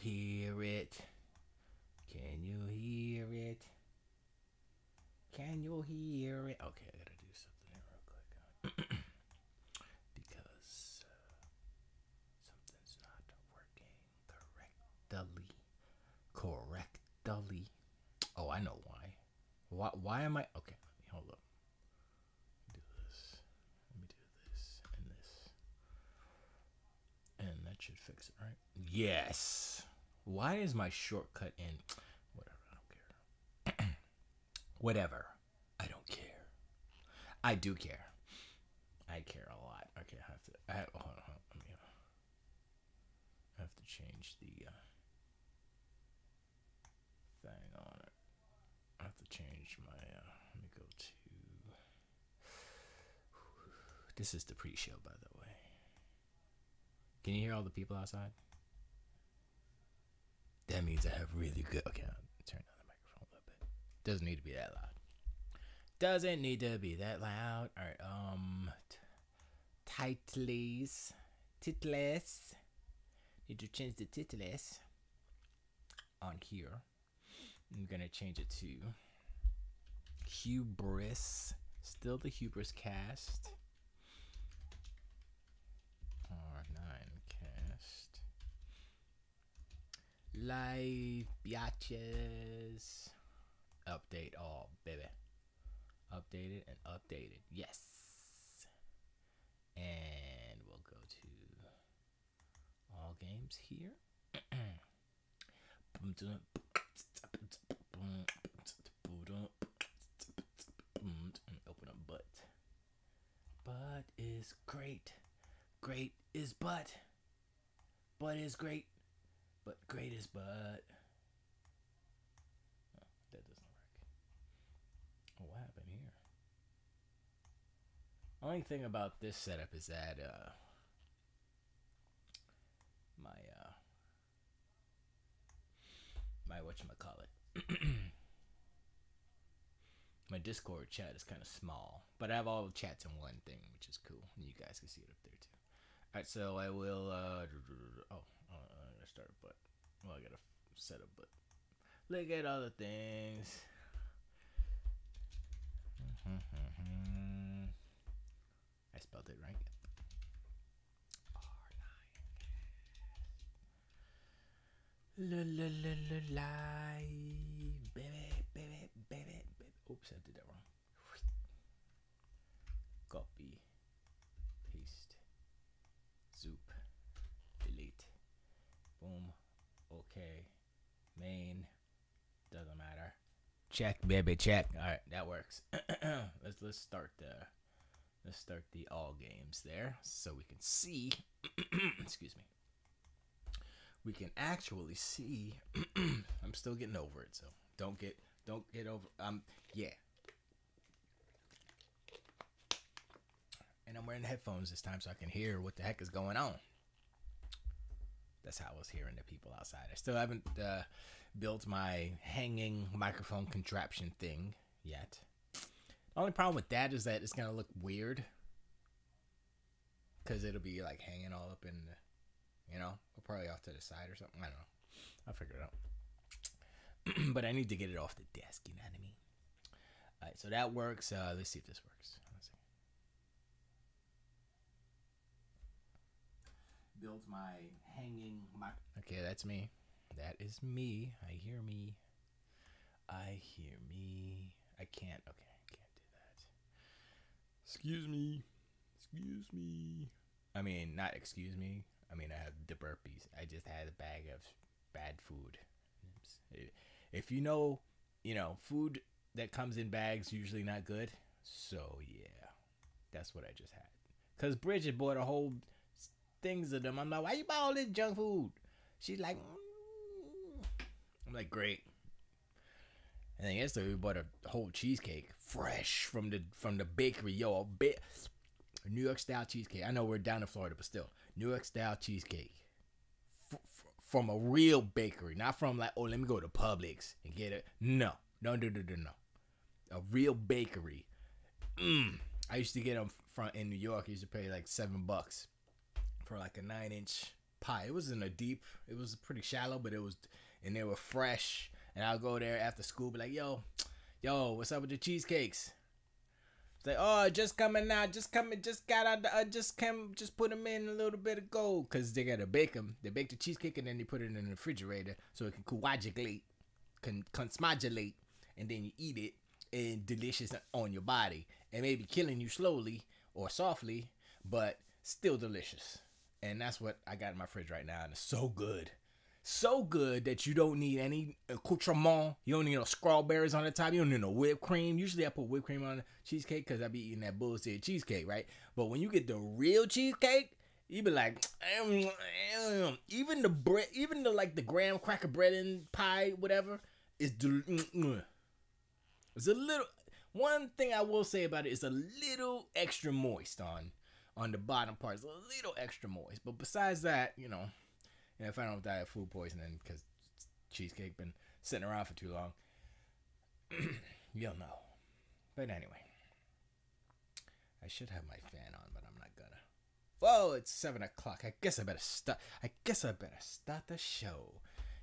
hear it? Can you hear it? Can you hear it? Okay, I gotta do something here real quick. Because something's not working correctly. Oh, I know why. Why am I? Okay, let me hold up. Do this. Let me do this and this, and that should fix it, right? Yes. Why is my shortcut in? Whatever. I don't care. Whatever. I don't care. I do care. I care a lot. Okay, I have to. Hold on. I have to change the thing on it. I have to change my. Let me go to. This is the pre-show, by the way. Can you hear all the people outside? That means I have really good. Okay, I'll turn down the microphone a little bit. Doesn't need to be that loud. Doesn't need to be that loud. All right. Titles. Need to change the titles on here. I'm gonna change it to Hubris. Still the Hubris cast. R9 cast. Live biatches. Update all, baby. Updated and updated. Yes. And we'll go to all games here. Open up butt. Butt is great. Great is butt. Butt is great. But great is butt. Oh, that doesn't work. Oh, what happened here? Only thing about this setup is that my whatchamacallit. My Discord chat is kind of small, but I have all the chats in one thing, which is cool. And you guys can see it up there too. Alright, so I will I gotta start a butt. Well, I gotta set a butt. Look at all the things. I spelled it right. R9. Live, baby. Oops, I did that wrong. Copy, paste, zoop, delete, boom, okay, main, doesn't matter. Check, baby, check. All right, that works. let's start the all games there, so we can see. Excuse me. We can actually see. I'm still getting over it, so don't get over. Yeah. And I'm wearing headphones this time so I can hear what the heck is going on. That's how I was hearing the people outside. I still haven't built my hanging microphone contraption thing yet. The only problem with that is that it's gonna look weird, because it'll be like hanging all up in the, probably off to the side or something. I don't know. I'll figure it out. But I need to get it off the desk, you know what I mean? Alright, so that works. Let's see if this works. Let's see. Build my hanging Okay, that's me. That is me. I hear me. I can't. Okay, I can't do that. Excuse me. I mean, not excuse me. I mean, I have the burpees. I just had a bag of bad food. If food that comes in bags usually not good. So yeah, that's what I just had. Cause Bridget bought a whole things of them. I'm like, why you buy all this junk food? She's like, I'm like, great. And then yesterday we bought a whole cheesecake, fresh from the bakery. Yo, New York style cheesecake. I know we're down in Florida, but still, New York style cheesecake from a real bakery, not from like, oh, let me go to Publix and get it. No. A real bakery. I used to get them in New York. I used to pay like $7 for like a 9-inch pie. It wasn't a deep. It was pretty shallow, but it was, and they were fresh. And I'll go there after school, be like, yo, what's up with the cheesecakes? It's like, oh, just coming out, just got out, just put them in a little bit of gold, cause they gotta bake them. They bake the cheesecake and then they put it in the refrigerator so it can coagulate, consmodulate, and then you eat it, and delicious on your body, and maybe killing you slowly or softly, but still delicious. And that's what I got in my fridge right now, and it's so good. So good that you don't need any accoutrement. You don't need no strawberries on the top. You don't need no whipped cream. Usually I put whipped cream on the cheesecake because I be eating that bullshit cheesecake, right? But when you get the real cheesecake, you be like, even the bread, even the like the graham cracker bread and pie, whatever, is it's a little. One thing I will say about it is a little extra moist on the bottom part. It's a little extra moist, but besides that, you know. And if I don't die of food poisoning because cheesecake been sitting around for too long, you'll know. But anyway, I should have my fan on, but I'm not gonna. Whoa, it's 7 o'clock. I guess I better start the show.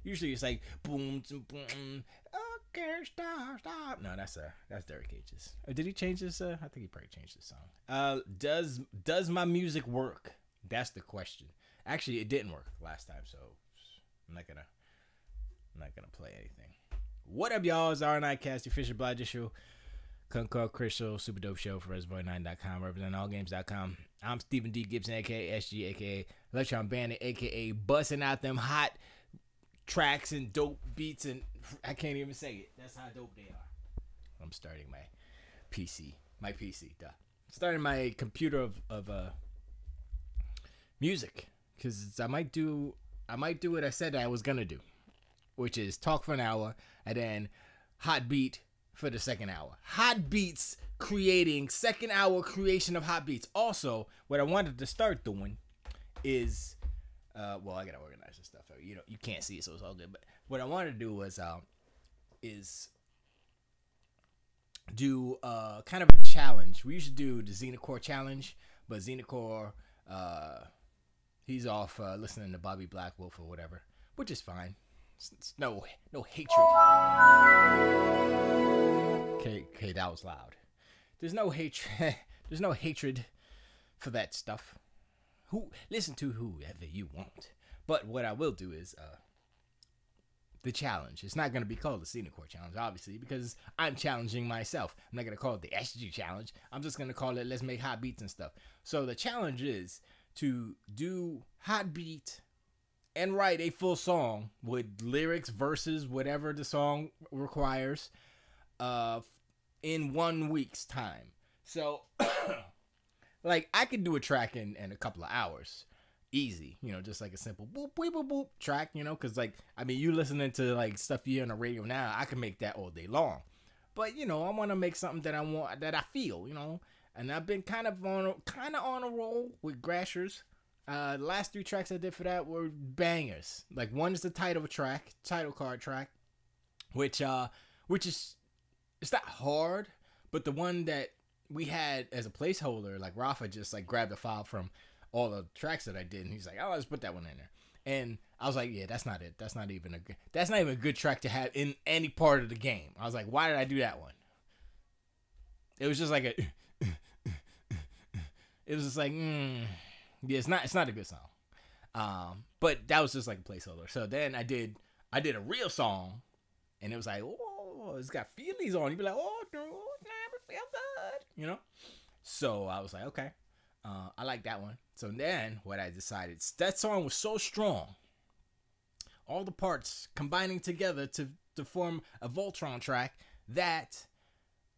Usually it's like boom, boom. Okay, stop. No, that's Derek H's. Did he change this? I think he probably changed the song. Does my music work? That's the question. Actually, it didn't work last time, so I'm not gonna play anything. What up, y'all? It's R&I Cast, your Fisher Blodger show. Concord Crystal, super dope show for Reservoir9.com, represent allgames.com. I'm Stephen D. Gibson, aka Esgee, aka Electron Bandit, aka busting out them hot tracks and dope beats, and I can't even say it. That's how dope they are. I'm starting my PC. Starting my computer of music. Because I might do what I said I was gonna do, which is talk for an hour and then hot beat for the second hour. Hot beats creating second hour creation of hot beats. Also, what I wanted to start doing is, well, I gotta organize this stuff. You know, you can't see it, so it's all good. But what I wanted to do was do kind of a challenge. We used to do the Xenacore challenge, but Xenacore he's off listening to Bobby Blackwolf or whatever, which is fine. It's no hatred. Okay, that was loud. There's no hatred. There's no hatred for that stuff. Listen to whoever you want. But what I will do is the challenge. It's not going to be called the Xenacore challenge, obviously, because I'm challenging myself. I'm not going to call it the Esgee challenge. I'm just going to call it let's make hot beats and stuff. So the challenge is to do hot beat and write a full song with lyrics, verses, whatever the song requires, in 1 week's time. So, like, I could do a track in a couple of hours. Easy, you know, just like a simple boop, boop, boop, boop track, you know, because, like, I mean, you listening to, like, stuff you hear on the radio now, I can make that all day long. But, you know, I want to make something that I feel, you know. And I've been kind of on a roll with Grashers. The last 3 tracks I did for that were bangers. Like, one is the title card track, which is, it's not hard, but the one that we had as a placeholder, like Rafa just like grabbed a file from all the tracks that I did, and he's like, "Oh, let's put that one in there." And I was like, "Yeah, that's not it. That's not even a good track to have in any part of the game." I was like, "Why did I do that one?" It was just like a. It was just like, yeah, it's not a good song. But that was just like a placeholder. So then I did a real song, and it was like, oh, it's got feelies on. You'd be like, oh, dude, it feel good, you know. So I was like, okay, I like that one. So then what I decided, that song was so strong, all the parts combining together to form a Voltron track, that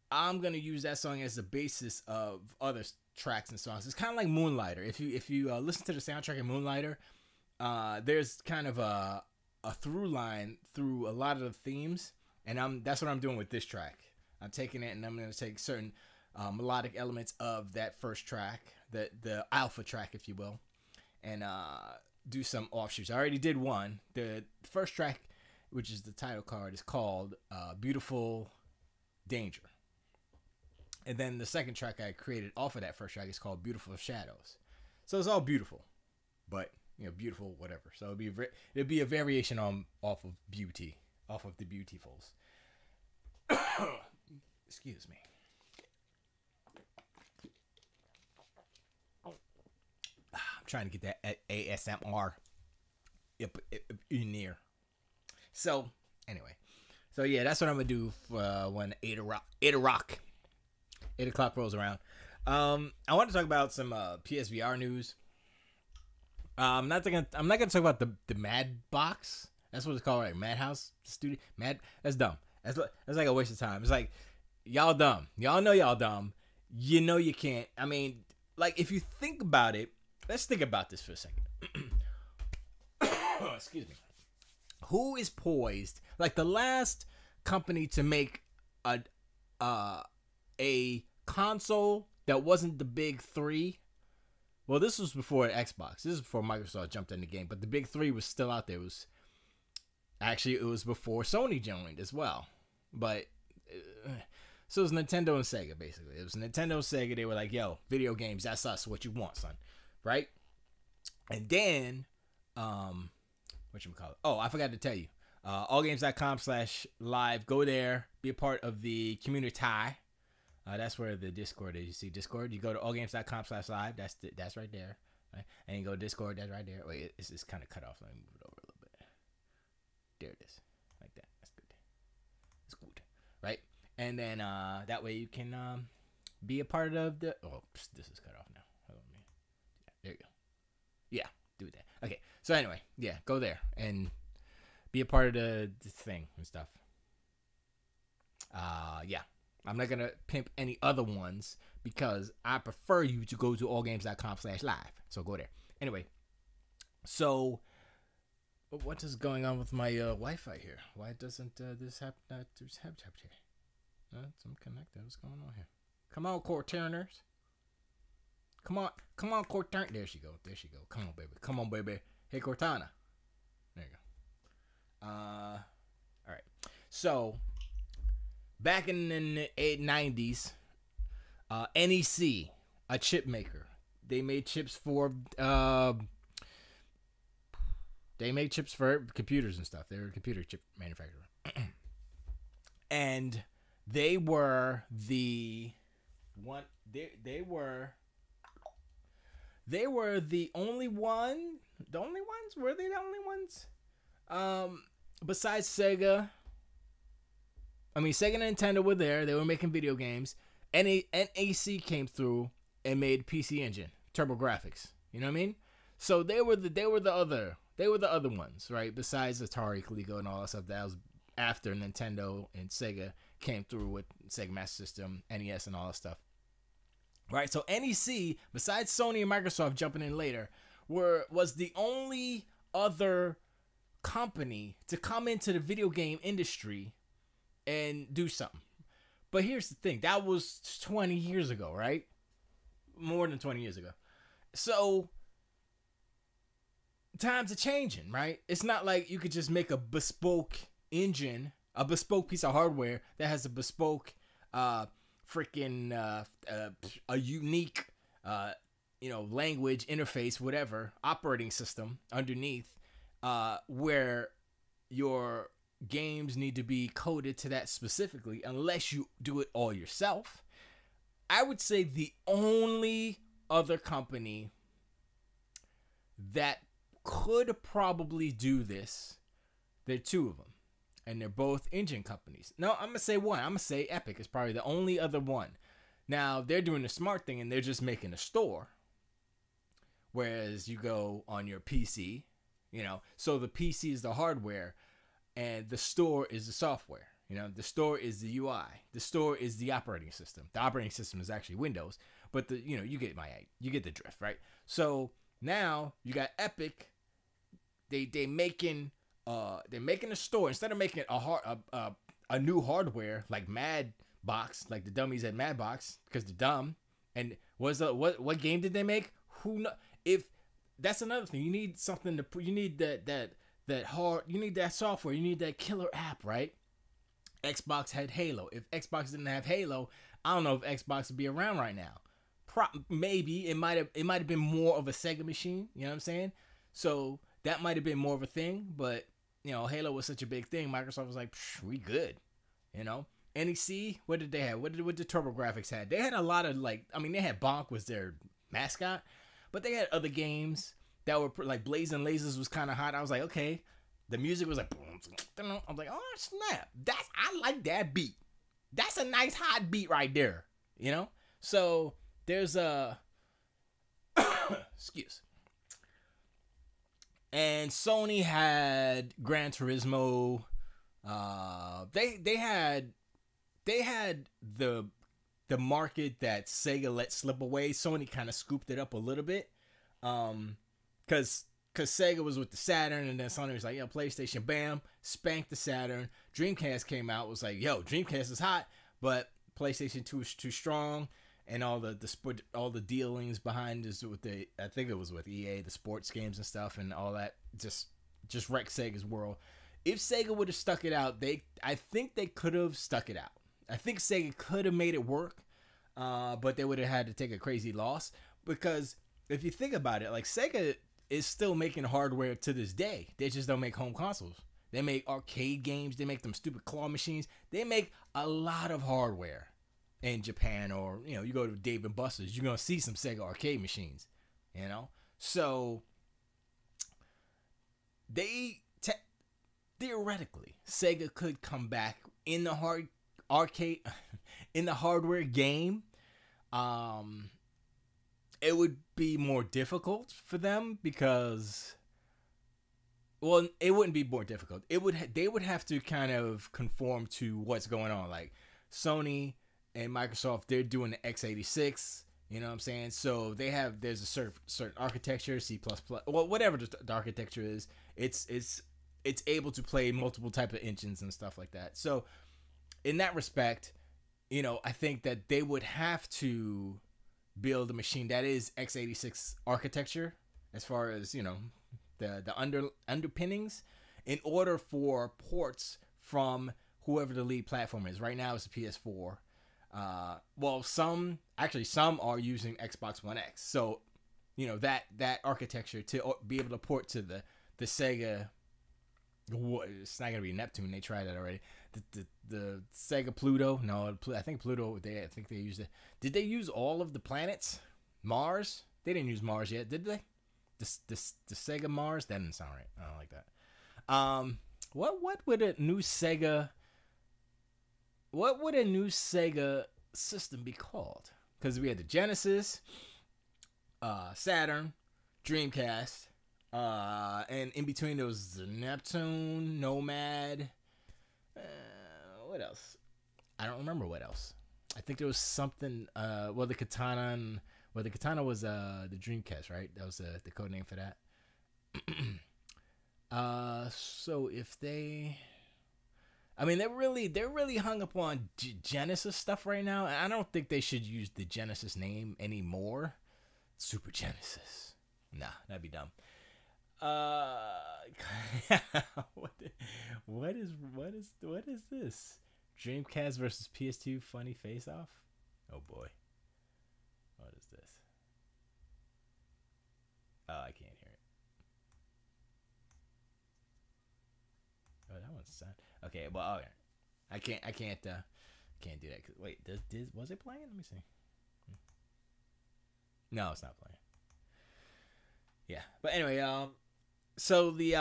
I'm gonna use that song as the basis of other tracks and songs. It's kind of like Moonlighter. If you listen to the soundtrack of Moonlighter, there's kind of a through line through a lot of the themes, and that's what I'm doing with this track. I'm taking it and I'm going to take certain melodic elements of that first track, the alpha track, if you will, and do some offshoots. I already did one. The first track, which is the title card, is called Beautiful Danger. And then the second track I created off of that first track is called Beautiful Shadows. So it's all beautiful, but beautiful, whatever. So it'd be a variation on off of beauty, off of the beautifuls. Excuse me. I'm trying to get that ASMR in there. So anyway, yeah, that's what I'm gonna do for when 8 o'clock rolls around. I want to talk about some PSVR news. I'm not gonna talk about the Mad Box. That's what it's called, right? Madhouse Studio. That's dumb. That's like a waste of time. It's like y'all dumb. Y'all know y'all dumb. You know you can't. I mean, like if you think about it, let's think about this for a second. Excuse me. Who is poised? Like the last company to make a console that wasn't the big three. Well, this was before Xbox. This is before Microsoft jumped in the game, but the big three was still out there. It was before Sony joined as well. But so it was Nintendo and Sega basically. It was Nintendo and Sega. They were like, "Yo, video games, that's us. What you want, son?" Right? And then, whatchamacallit? Oh, I forgot to tell you. allgames.com/live. Go there. Be a part of the community. That's where the Discord is. You see Discord? You go to allgames.com/live. That's right there. Right? And you go to Discord. That's right there. Wait, it's kind of cut off. Let me move it over a little bit. There it is. Like that. That's good. It's good. Right? And then that way you can be a part of the... Oh, this is cut off now. Hold on, man. Yeah, there you go. Yeah, do that. Okay. So anyway, yeah, go there and be a part of the thing and stuff. Yeah. I'm not going to pimp any other ones because I prefer you to go to allgames.com/live. So go there. Anyway, so what is going on with my Wi-Fi here? Why doesn't this happen? I'm connected. What's going on here? Come on, Corturners. Come on, Corturn. There she go. Come on, baby. Hey, Cortana. There you go. All right. So back in the 90s, NEC, a chip maker, they made chips for computers and stuff. They were a computer chip manufacturer, and they were the one. They were the only one. The only ones? Were they the only ones? Besides Sega. I mean, Sega and Nintendo were there. They were making video games. NEC came through and made PC Engine, TurboGrafx. You know what I mean? So they were the other ones, right? Besides Atari, Coleco, and all that stuff. That was after Nintendo and Sega came through with Sega Master System, NES, and all that stuff. Right? So NEC, besides Sony and Microsoft jumping in later, was the only other company to come into the video game industry and do something. But here's the thing. That was 20 years ago, right? More than 20 years ago. So times are changing, right? It's not like you could just make a bespoke engine, a bespoke piece of hardware that has a bespoke a unique language interface, whatever, operating system underneath, where your games need to be coded to that specifically, unless you do it all yourself. I would say the only other company that could probably do this, there are two of them, and they're both engine companies. No, I'm gonna say one. I'm gonna say Epic is probably the only other one. Now they're doing the smart thing and they're just making a store, whereas you go on your PC, so the PC is the hardware and the store is the software. The store is the UI. The store is the operating system. The operating system is actually Windows, but you get the drift, right? So now you got Epic. They're making a store instead of making a new hardware like Mad Box, like the dummies at Mad Box, because they're dumb. And what game did they make? Who know? If that's another thing, you need something to you need that hard, you need that software, you need that killer app, right? Xbox had Halo. If Xbox didn't have Halo, I don't know if Xbox would be around right now. Maybe it might have been more of a Sega machine. You know what I'm saying? So that might have been more of a thing, but Halo was such a big thing. Microsoft was like, we good, you know. NEC, what did they have? What the TurboGrafx had? They had a lot of they had Bonk was their mascot, but they had other games that were like Blazing Lasers was kind of hot. I was like, okay, the music was like, I'm like, oh snap, I like that beat. That's a nice hot beat right there, you know. So there's a excuse. And Sony had Gran Turismo. They had the market that Sega let slip away. Sony kind of scooped it up a little bit, because Sega was with the Saturn, and then Sony was like, yo, PlayStation, bam, spanked the Saturn. Dreamcast came out, was like, yo, Dreamcast is hot, but PlayStation 2 is too strong, and all the dealings behind this with I think it was with EA, the sports games and stuff, and all that just wrecked Sega's world. If Sega would have stuck it out, I think they could have stuck it out. I think Sega could have made it work, but they would have had to take a crazy loss, because if you think about it, like Sega is still making hardware to this day. They just don't make home consoles. They make arcade games. They make them stupid claw machines. They make a lot of hardware in Japan, or you go to Dave and Buster's, you're gonna see some Sega arcade machines. So theoretically, Sega could come back in the arcade in the hardware game. It would be more difficult for them because, well, it wouldn't be more difficult. They would have to kind of conform to what's going on. Like Sony and Microsoft, they're doing the x86. You know what I'm saying? So there's a certain architecture, C++, well, whatever the architecture is. It's able to play multiple type of engines and stuff like that. So in that respect, I think that they would have to build a machine that is x86 architecture, as far as the underpinnings, in order for ports from whoever the lead platform is. Right now it's the PS4. Well, some are using Xbox One X. So that architecture to be able to port to the Sega. It's not gonna be Neptune. They tried that already. The Sega Pluto. No, I think Pluto. I think they used it. Did they use all of the planets? Mars? They didn't use Mars yet, did they? The Sega Mars. That didn't sound right. I don't like that. What would a new Sega? What would a new Sega system be called? Because we had the Genesis, Saturn, Dreamcast. And in between there was the Neptune, Nomad. What else? I don't remember what else. I think there was something. The Katana. The Katana was the Dreamcast, right? That was the code name for that. So if they're really hung up on Genesis stuff right now, and I don't think they should use the Genesis name anymore. Super Genesis. Nah, that'd be dumb. What is this? Dreamcast versus PS2 funny face off? Oh boy. What is this? Oh, I can't hear it. Oh, that one's sad. Okay, well, okay. I can't do that. Wait, was it playing? Let me see. No, it's not playing. Yeah, but anyway, so the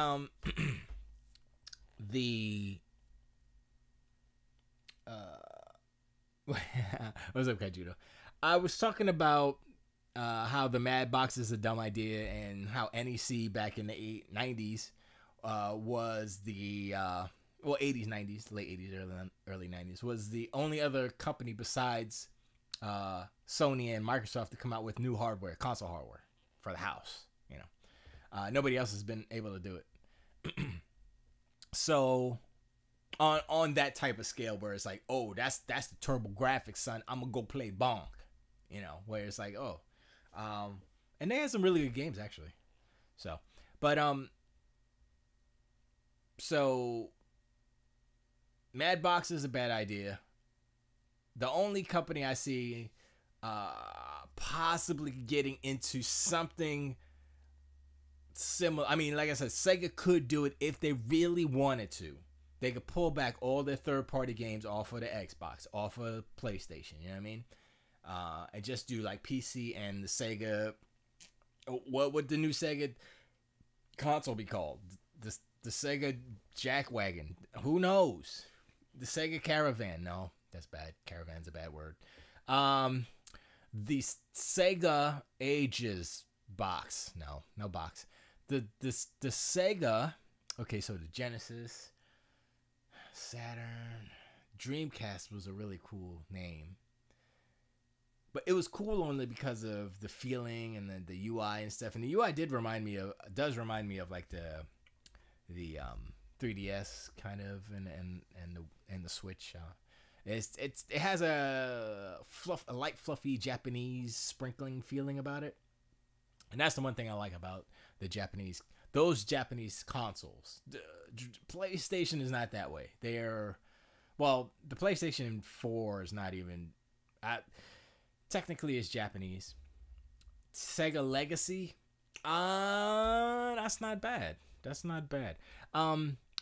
what's up, Kaijudo? I was talking about how the Mad Box is a dumb idea, and how NEC back in the 90s was the 80s, 90s, late 80s, early 90s was the only other company besides Sony and Microsoft to come out with new hardware, console hardware for the house. Nobody else has been able to do it. So on that type of scale where it's like, oh, that's the TurboGrafx, son, I'm gonna go play Bonk, where it's like, oh, and they had some really good games actually. So Mad Box is a bad idea. The only company I see possibly getting into something similar. I mean, like I said, Sega could do it if they really wanted to. They could pull back all their third-party games off of the Xbox, off of PlayStation. You know what I mean? And just do like PC and the Sega. What would the new Sega console be called? The Sega Jackwagon. Who knows? The Sega Caravan. No, that's bad. Caravan's a bad word. The Sega Ages box. No box. The Sega. Okay, so the Genesis, Saturn, Dreamcast was a really cool name. But it was cool only because of the feeling and the UI and stuff. And the UI does remind me of like the 3DS kind of and the Switch. It has a light fluffy Japanese sprinkling feeling about it. And that's the one thing I like about those Japanese consoles. The PlayStation is not that way. The PlayStation 4 is not even technically it's Japanese. Sega Legacy, that's not bad.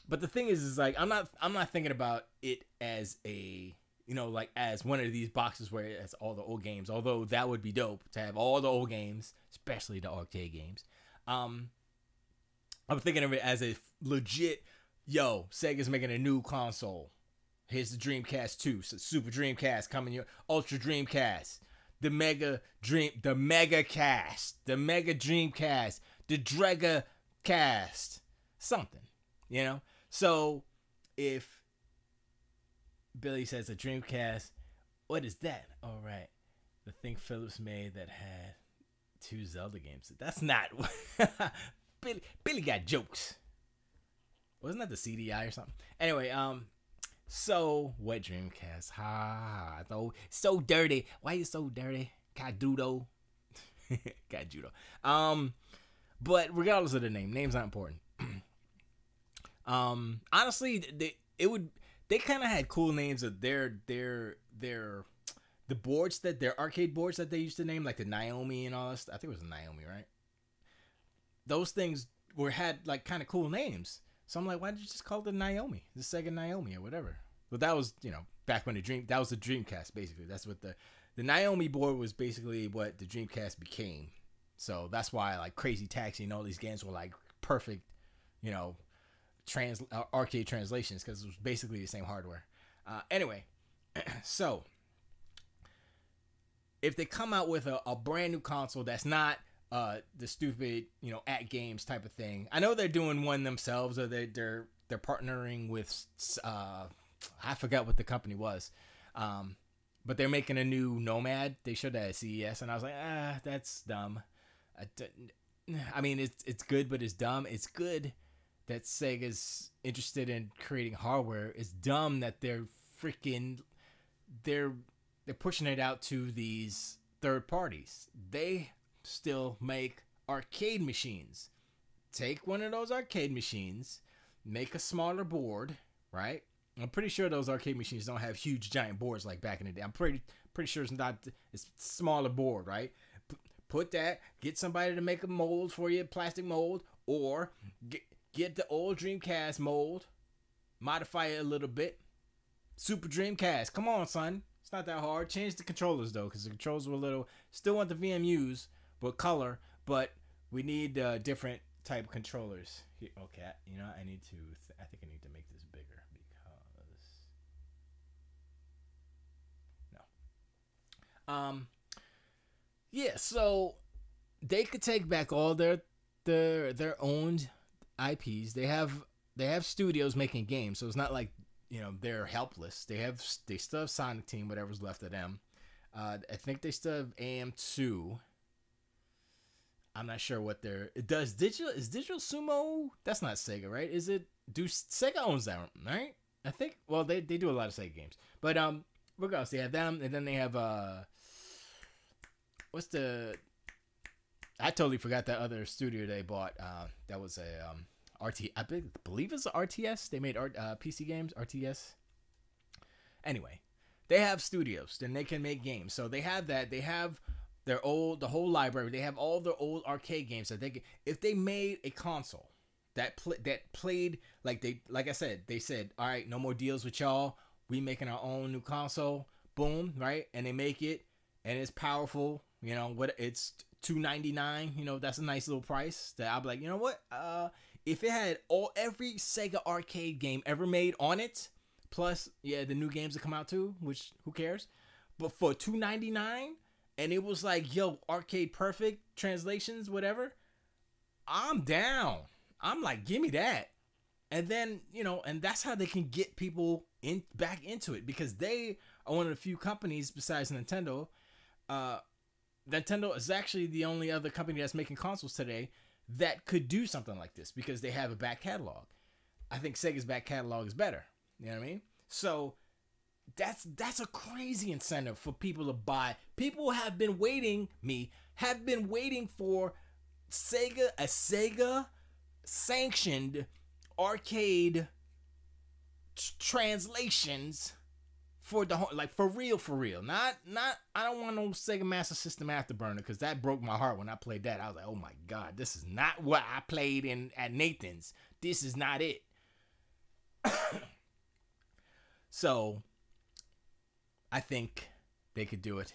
But the thing is like I'm not thinking about it as a like as one of these boxes where it's all the old games. Although that would be dope to have all the old games, especially the arcade games. I'm thinking of it as a legit, Sega's making a new console. Here's the Dreamcast 2, so Super Dreamcast coming here, Ultra Dreamcast. The Mega Cast, the Mega Dreamcast, the Drega Cast, something, So if Billy says a Dreamcast, what is that? All right, the thing Philips made that had 2 Zelda games. That's not Billy got jokes. Wasn't that the CDI or something? Anyway, so what Dreamcast? Ha! Though so dirty. Why you so dirty? Got judo. Got judo. But regardless of the name's not important. Honestly, they kind of had cool names of their boards their arcade boards that they used to name, like the Naomi and all that stuff. I think it was the Naomi, right? Those things had like kind of cool names. So I'm like, why did you just call it the Naomi, the Sega Naomi or whatever? But that was, back when that was the Dreamcast, basically. That's what the Naomi board was basically what the Dreamcast became. So that's why like Crazy Taxi and all these games were like perfect, arcade translations, because it was basically the same hardware. Anyway, so if they come out with a brand new console that's not the stupid, at games type of thing. I know they're doing one themselves, or they're partnering with I forgot what the company was, but they're making a new Nomad. They showed that at CES, and I was like, that's dumb. I mean, it's good, but it's dumb. It's good that Sega's interested in creating hardware. It's dumb that they're pushing it out to these third parties. They still make arcade machines. Take one of those arcade machines, make a smaller board, right? I'm pretty sure those arcade machines don't have huge giant boards like back in the day. I'm pretty sure it's smaller board, right? Put that, get somebody to make a mold for you, plastic mold, or get the old Dreamcast mold, modify it a little bit. Super Dreamcast, come on, son. It's not that hard. Change the controllers though, because the controllers were a little. Still want the VMUs, but color. But we need different type controllers. Okay, I think I need to make this bigger because no. Yeah. So they could take back all their owned IPs. They have studios making games, so it's not like they're helpless. They still have Sonic Team, whatever's left of them. I think they still have AM2. I'm not sure what is Digital Sumo. That's not Sega, right? Is it? Sega owns that, right? I think. Well, they do a lot of Sega games, but regardless, they have them, and then they have what's the? I totally forgot that other studio they bought. That was a I believe it's RTS. They made PC games, RTS. Anyway, they have studios, then they can make games. So they have that. They have their old, the whole library. They have all their old arcade games that they could, if they made a console that played like I said, they said, all right, no more deals with y'all. We making our own new console. Boom, right? And they make it, and it's powerful. You know what? It's $299. You know, that's a nice little price. That I'll be like, you know what? If it had every Sega arcade game ever made on it, plus the new games that come out too, which who cares? But for $299, and it was like, yo, arcade perfect translations, whatever. I'm down. I'm like, give me that. And then, and that's how they can get people back into it, because they are one of the few companies besides Nintendo. Nintendo is actually the only other company that's making consoles today that could do something like this, because they have a back catalog. I think Sega's back catalog is better. You know what I mean? So that's a crazy incentive for people to buy. People have been waiting for a Sega sanctioned arcade translations for the whole, like, for real. Not I don't want no Sega Master System Afterburner, because that broke my heart when I played that. I was like, oh my god, this is not what I played at Nathan's. This is not it. So I think they could do it.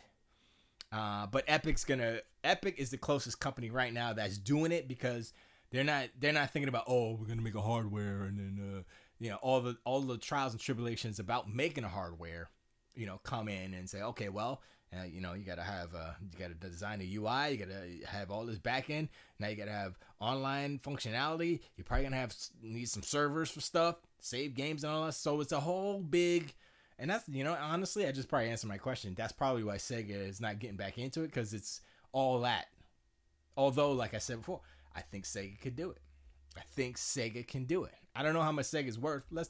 But Epic is the closest company right now that's doing it, because they're not thinking about, oh, we're gonna make a hardware, and then all the trials and tribulations about making a hardware, come in and say, okay, well, you gotta design a UI, you gotta have all this back end, now you gotta have online functionality, you're probably gonna need some servers for stuff, save games and all that. So it's a whole big, and that's, honestly, I just probably answered my question. That's probably why Sega is not getting back into it, because it's all that. Although, like I said before, I think Sega could do it. I think Sega can do it. I don't know how much Sega's worth. Let's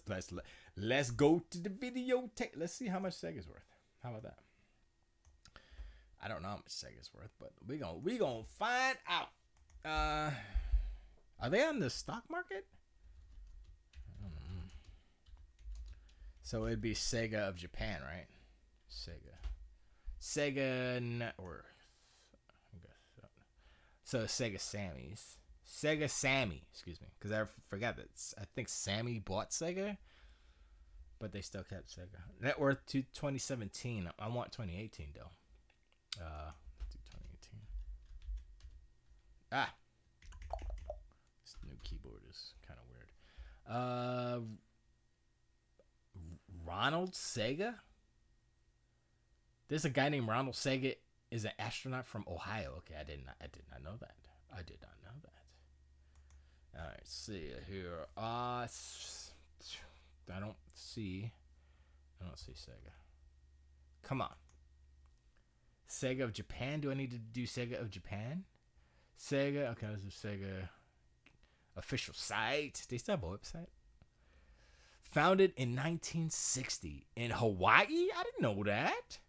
go to the videotape. Let's see how much Sega's worth. How about that? I don't know how much Sega's worth, but we gonna find out. Are they on the stock market? So it'd be Sega of Japan, right? Sega net worth. So Sega Sammy, excuse me, because I forgot that. I think Sammy bought Sega, but they still kept Sega. Net worth to 2017. I want 2018 though. Let's do 2018. This new keyboard is kind of weird. Ronald Sega. There's a guy named Ronald Sega, is an astronaut from Ohio. Okay, I did not know that. I did not know that. All right, see here. I don't see Sega. Come on. Sega of Japan. Do I need to do Sega of Japan? Sega. Okay, this is Sega official site. They still have a website. Founded in 1960 in Hawaii. I didn't know that.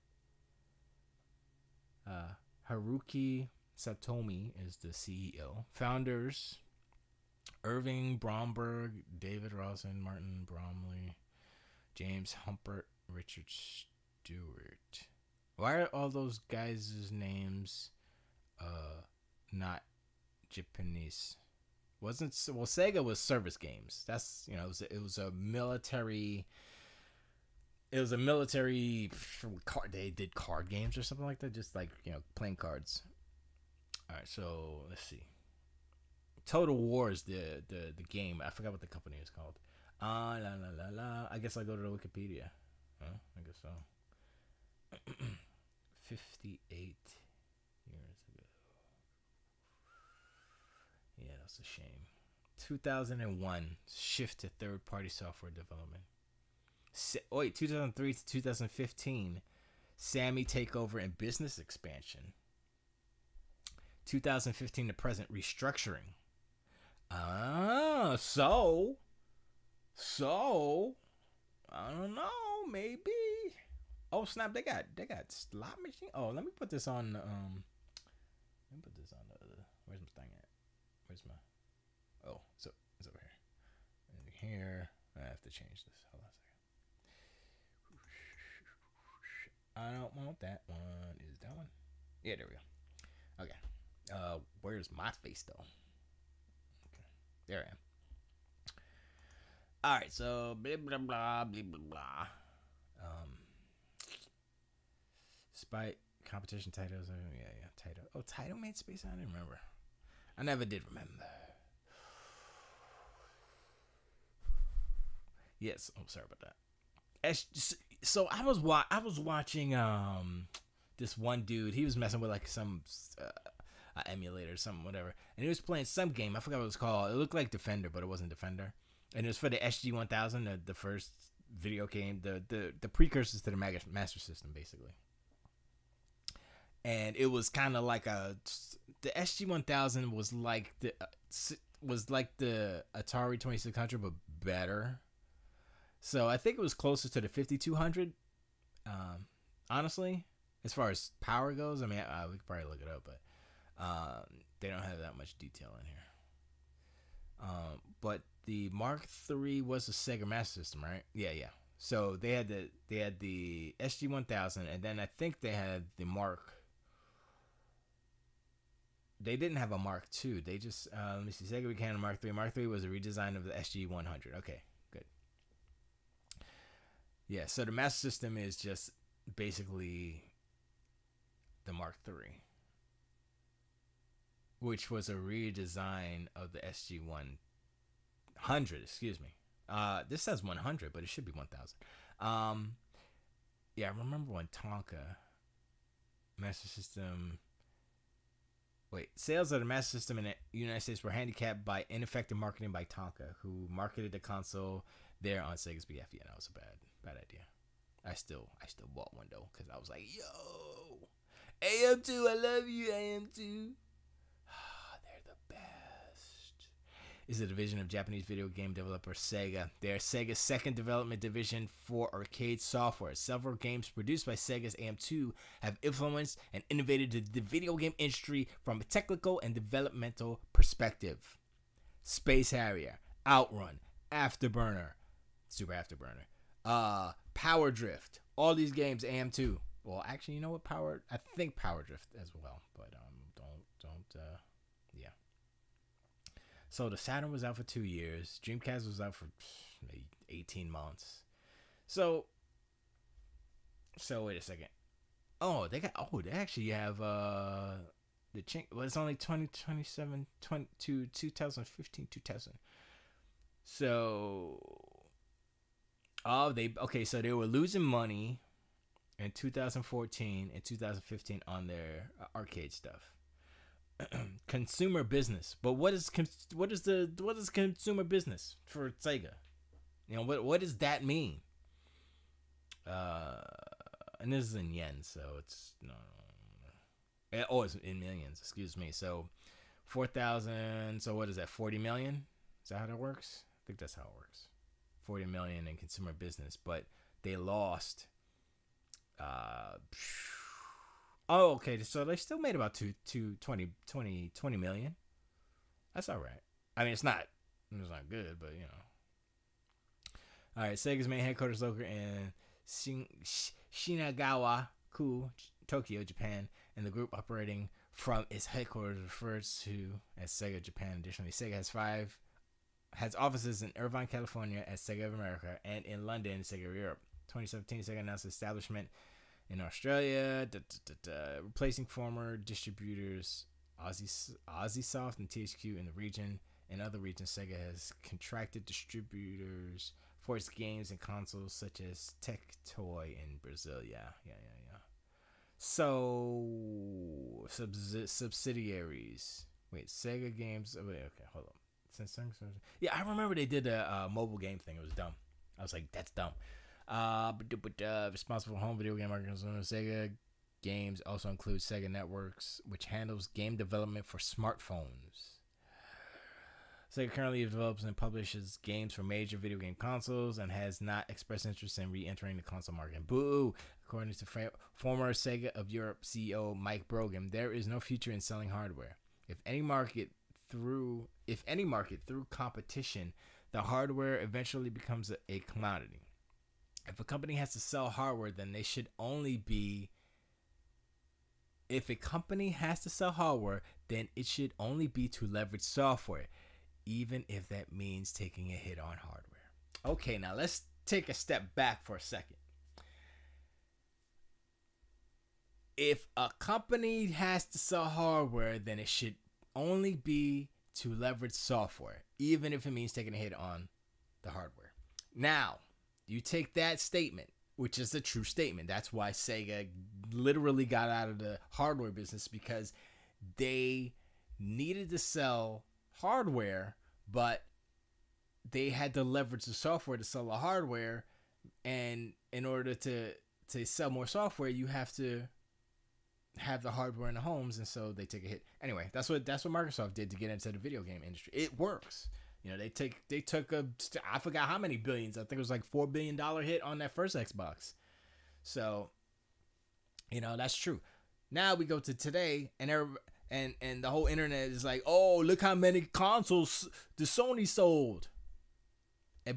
Haruki Satomi is the CEO. Founders: Irving Bromberg, David Rosen, Martin Bromley, James Humpert, Richard Stewart. Why are all those guys' names not Japanese? Sega was service games. That's, it was a military. It was a military. They did card games or something like that, just like, playing cards. All right, so let's see. Total War is the game. I forgot what the company is called. I guess I'll go to the Wikipedia. I guess so. 58 years ago. Yeah, that's a shame. 2001, shift to third-party software development. 2003 to 2015, Sammy takeover and business expansion. 2015 to present, restructuring. So I don't know, maybe. Oh snap! They got slot machine. Oh, let me put this on. Where's my thing at? Where's my? Oh, so it's over here. And here, I have to change this. Hold on a second. I don't want that one. Is that one? Yeah, there we go. Okay. Where's my face though? Okay. There I am. All right. So blah blah blah blah blah blah. Um, Despite competition titles, yeah, title. Oh, title made space. I didn't remember. I never did remember. Yes. Oh, sorry about that. So I was watching this one dude. He was messing with like some emulator or something, whatever, and he was playing some game. I forgot what it was called. It looked like Defender, but it wasn't Defender, and it was for the SG 1000, the first video game, the precursors to the Master System, basically. And it was kind of like the SG 1000 was like the Atari 2600, but better. So I think it was closer to the 5200. Honestly, as far as power goes, I mean, we could probably look it up, but they don't have that much detail in here. But the Mark III was a Sega Master System, right? Yeah. So they had the SG 1000, and then I think they had the Mark. They didn't have a Mark II. They just let me see. Sega became a Mark III. Mark III was a redesign of the SG 100. Okay, good. Yeah. So the Master System is just basically the Mark III, which was a redesign of the SG 100. Excuse me. This says 100, but it should be 1000. Yeah, I remember when Tonka Master System. Wait, sales of the Master System in the United States were handicapped by ineffective marketing by Tonka, who marketed the console there on Sega's behalf. Yeah, that was a bad idea. I still bought one though because I was like, yo, AM2, I love you, AM2. They're the best. Is a division of Japanese video game developer Sega. They are Sega's second development division for arcade software. Several games produced by Sega's AM2 have influenced and innovated the video game industry from a technical and developmental perspective. Space Harrier, Outrun, Afterburner, Super Afterburner, Power Drift. All these games AM2. Well, actually, you know what? I think Power Drift as well, but yeah. So the Saturn was out for 2 years. Dreamcast was out for maybe 18 months. So wait a second. They actually have the well, it's only 2027 to 2015 2000. So so they were losing money in 2014 and 2015 on their arcade stuff. Consumer business, but what is consumer business for Sega? You know, what does that mean? And this is in yen, so it's no. It's in millions. Excuse me. So 4,000. So what is that? 40 million? Is that how that works? I think that's how it works. 40 million in consumer business, but they lost. Okay. So they still made about 20 million. That's all right. I mean, it's not good, but you know. All right. Sega's main headquarters located in Shinagawa-ku, Tokyo, Japan, and the group operating from its headquarters refers to as Sega Japan. Additionally, Sega has offices in Irvine, California at Sega of America and in London, Sega of Europe. 2017, Sega announced establishment in Australia, replacing former distributors Aussiesoft and THQ in the region. In other regions, Sega has contracted distributors for its games and consoles such as Tectoy in Brazil. Yeah. So, subsidiaries. Wait, Sega games. Wait, okay, hold on. Yeah, I remember they did a mobile game thing. It was dumb. I was like, that's dumb. Responsible for home video game marketing. Sega games also include Sega Networks, which handles game development for smartphones. Sega currently develops and publishes games for major video game consoles and has not expressed interest in re-entering the console market. Boo! According to former Sega of Europe CEO Mike Brogan, there is no future in selling hardware. If any market through competition, the hardware eventually becomes a commodity. If a company has to sell hardware, then they should only be If a company has to sell hardware, then it should only be to leverage software, even if that means taking a hit on hardware. Okay, now let's take a step back for a second. If a company has to sell hardware, then it should only be to leverage software, even if it means taking a hit on the hardware. Now, you take that statement, which is a true statement. That's why Sega literally got out of the hardware business, because they needed to sell hardware, but they had to leverage the software to sell the hardware. And in order to sell more software, you have to have the hardware in the homes, and so they take a hit. Anyway, that's what Microsoft did to get into the video game industry. It works. You know, they took a, I forgot how many billions. I think it was like $4 billion hit on that first Xbox. So, you know, that's true. Now we go to today, and the whole internet is like, oh, look how many consoles the Sony sold.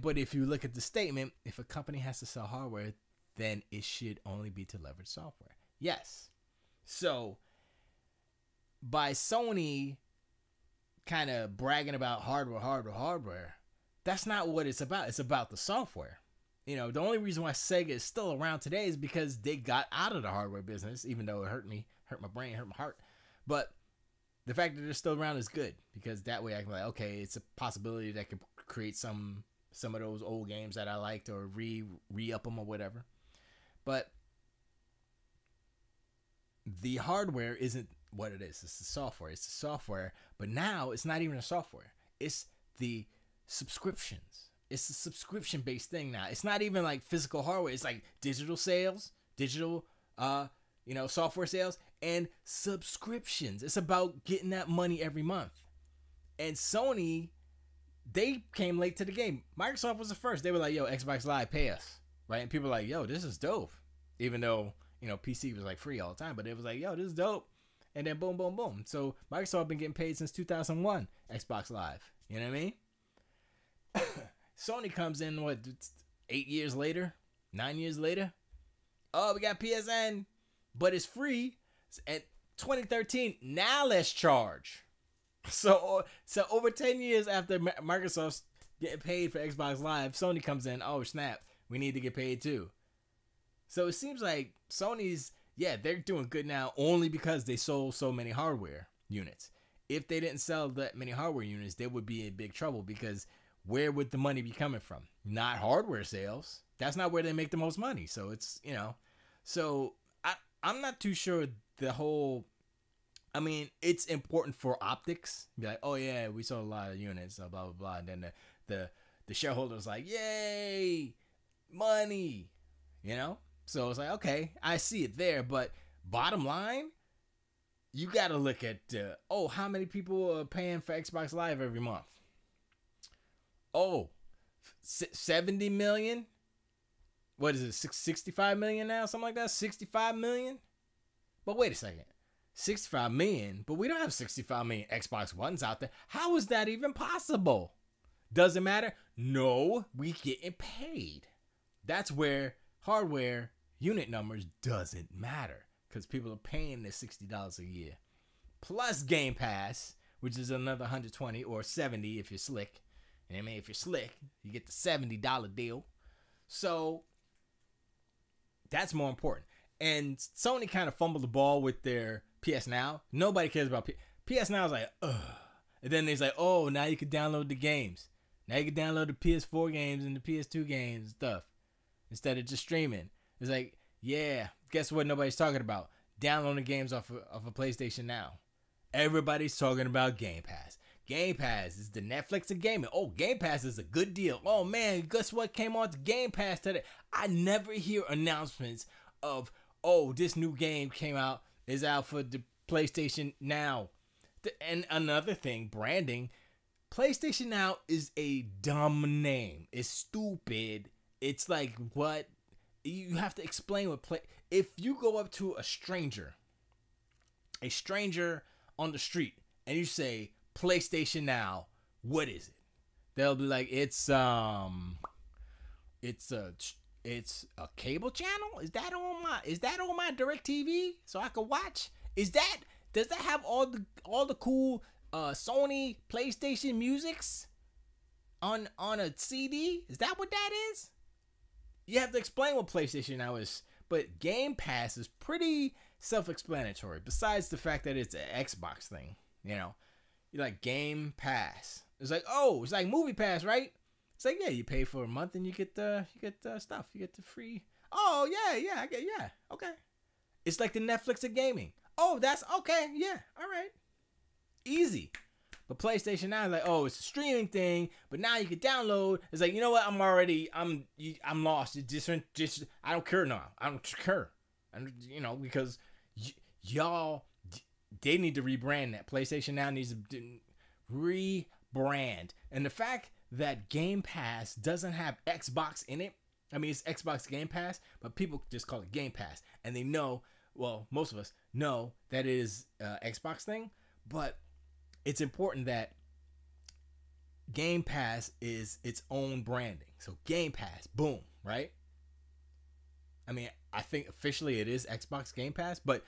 But if you look at the statement, if a company has to sell hardware, then it should only be to leverage software. Yes. So, by Sony kind of bragging about hardware, that's not what it's about. It's about the software. You know, the only reason why Sega is still around today is because they got out of the hardware business, even though it hurt me, hurt my brain, hurt my heart. But the fact that they're still around is good, because that way I can be like, okay, it's a possibility that could create some of those old games that I liked, or re-up them or whatever. But the hardware isn't what it is. It's the software. It's the software. But now it's not even the software. It's the subscriptions. It's a subscription-based thing now. It's not even like physical hardware. It's like digital sales, software sales, and subscriptions. It's about getting that money every month. And Sony, they came late to the game. Microsoft was the first. They were like, yo, Xbox Live, pay us. Right? And people were like, yo, this is dope. Even though, PC was like free all the time, but it was like, yo, this is dope. And then boom, boom, boom. So Microsoft been getting paid since 2001, Xbox Live. You know what I mean? Sony comes in, 8 years later? 9 years later? Oh, we got PSN, but it's free. At 2013, now let's charge. So over 10 years after Microsoft's getting paid for Xbox Live, Sony comes in, oh snap, we need to get paid too. So it seems like Sony's, they're doing good now only because they sold so many hardware units. If they didn't sell that many hardware units, they would be in big trouble, because where would the money be coming from? Not hardware sales. That's not where they make the most money. So it's, so I'm not too sure the whole, it's important for optics. Be like, oh yeah, we sold a lot of units, blah, blah, blah. And then the shareholders like, yay, money, So it's like, okay, I see it there. But bottom line, you got to look at, how many people are paying for Xbox Live every month? 70 million? What is it, 65 million now? Something like that? 65 million? But wait a second. 65 million? But we don't have 65 million Xbox Ones out there. How is that even possible? Does it matter? No, we getting paid. That's where hardware unit numbers doesn't matter, because people are paying their $60 a year. Plus Game Pass, which is another 120 or 70 if you're slick. And if you're slick, you get the $70 deal. So that's more important. And Sony kind of fumbled the ball with their PS Now. Nobody cares about PS Now. Is like, ugh. And then they're like, oh, now you can download the games. Now you can download the PS4 games and the PS2 games and stuff, instead of just streaming. It's like, yeah, guess what nobody's talking about? Downloading games off of PlayStation Now. Everybody's talking about Game Pass. Game Pass is the Netflix of gaming. Oh, Game Pass is a good deal. Oh, man, guess what came on to Game Pass today? I never hear announcements of, oh, this new game came out, is out for the PlayStation Now. And another thing, branding. PlayStation Now is a dumb name. It's stupid. It's like, what? You have to explain what play. If you go up to a stranger on the street, and you say PlayStation Now, what is it? They'll be like, it's a cable channel. Is that on my DirecTV so I can watch? Is that does that have all the cool Sony PlayStation musics on a CD? Is that what that is? You have to explain what PlayStation Now is, but Game Pass is pretty self-explanatory. Besides the fact that it's an Xbox thing, you know, you like Game Pass. It's like, oh, it's like Movie Pass, right? It's like, yeah, you pay for a month and you get the stuff, you get the free. Oh yeah, okay. It's like the Netflix of gaming. Oh, that's okay, yeah, all right, easy. But PlayStation Now is like, oh, it's a streaming thing, but now you can download. It's like, you know what? I'm lost. It's just I don't care now. I don't care. And because y'all, they need to rebrand that. PlayStation Now needs to rebrand. And the fact that Game Pass doesn't have Xbox in it, I mean, it's Xbox Game Pass, but people just call it Game Pass. And they know, well, most of us know that it is Xbox thing, but it's important that Game Pass is its own branding. So Game Pass, boom, right? I mean, I think officially it is Xbox Game Pass, but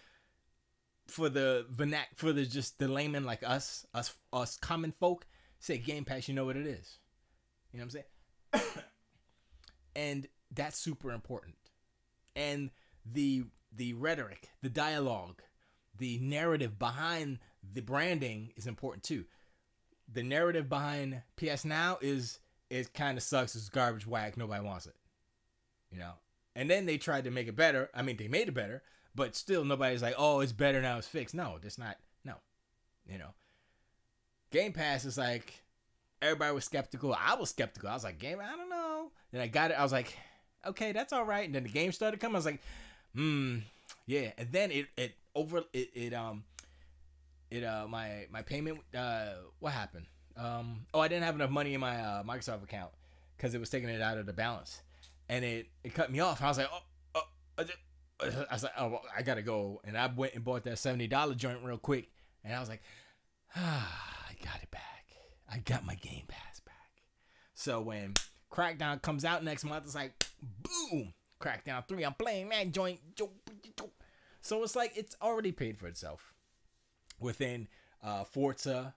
for the just the layman like us common folk, say Game Pass, you know what it is. You know what I'm saying? And that's super important. And the rhetoric, the dialogue, the narrative behind the branding is important too. The narrative behind PS Now is it kind of sucks. It's garbage, whack. Nobody wants it. And then they tried to make it better. I mean, they made it better, but still nobody's like, oh, it's better now. It's fixed. No, it's not. No. Game Pass is like everybody was skeptical. I was skeptical. I was like, I don't know. Then I got it. I was like, okay, that's all right. And then the game started coming. I was like, yeah. And then my payment, what happened? I didn't have enough money in my Microsoft account because it was taking it out of the balance, and it cut me off. I was like, I was like, oh, well, I gotta go, and I went and bought that $70 joint real quick, and I was like, I got it back. I got my Game Pass back. So when Crackdown comes out next month, it's like, boom, Crackdown 3. I'm playing that joint. So it's like it's already paid for itself within Forza,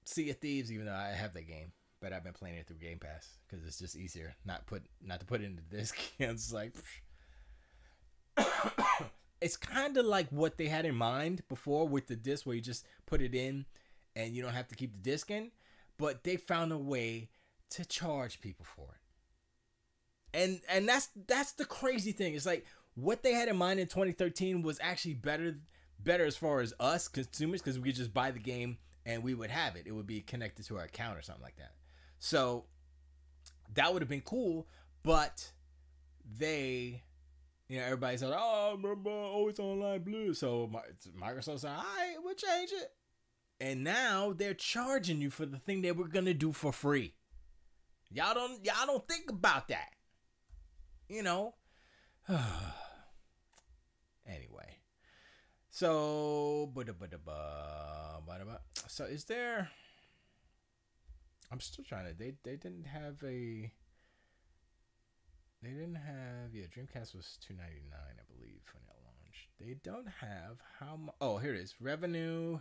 Sea of Thieves, even though I have that game, but I've been playing it through Game Pass because it's just easier not to put it in the disc. It's like it's kind of like what they had in mind before with the disc, where you just put it in and you don't have to keep the disc in, but they found a way to charge people for it. And that's the crazy thing. It's like what they had in mind in 2013 was actually better as far as us consumers, because we could just buy the game and we would have it. It would be connected to our account or something like that. So that would have been cool, but everybody said, oh, remember, it's online blue. So Microsoft said, all right, we'll change it. And now they're charging you for the thing they were going to do for free. Y'all don't think about that. Anyway. So is there? I'm still trying to. They didn't have a. They didn't have. Yeah, Dreamcast was $299, I believe, when it launched. They don't have how much. Oh, here it is. Revenue.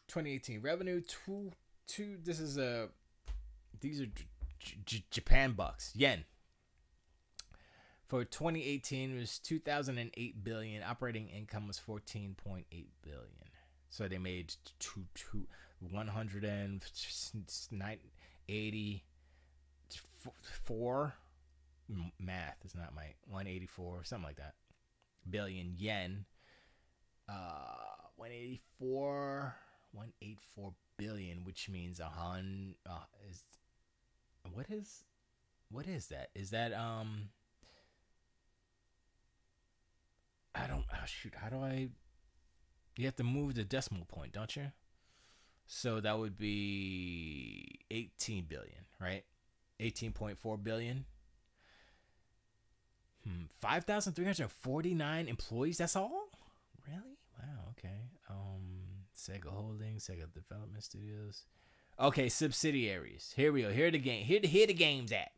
2018 revenue two. This is a. These are Japan bucks, yen. For 2018, it was 2008 billion. Operating income was 14.8 billion. So they made 184. Math is not my 184, something like that. Billion yen. 184 billion, which means what is that? Is that how do I? You have to move the decimal point, don't you? So that would be 18 billion, right? 18.4 billion. 5,349 employees. That's all? Really? Wow. Okay. Sega Holdings, Sega Development Studios. Okay, subsidiaries. Here we go. Here the games at.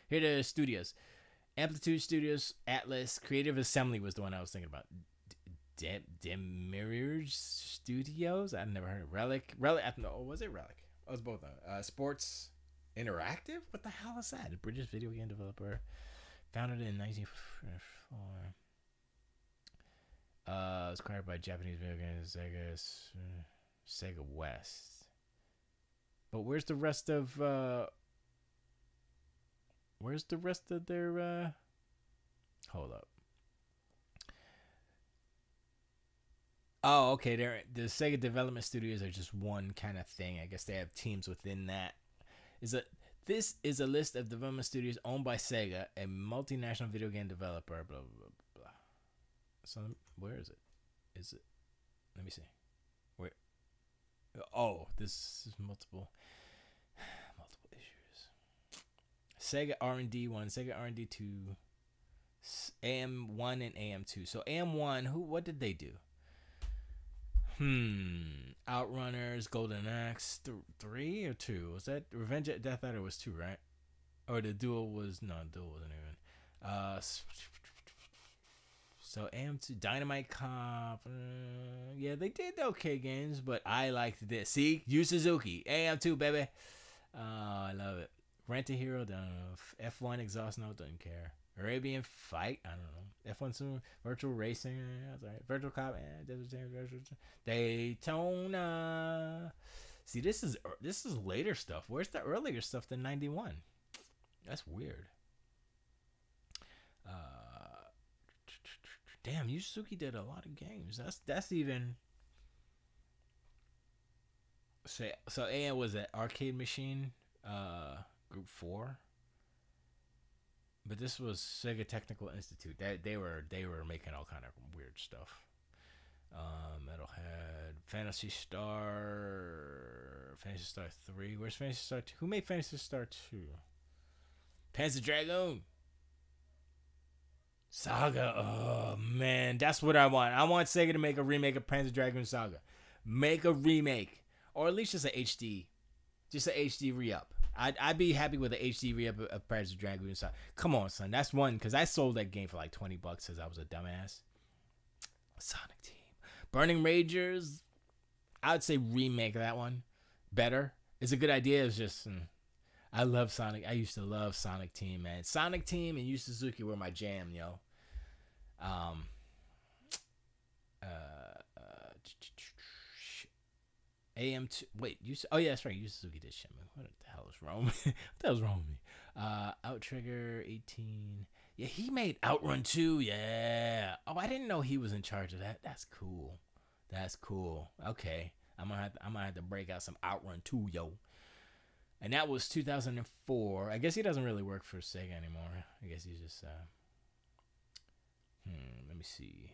Here the studios. Amplitude Studios, Atlas, Creative Assembly was the one I was thinking about. Demirage Studios. I've never heard of Relic. No, was it Relic? Oh, it was both. Sports Interactive. What the hell is that? A British video game developer, founded in 1944. It was acquired by Japanese video game Sega West. But where's the rest of their hold up. Oh, okay. The Sega development studios are just one kind of thing. I guess they have teams within that. This is a list of development studios owned by Sega, a multinational video game developer. Blah blah blah. So where is it? Is it? Let me see. Where? Oh, this is multiple issues. Sega R&D 1, Sega R&D 2, AM1 and AM2. So AM1, what did they do? Outrunners, Golden Axe, 3 or 2? Was that Revenge at Death Adder was 2, right? Or the duel wasn't even. So AM2, Dynamite Cop. Yeah, they did okay games, but I liked this. See, Yu Suzuki, AM2, baby. I love it. Rent a Hero, don't know. F1 Exhaust Note, doesn't care. Arabian Fight, I don't know. F1 Super Virtual Racing, that's right. Virtual Cop, Daytona. See, this is later stuff. Where's the earlier stuff than 91? That's weird. Damn, Yu Suzuki did a lot of games. That's even. So AM was at Arcade Machine, Group 4. But this was Sega Technical Institute. They were making all kind of weird stuff. Metalhead, Phantasy Star 3. Where's Phantasy Star 2? Who made Phantasy Star 2? Panzer Dragoon. Saga. Oh man, that's what I want. I want Sega to make a remake of Panzer Dragoon Saga. Make a remake, or at least just an HD re-up. I'd be happy with an HD re-up of Panzer Dragoon Saga. Come on, son, that's one, because I sold that game for like $20 because I was a dumbass. Sonic Team, Burning Rangers. I'd say remake that one. Better. It's a good idea. It's just. I love Sonic. I used to love Sonic Team, man. Sonic Team and Yu Suzuki were my jam, yo. AM2. Wait, oh yeah, that's right. Yu Suzuki did shit, man. What the hell is wrong? What the hell is wrong with me? Outrigger 18. Yeah, he made Outrun 2. Yeah. Oh, I didn't know he was in charge of that. That's cool. Okay, I'm gonna have to break out some Outrun 2, yo. And that was 2004. I guess he doesn't really work for Sega anymore. I guess he's just let me see.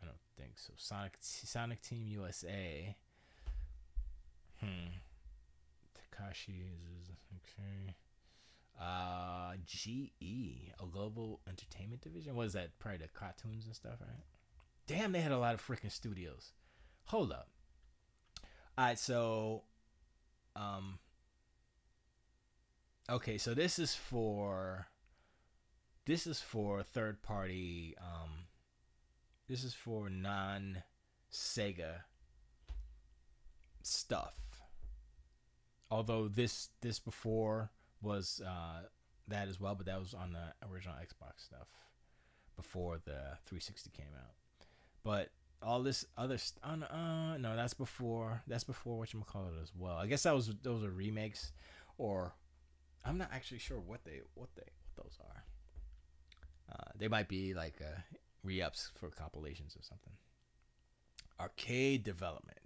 I don't think so. Sonic Team USA. Takashi is okay. GE, a global entertainment division. What is that? Probably the cartoons and stuff, right? Damn, they had a lot of freaking studios. Hold up. Alright, so okay, so this is for third party, this is for non-Sega stuff. Although this before was that as well, but that was on the original Xbox stuff before the 360 came out. But all this other no, that's before whatchamacallit as well. I guess those are remakes, or I'm not actually sure what those are. They might be like re-ups for compilations or something. Arcade development.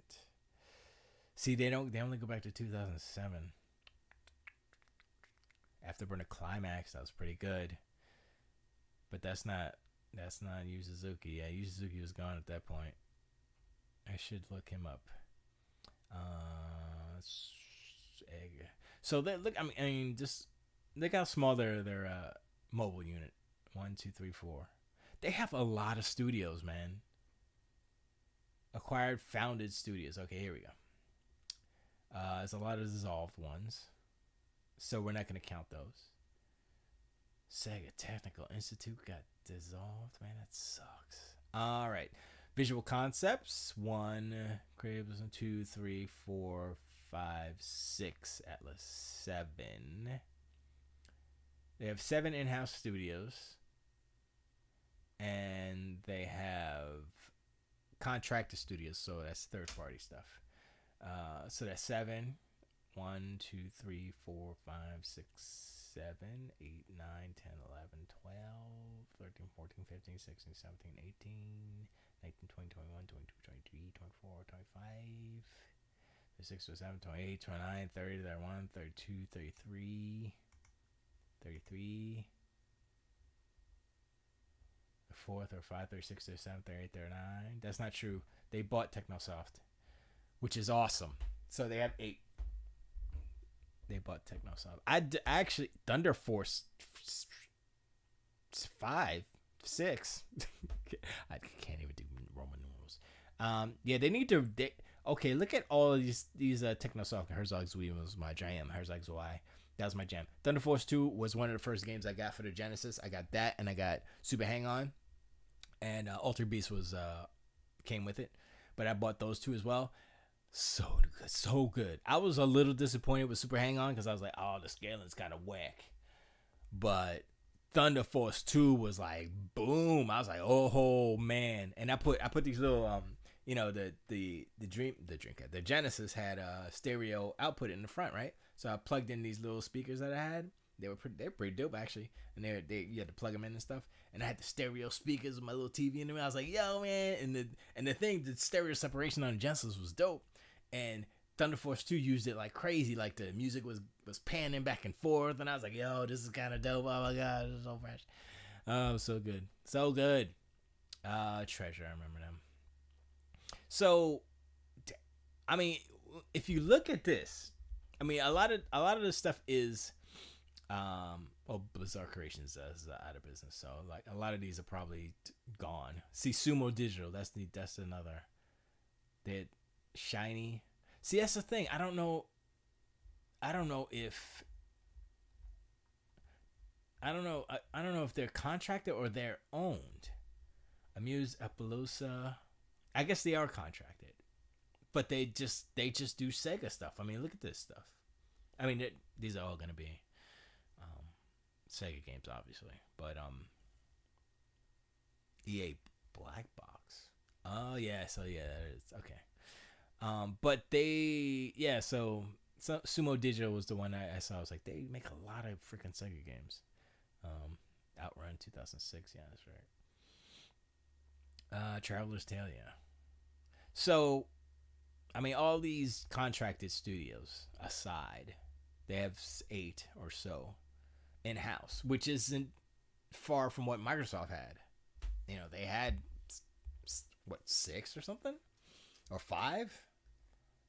See, they only go back to 2007. Afterburner Climax, that was pretty good. But that's not Yu Suzuki. Yeah, Yu Suzuki was gone at that point. I should look him up. So look. I mean, just look how small their mobile unit. 1, 2, 3, 4. They have a lot of studios, man. Acquired, founded studios. Okay, here we go. There's a lot of dissolved ones, so we're not going to count those. Sega Technical Institute got dissolved. Man, that sucks. All right. Visual concepts. 1, Cribs, 2, 3, 4, 5, 6, Atlas, 7. They have 7 in-house studios. And they have contracted studios, so that's third-party stuff. So that's 7. 1, 2, 3, 4, 5, 6, 7, 8, 9, 10, 11, 12, 13, 14, 15, 16, 17, 18, 19, 20, 21, 22, 23, 24, 25, 26, 27, 28, 29, 30, 31, 32, 33, 33, the 4th or 5, 36, 37, 38, 39. That's not true. They bought Technosoft, which is awesome. So they have 8. They bought Technosoft. Actually, Thunder Force 5, 6. I can't even do Roman numerals. Yeah, they need to. Okay, look at all of these Technosoft. Herzog Zwei was my jam. Herzog Zwei, that was my jam. Thunder Force 2 was one of the first games I got for the Genesis. I got that, and I got Super Hang On, and Alter Beast was came with it. But I bought those 2 as well. So good. I was a little disappointed with Super Hang On because I was like, oh, the scaling's kind of whack. But Thunder Force 2 was like, boom. I was like, oh man. And I put these little the Genesis had a stereo output in the front, right? So I plugged in these little speakers that I had. They're pretty dope actually, and you had to plug them in and stuff. And I had the stereo speakers with my little TV in them. I was like, yo man, and the stereo separation on the Genesis was dope. And Thunder Force 2 used it like crazy. Like the music was panning back and forth. And I was like, yo, this is kind of dope. Oh my God, this is so fresh. Oh, so good. So good. Treasure, I remember them. So, I mean, if you look at this, I mean, a lot of this stuff is, Bizarre Creations is out of business. So, like, a lot of these are probably gone. See, Sumo Digital, that's another. That Shiny. See, that's the thing. I don't know if they're contracted or they're owned. Amuse, Appaloosa. I guess they are contracted, but they just do Sega stuff. I mean, look at this stuff. I mean, these are all gonna be Sega games, obviously, but EA Black Box. Oh yeah, so yeah, that is okay. But so Sumo Digital was the one I saw. I was like, they make a lot of freaking Sega games. Outrun 2006, yeah, that's right. Traveler's Tale, yeah. So, I mean, all these contracted studios aside, they have 8 or so in-house, which isn't far from what Microsoft had. You know, they had, 6 or something? Or 5?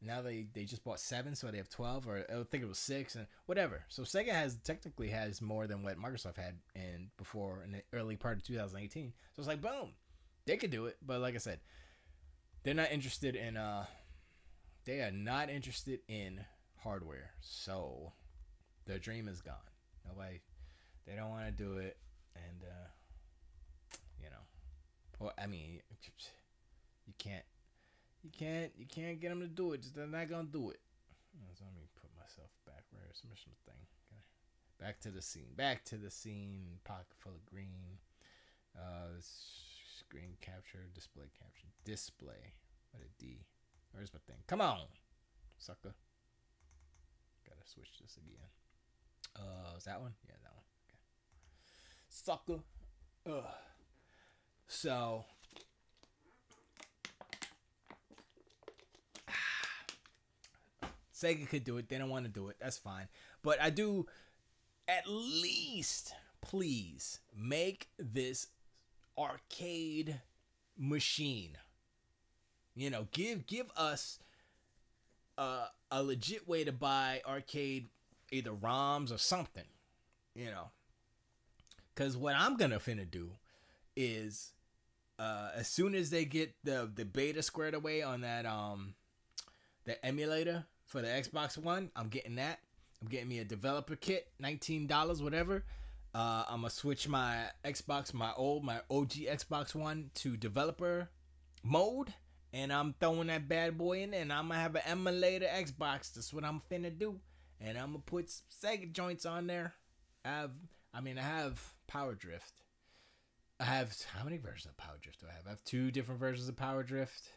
Now they just bought 7, so they have 12, or I think it was 6, and whatever. So Sega technically has more than what Microsoft had in the early part of 2018. So it's like, boom, they could do it. But like I said, they're not interested in they are not interested in hardware. So their dream is gone. They don't want to do it, and well, I mean, you can't get them to do it. Just they're not gonna do it. So let me put myself back. Where's the mission thing? Okay. Back to the scene. Pocket full of green. Screen capture. Display capture. Display. What a D. Where's my thing? Come on, sucker. Gotta switch this again. Is that one? Yeah, that one. Okay. Sucker. So. Sega could do it. They don't want to do it. That's fine. But I do, at least, please, make this arcade machine. You know, give us a legit way to buy arcade, either ROMs or something. You know. Because what I'm going to finna do is, as soon as they get the beta squared away on that the emulator for the Xbox One, I'm getting that. I'm getting me a developer kit, $19, whatever. I'm gonna switch my Xbox, my OG Xbox One to developer mode, and I'm throwing that bad boy in there, and I'm gonna have an emulator Xbox. That's what I'm finna do, and I'm gonna put some Sega joints on there. I have Power Drift. I have how many versions of Power Drift do I have? I have two different versions of Power Drift.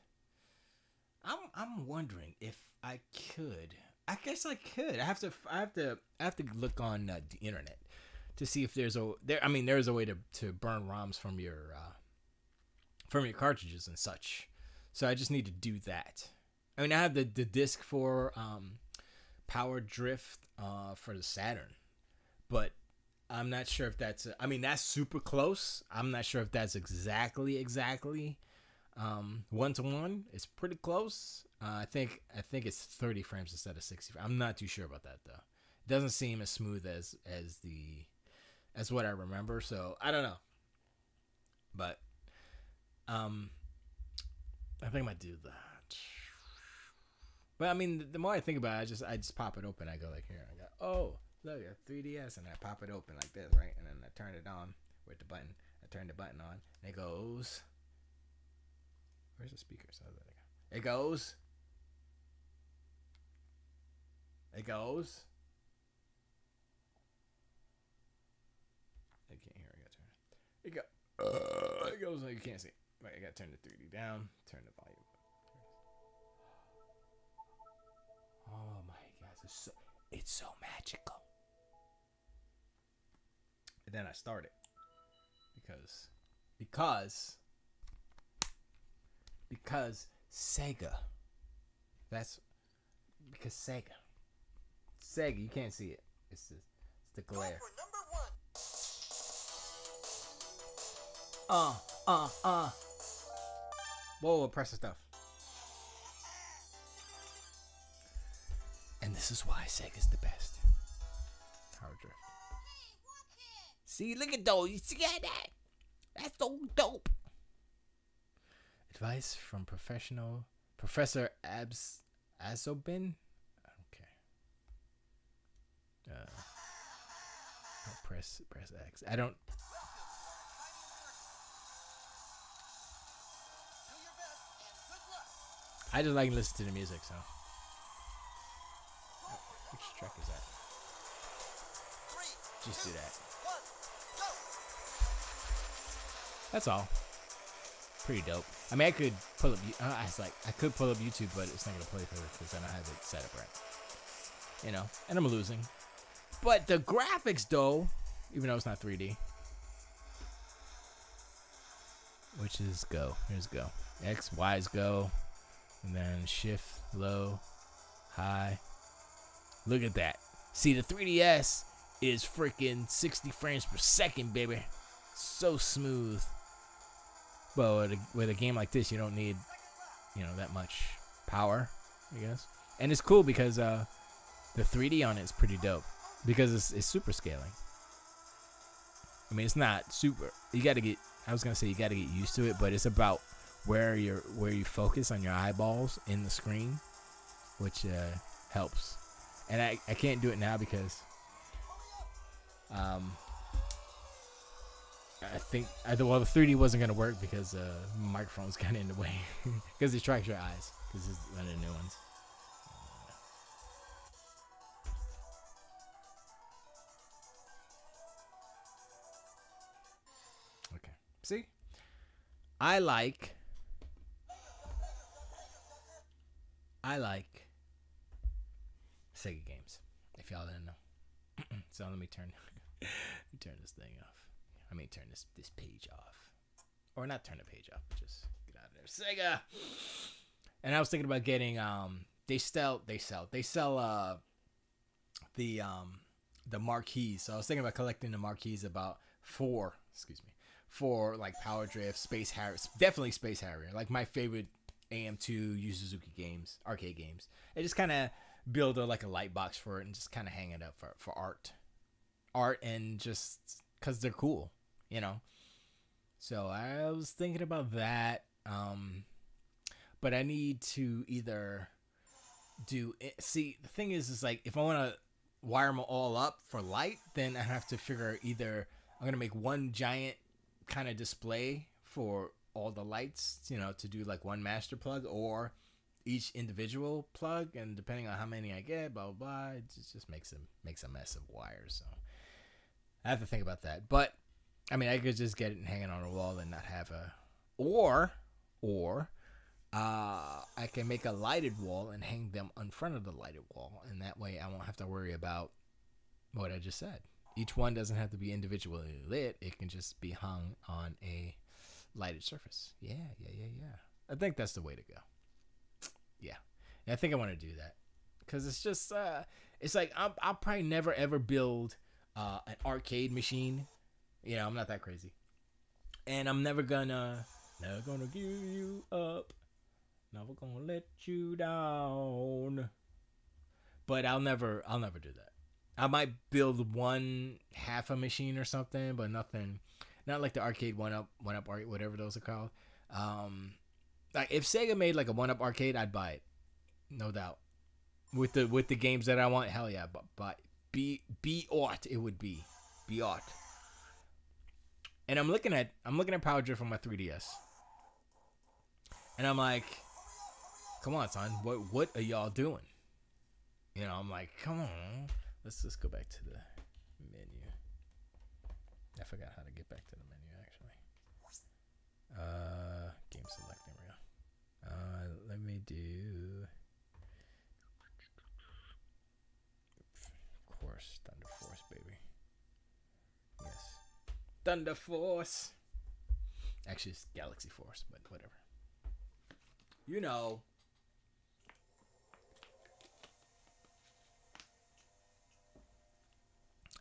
I'm wondering if I could. I guess I could. I have to look on the internet to see if there's there's a way to burn ROMs from your cartridges and such. So I just need to do that. I mean, I have the disc for Power Drift for the Saturn, but I'm not sure if that's. That's super close. I'm not sure if that's exactly 1-to-1. It's pretty close. I think it's 30 frames instead of 60. I'm not too sure about that though. It doesn't seem as smooth as what I remember. So I don't know. But I think I might do that. But I mean, the more I think about it, I just pop it open. I go like here. I go, oh, look at 3DS, and I pop it open like this, right? And then I turn it on with the button. I turn the button on, and it goes. Where's the speakers? How does that go? It goes. It goes. I can't hear. I gotta turn it. It goes. You can't see. Right, I gotta turn the 3D down. Turn the volume up. Oh my gosh, it's so magical. And then I start it because Sega. That's because Sega. You can't see it. It's the glare. Whoa, press the stuff. And this is why Sega's the best. Power Drift. See, look at those. You see that? That's so dope. Advice from Professor Azobin. Okay. Press X. I don't. I just like to listen to the music, so. Which track is that? Just do that. That's all. Pretty dope. I mean, I could pull up. I could pull up YouTube, but it's not gonna play because I don't have it set up right. And I'm losing. But the graphics, though, even though it's not 3D, which is go. Here's go. X, Y is go. And then shift, low, high. Look at that. See, the 3DS is freaking 60 frames per second, baby. So smooth. But with a game like this, you don't need, that much power, I guess. And it's cool because the 3D on it is pretty dope. Because it's super scaling. I mean, it's not super. You got to get used to it, but it's about where you focus on your eyeballs in the screen, which helps. And I can't do it now because I think the 3D wasn't gonna work because the microphone's kind of in the way because it tracks your eyes because it's one of the new ones. Okay, see, I like Sega games. If y'all didn't know, so let me turn this thing off. Turn this page off, or not turn the page off, but just get out of there, Sega. And I was thinking about getting they sell the marquees. So I was thinking about collecting the marquees about four like Power Drift, Space Harrier, definitely Space Harrier, like my favorite AM2 Yu Suzuki games, arcade games. I just kind of build a light box for it and just kind of hang it up for art and just because they're cool, So I was thinking about that, but I need to either do it. See, the thing is like if I want to wire them all up for light, then I have to figure either I'm gonna make one giant kind of display for all the lights, to do like one master plug, or each individual plug, and depending on how many I get, blah blah blah, it just makes a mess of wires. So I have to think about that. But I mean, I could just get it hanging on a wall and not have a, or I can make a lighted wall and hang them in front of the lighted wall, and that way I won't have to worry about what I just said. Each one doesn't have to be individually lit. It can just be hung on a lighted surface. Yeah. I think that's the way to go. Yeah. I think I want to do that. Because it's just, it's like, I'll probably never ever build an arcade machine. I'm not that crazy. And I'm never gonna give you up. Never gonna let you down. But I'll never do that. I might build one half a machine or something, but nothing, not like the arcade one up arcade, whatever those are called. Like if Sega made like a 1-up arcade, I'd buy it, no doubt. With the games that I want, hell yeah, but be art it would be art. And I'm looking at Power Drift on my 3DS, and I'm like, come on, son, what are y'all doing? I'm like, come on. Let's just go back to the menu. I forgot how to get back to the menu, actually. Game selecting real. Let me do. Of course, Thunder Force, baby. Yes. Thunder Force. Actually, it's Galaxy Force, but whatever.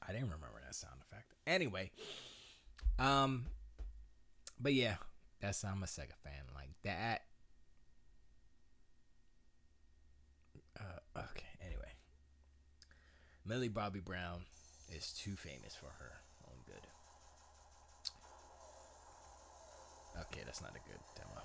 I didn't remember that sound effect. Anyway, but yeah, I'm a Sega fan like that. Okay. Anyway, Millie Bobby Brown is too famous for her own good. Okay, that's not a good demo.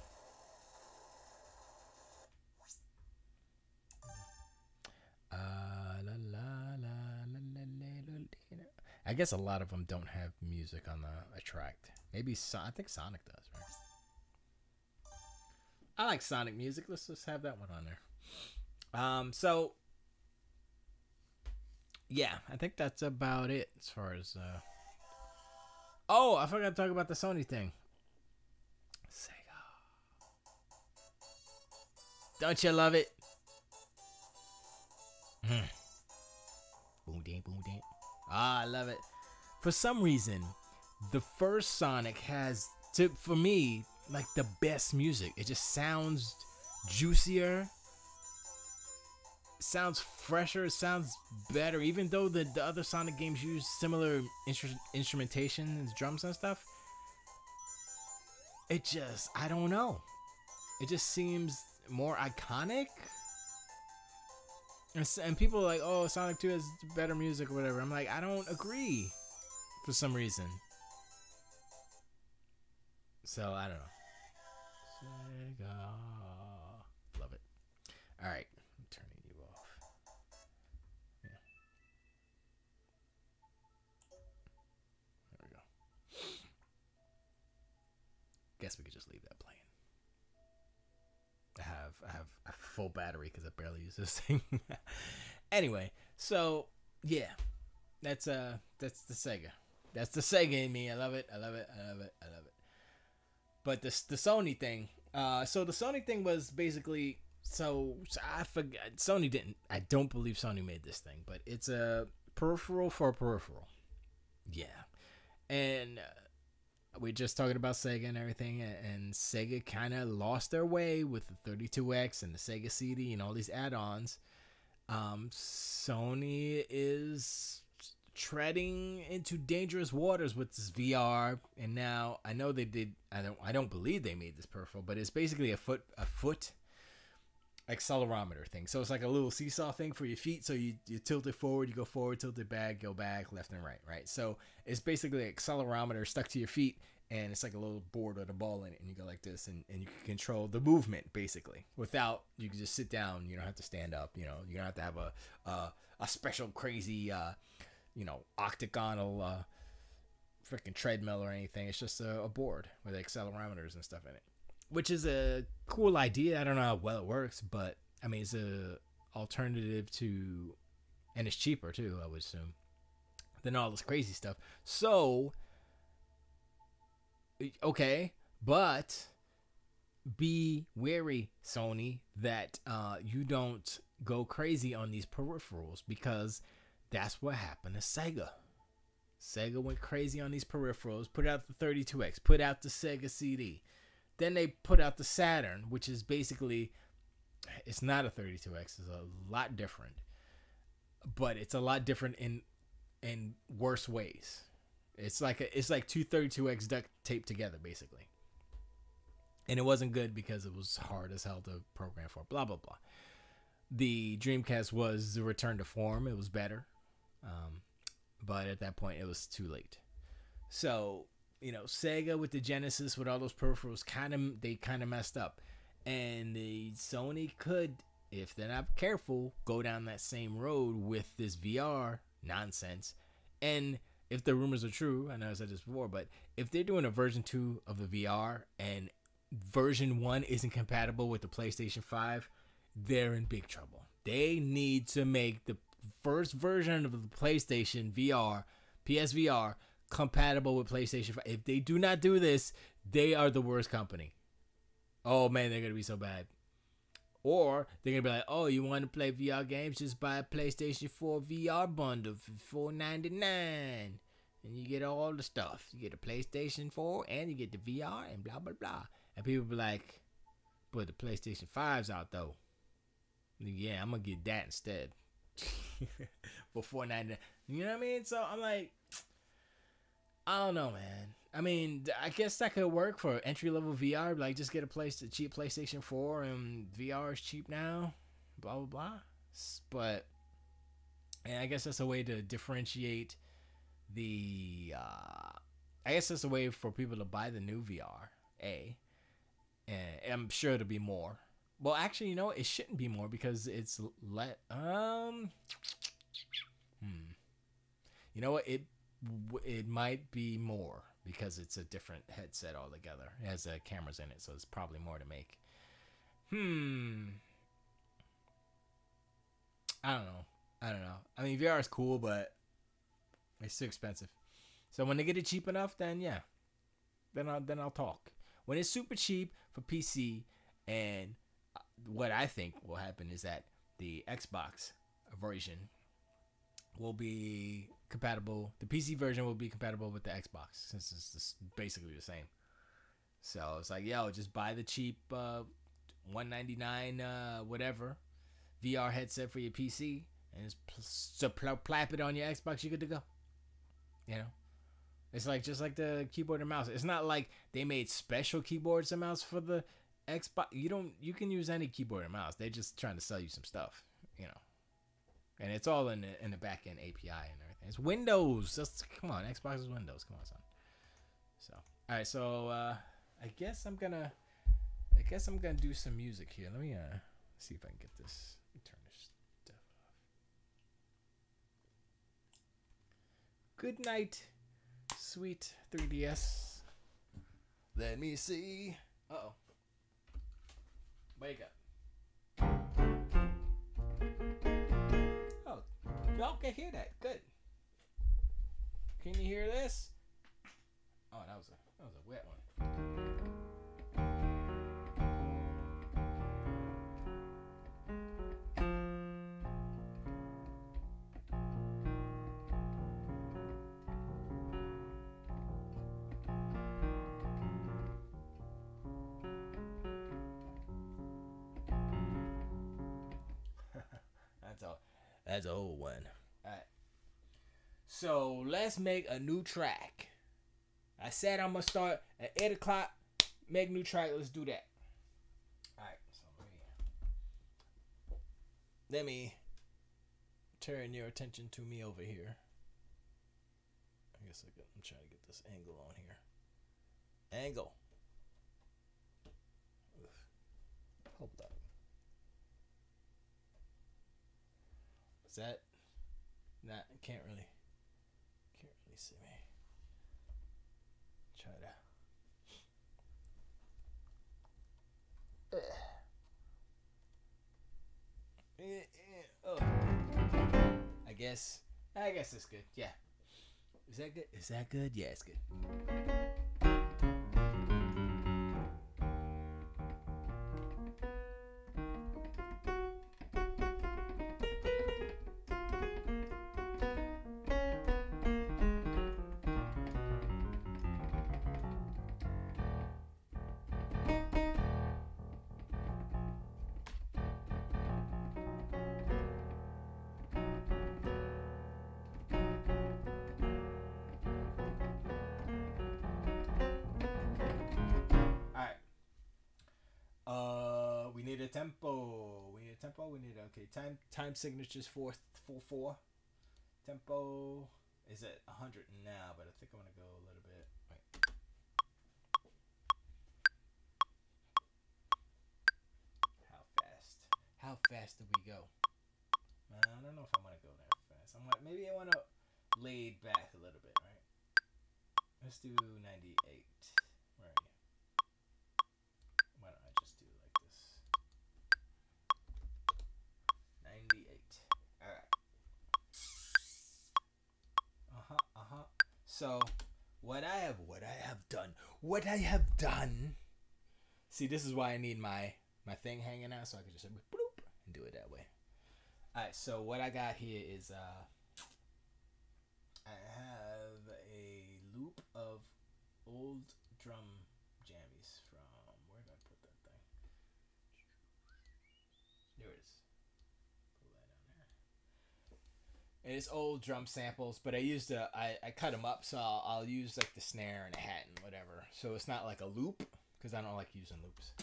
I guess a lot of them don't have music on the track. Maybe I think Sonic does, right? I like Sonic music. Let's just have that one on there. So yeah, I think that's about it as far as. Oh, I forgot to talk about the Sony thing. Sega, don't you love it? Boom, ding, boom, ding. I love it. For some reason, the first Sonic has, for me, like the best music. It just sounds juicier, sounds fresher, it sounds better. Even though the other Sonic games use similar instrumentation and drums and stuff, it just, I don't know. It just seems more iconic. And people are like, oh, Sonic 2 has better music or whatever. I'm like, I don't agree for some reason. So, I don't know. Sega. Love it. Alright. I'm turning you off. Yeah. There we go. Guess we could just leave that playing. I have a full battery because I barely use this thing. Anyway, so yeah, that's the Sega. That's the Sega in me. I love it. But the Sony thing. So the Sony thing was basically, so I forgot. Sony didn't. I don't believe Sony made this thing, but it's a peripheral for a peripheral. Yeah, and. We're just talking about Sega and everything, and Sega kind of lost their way with the 32X and the Sega CD and all these add-ons. Sony is treading into dangerous waters with this VR, and now I know they did. I don't believe they made this peripheral, but it's basically a foot accelerometer thing. So it's like a little seesaw thing for your feet. So you tilt it forward, you go forward, tilt it back, go back, left and right, right? So it's basically an accelerometer stuck to your feet, and it's like a little board with a ball in it, and you go like this, and you can control the movement basically without, you can just sit down. You don't have to stand up. You know, you don't have to have a special crazy, octagonal freaking treadmill or anything. It's just a board with accelerometers and stuff in it, which is a cool idea. I don't know how well it works, but I mean, it's a alternative to, and it's cheaper too, I would assume, than all this crazy stuff. So, okay, but be wary, Sony, that you don't go crazy on these peripherals, because that's what happened to Sega. Sega went crazy on these peripherals, put out the 32X, put out the Sega CD. Then they put out the Saturn, which is basically, it's not a 32X. It's a lot different, but it's a lot different in worse ways. It's like two 32X duct taped together, basically. And it wasn't good because it was hard as hell to program for. Blah blah blah. The Dreamcast was the return to form. It was better, but at that point, it was too late. So, Sega with the Genesis, with all those peripherals, kind of messed up. And the Sony could, if they're not careful, go down that same road with this VR nonsense. And if the rumors are true, I know I said this before, but if they're doing a version 2 of the VR and version 1 isn't compatible with the PlayStation 5, they're in big trouble. They need to make the first version of the PlayStation VR, PSVR, compatible with PlayStation 5. If they do not do this, they are the worst company. Oh man, they're gonna be so bad. Or they're gonna be like, oh, you want to play VR games? Just buy a PlayStation 4 VR bundle for $4.99, and you get all the stuff. You get a PlayStation 4 and you get the VR and blah blah blah. And people be like, but the PlayStation 5's out though. Yeah, I'm gonna get that instead for $4.99. You know what I mean? So I'm like, I don't know, man. I mean, I guess that could work for entry-level VR. Like, just get a cheap PlayStation 4, and VR is cheap now. Blah, blah, blah. But, and I guess that's a way to differentiate the... I guess that's a way for people to buy the new VR, A. And I'm sure it'll be more. Well, actually, it shouldn't be more because it's... You know what? It might be more because it's a different headset altogether. It has cameras in it, so it's probably more to make. I don't know. I mean, VR is cool, but it's too expensive. So when they get it cheap enough, then yeah, then I'll talk. When it's super cheap for PC, and what I think will happen is that the Xbox version will be compatible. The PC version will be compatible with the Xbox, since it's basically the same. So it's like, yo, just buy the cheap $199 whatever VR headset for your PC, and just plap it on your Xbox. You're good to go. It's like just like the keyboard and mouse. It's not like they made special keyboards and mouse for the Xbox. You can use any keyboard and mouse. They're just trying to sell you some stuff, And it's all in the back end API and everything. It's Windows. Come on, Xbox is Windows. Come on, son. So, all right. So, I guess I'm gonna do some music here. Let me see if I can get this. Let me turn this stuff off. Good night, sweet 3DS. Let me see. Uh-oh. Wake up. Y'all can hear that. Good. Can you hear this? Oh, that was a wet one. That's an old one. Alright. So let's make a new track. I said I'm gonna start at 8 o'clock. Make a new track. Let's do that. Alright. So let me turn your attention to me over here. I guess I'm trying to get this angle on here. Angle. Hold up. Is that not? Can't really see me. Try to. I guess it's good. Yeah. Is that good? Is that good? Yeah, it's good. We need a tempo. We need a tempo. We need time signatures 4/4. Tempo is at 100 now, but I think I'm gonna go a little bit. Wait. How fast do we go? I don't know if I want to go that fast. Maybe I want to laid back a little bit, right? Let's do 98. Where are you? Why don't I just do like this? 98. All right. So what I have done. See, this is why I need my thing hanging out, so I can just bloop and do it that way. All right. So what I got here is I have a loop of old drum jammies from, where did I put that thing? There it is. Pull that down there. And it's old drum samples, but I cut them up, so I'll use like the snare and a hat and whatever. So it's not like a loop, because I don't like using loops.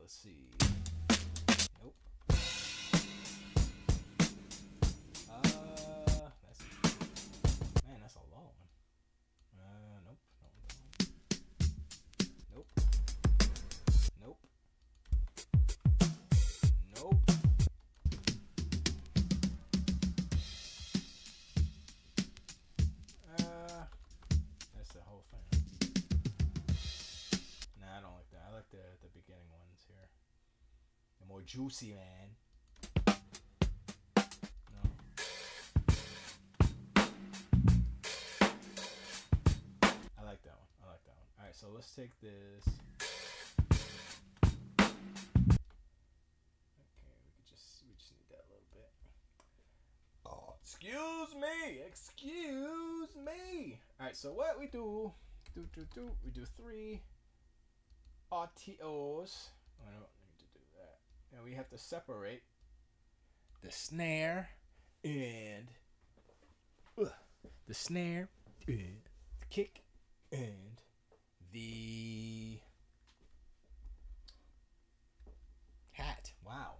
Let's see. Nope. That's a long one. Nope. Nope. Nope. Nope. That's the whole thing. Nah, I don't like that. I like the beginning ones here. They're more juicy, man. No. I like that one. Alright, so let's take this. Okay, we just need that a little bit. Oh, excuse me. Alright, so what we do, we do 3 RTOs. I don't need to do that. And we have to separate the snare and the kick and the hat. Wow.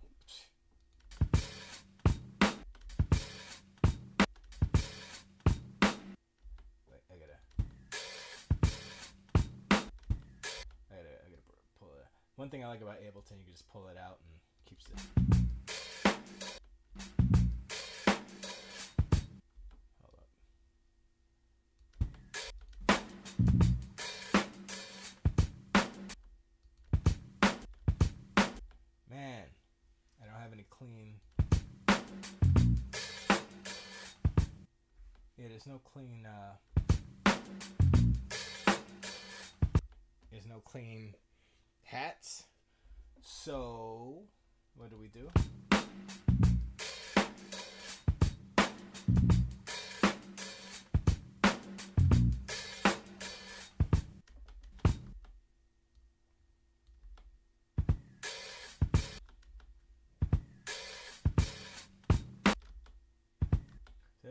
Wait, I gotta pull it. One thing I like about Ableton, you can just pull it out and keeps it. Hold up. Man, I don't have any clean. Yeah, there's no clean. There's no clean hats. So, what do we do?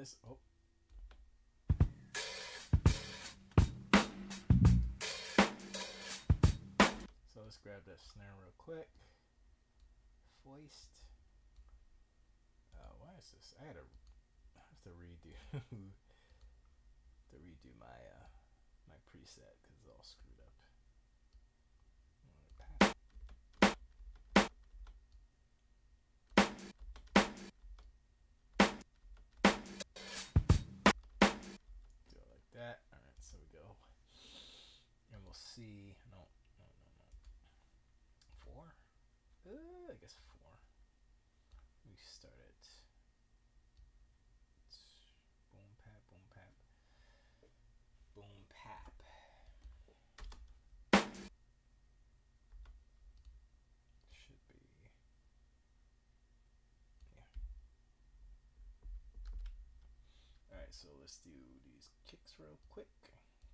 this. Oh. So let's grab that snare real quick. Foist. Why is this? I have to redo my my preset because it's all screwed up. Do it like that. All right, so we go, and we'll see. No. 4. I guess 4. We start it. Boom pap, boom pap, boom pap. Should be, yeah. All right, so let's do these kicks real quick.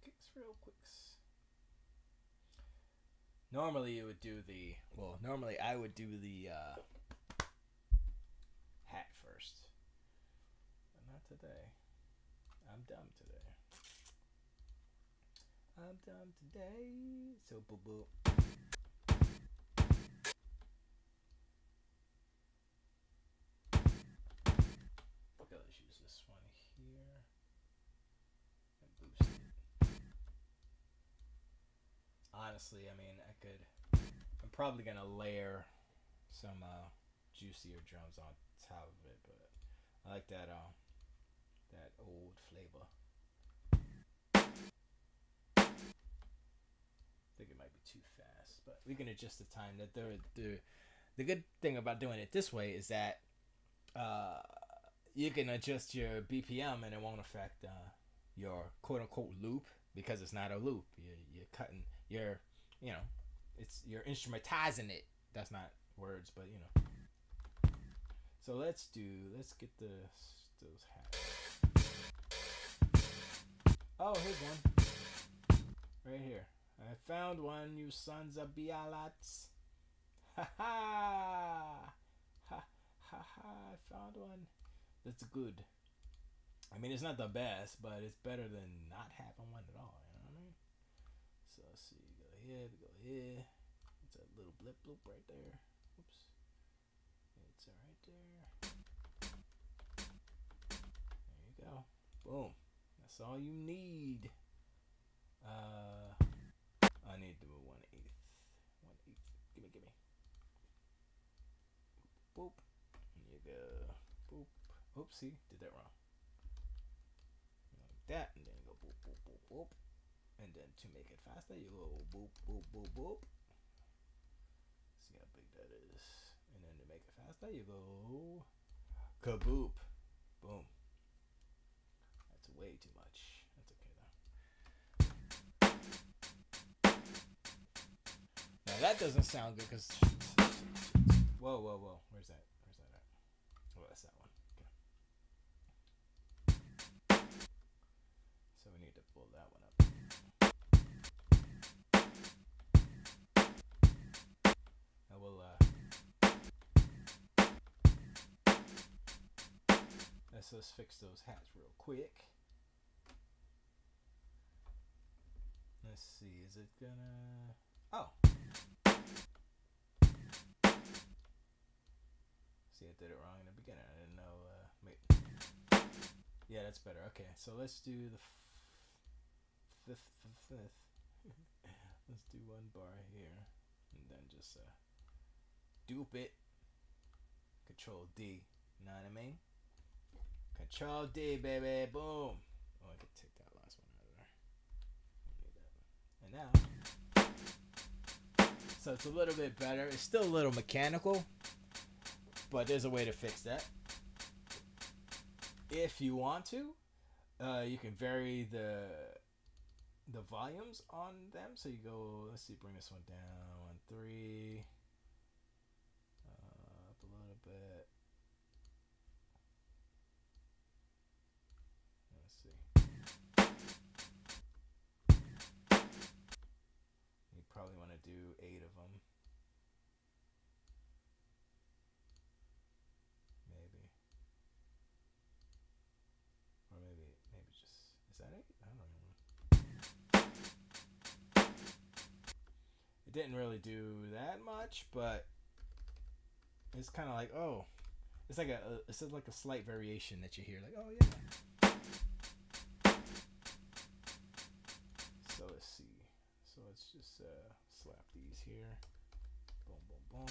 Kicks real quicks. Normally you would do the, normally I would do the hat first. But not today. I'm dumb today. I'm dumb today. So boo boo. Okay, let's use this one here. And boost it. Honestly, I mean, I'm probably gonna layer some juicier drums on top of it, but I like that old flavor. I think it might be too fast, but we can adjust the time. That the good thing about doing it this way is that you can adjust your BPM and it won't affect your quote unquote loop, because it's not a loop. You're cutting you're instrumentizing it. That's not words, but So let's get those hats. Oh, here's one. Right here. I found one, you sons of bialats. Ha ha! Ha ha ha! I found one. That's good. I mean, it's not the best, but it's better than not having one at all. You know what I mean? So let's see. We go here. It's a little blip bloop right there. Oops. It's right there. There you go. Boom. That's all you need. I need to do a 1/8. 1/8. Gimme. Boop. There you go. Boop. Oopsie. Did that wrong. Like that. And then you go boop, boop, boop, boop. And then to make it faster, you go boop, boop, boop, boop. See how big that is. And then to make it faster, you go kaboop. Boom. That's way too much. That's okay though. Now that doesn't sound good because. Whoa. Where's that at? Oh, that's that one. Okay. So we need to pull that one up. I will let's fix those hats real quick. Let's see, is it gonna... Oh! See, I did it wrong in the beginning. I didn't know, wait. Yeah, that's better. Okay, so let's do the fifth. Let's do one bar here. And then just dupe it. Control D. You know what I mean? Control D, baby. Boom. Oh, I could take that last one out of there. And now. So it's a little bit better. It's still a little mechanical, but there's a way to fix that. If you want to, you can vary the volumes on them. So you go, let's see, bring this one down. 3. Up a little bit. Let's see. You probably want to do 8 of them. Maybe. It didn't really do that much, but it's kind of like, oh, it's like a slight variation that you hear, like, oh yeah. So let's see. So let's just slap these here. Boom, boom, boom.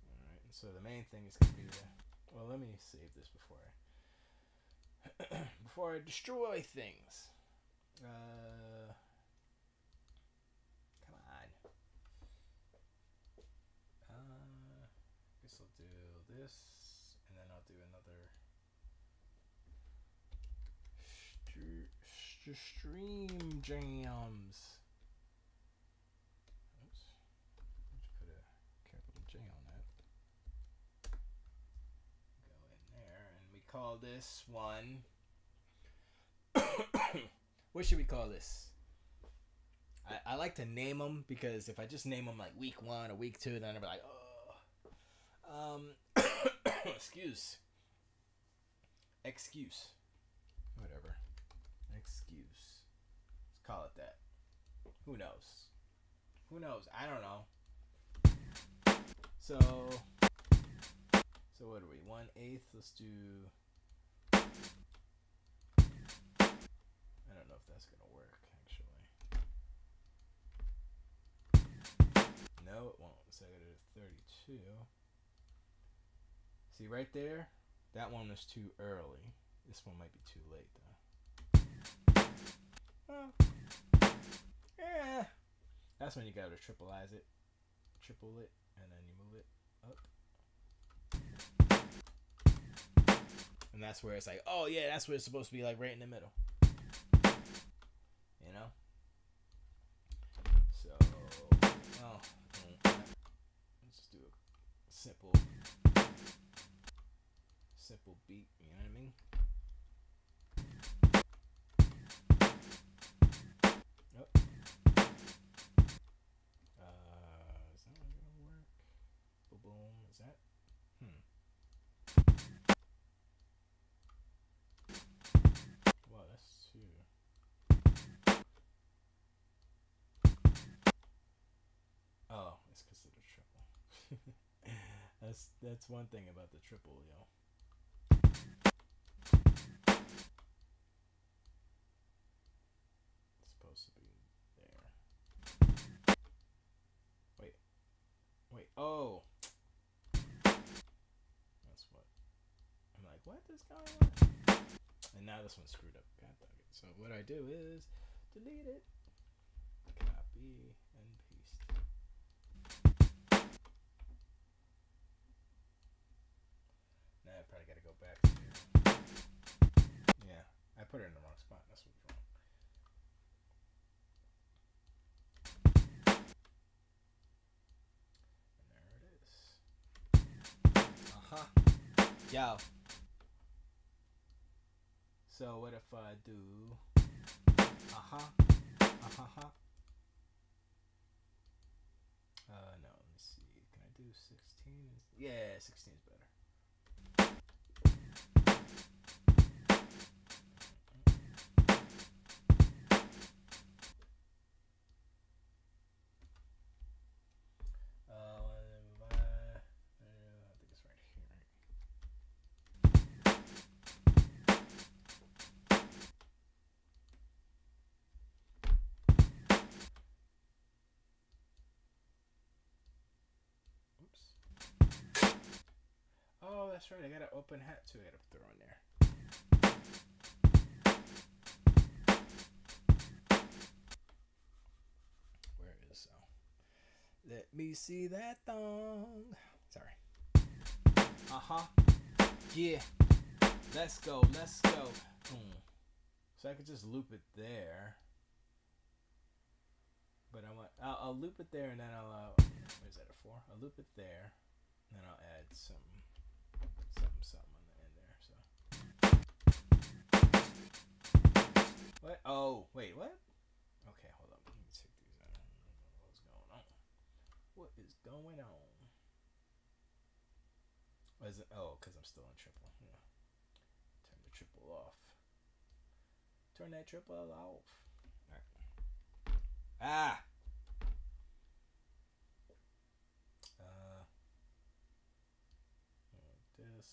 All right. And so the main thing is gonna be well, let me save this before I destroy things. Come on. Guess I'll do this, and then I'll do another stream jams. Oops. Let's put a capital J on that. Go in there, and we call this one. What should we call this? I like to name them because if I just name them like week 1 or week 2, then I'll be like, oh. Excuse. Whatever. Excuse. Let's call it that. Who knows? I don't know. So what are we? 1/8. Let's do. I don't know if that's gonna work actually. No, it won't. So I gotta do 32. See right there? That one was too early. This one might be too late though. Well, yeah. That's when you gotta triple it, and then you move it up. And that's where it's like, oh yeah, that's where it's supposed to be, like right in the middle. You know? So, let's just do a simple beat, you know what I mean? Oh. Is that one gonna work? Boom, is that? Wow, that's too. Oh, it's because of the triple. That's one thing about the triple, yo. It's supposed to be there. Wait. Oh, that's what. I'm like, what is going on? And now this one's screwed up. God dog it. So what I do is delete it, copy, and paste. Now I probably got to go back to. Yeah, I put it in the wrong spot. That's what's wrong. And there it is. Yo. So what if I do? No, let me see. Can I do 16? Yeah, 16 is better. I think it's right here. Oops. Oh, that's right. I got an open hat too. I got to throw in there. Where is Let me see that thong. Sorry. Yeah. Let's go. So I could just loop it there. But I'll loop it there, and then I'll where's that, a 4? I'll loop it there, and then I'll add something on the end there. So what? Oh wait, what? Okay, hold up. Let me take these out. What's going on? What is going on? What is it? Oh, because I'm still in triple. Yeah. Turn the triple off. Turn that triple off. Ah. Uh, this.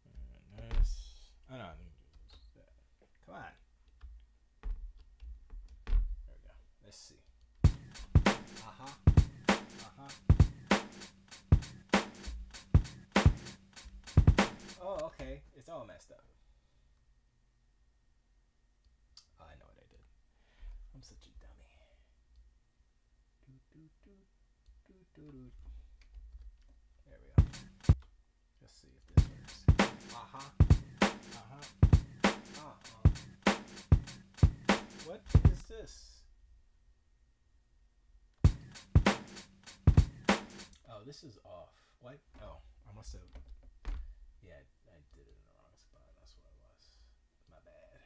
And this. Oh no, let me do this. Come on. There we go. Let's see. Uh-huh. Uh-huh. Oh, okay. It's all messed up. Oh, I know what I did. I'm such a dummy. There we go. Let's see if this works. Uh-huh. Uh-huh. Uh-huh. What is this? Oh, this is off. What? Oh, I must have. Yeah, I did it in the wrong spot. That's what it was. My bad.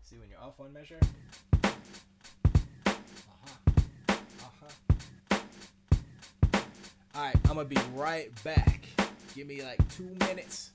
See, when you're off one measure. Alright, I'm gonna be right back. Give me like 2 minutes.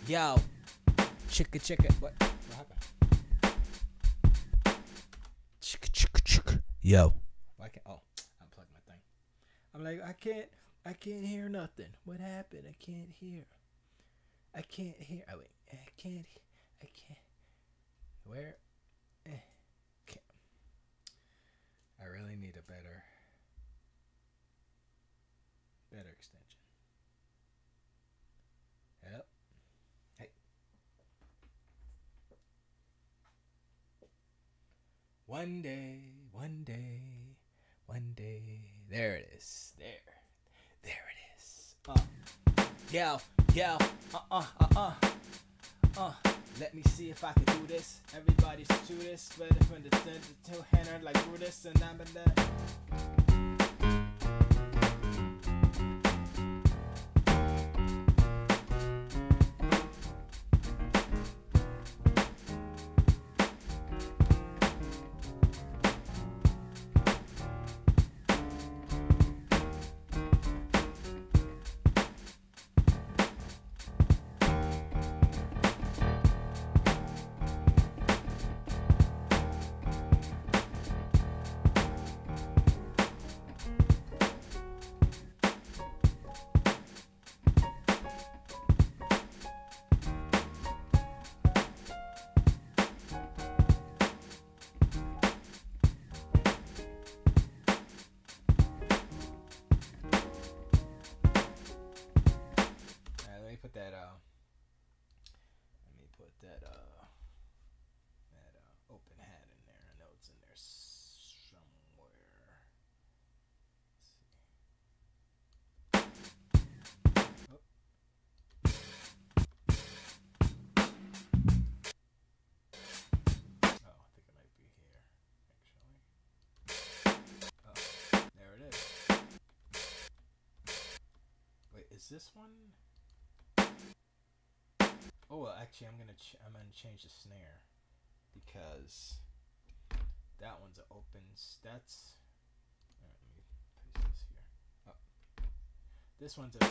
Yo, chicka. What happened? Chicka. Yo. Why can't? Oh, unplugged my thing. I'm like, I can't hear nothing. What happened? I can't hear. Oh wait, I can't. Where? Can't. I really need a better extension. Yep. Hey. One day. There it is. There it is. Yo. Let me see if I can do this. Everybody's do this, but from the two-hander like Brutus and I'm that. is this one? Oh, well, actually, I'm gonna change the snare because that one's an open. That's. Alright, let me place this here. Oh, this one's a.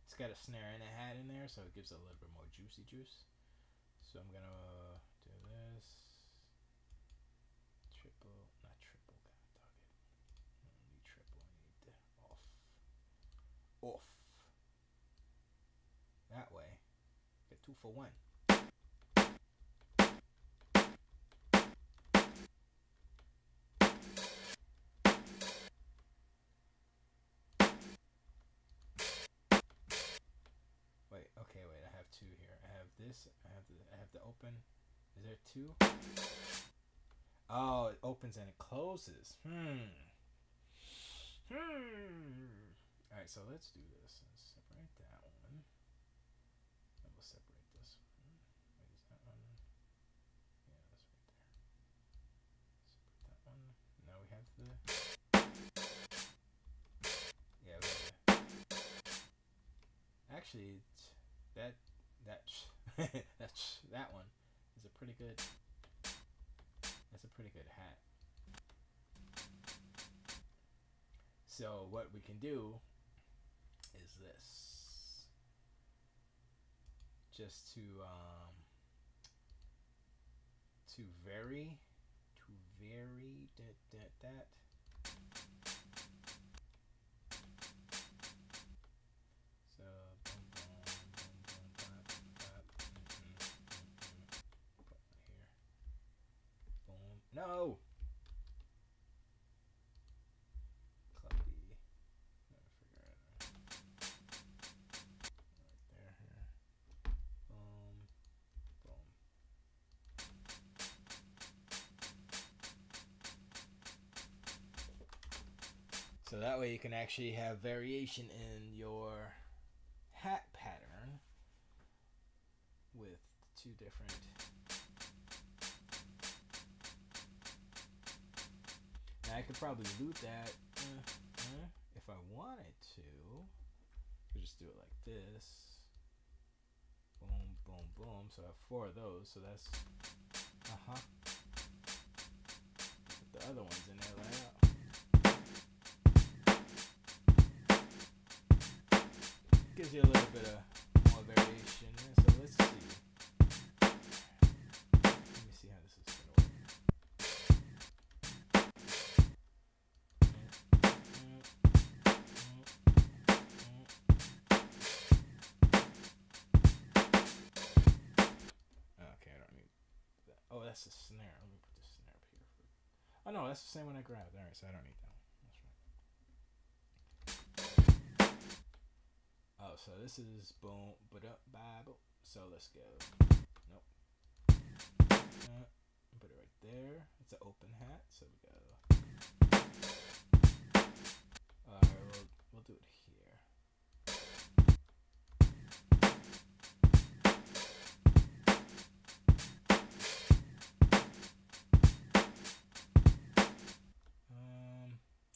It's got a snare and a hat in there, so it gives it a little bit more juicy juice. So I'm gonna do this. Triple, not triple. God dog it. I don't need triple. I need off. Off. That way, get 2 for 1. Wait, okay, wait. I have 2 here. I have this. I have the open. Is there 2? Oh, it opens and it closes. All right, so let's do this. Let's separate that one. And we'll separate this one. Wait, is that one? Yeah, that's right there. Separate that one. Now we have the. Yeah, we have the. Actually, that that one is a pretty good. That's a pretty good hat. So what we can do is this, just to vary that. So boom, boom, boom, boom, clap, put it here. Boom. No. So that way you can actually have variation in your hat pattern with 2 different. Now I could probably loop that if I wanted to. I could just do it like this. Boom, boom, boom. So I have 4 of those. So that's put the other ones in there right out. Gives you a little bit of more variation. So let's see. Let me see how this is gonna work. Okay, I don't need that. Oh, that's the snare. Let me put the snare up here. Oh no, that's the same one I grabbed. All right, so I don't need that one. Oh, so this is boom, but up, Bible. So let's go. Nope. Put it right there. It's an open hat, so we go. Alright, we'll do it here.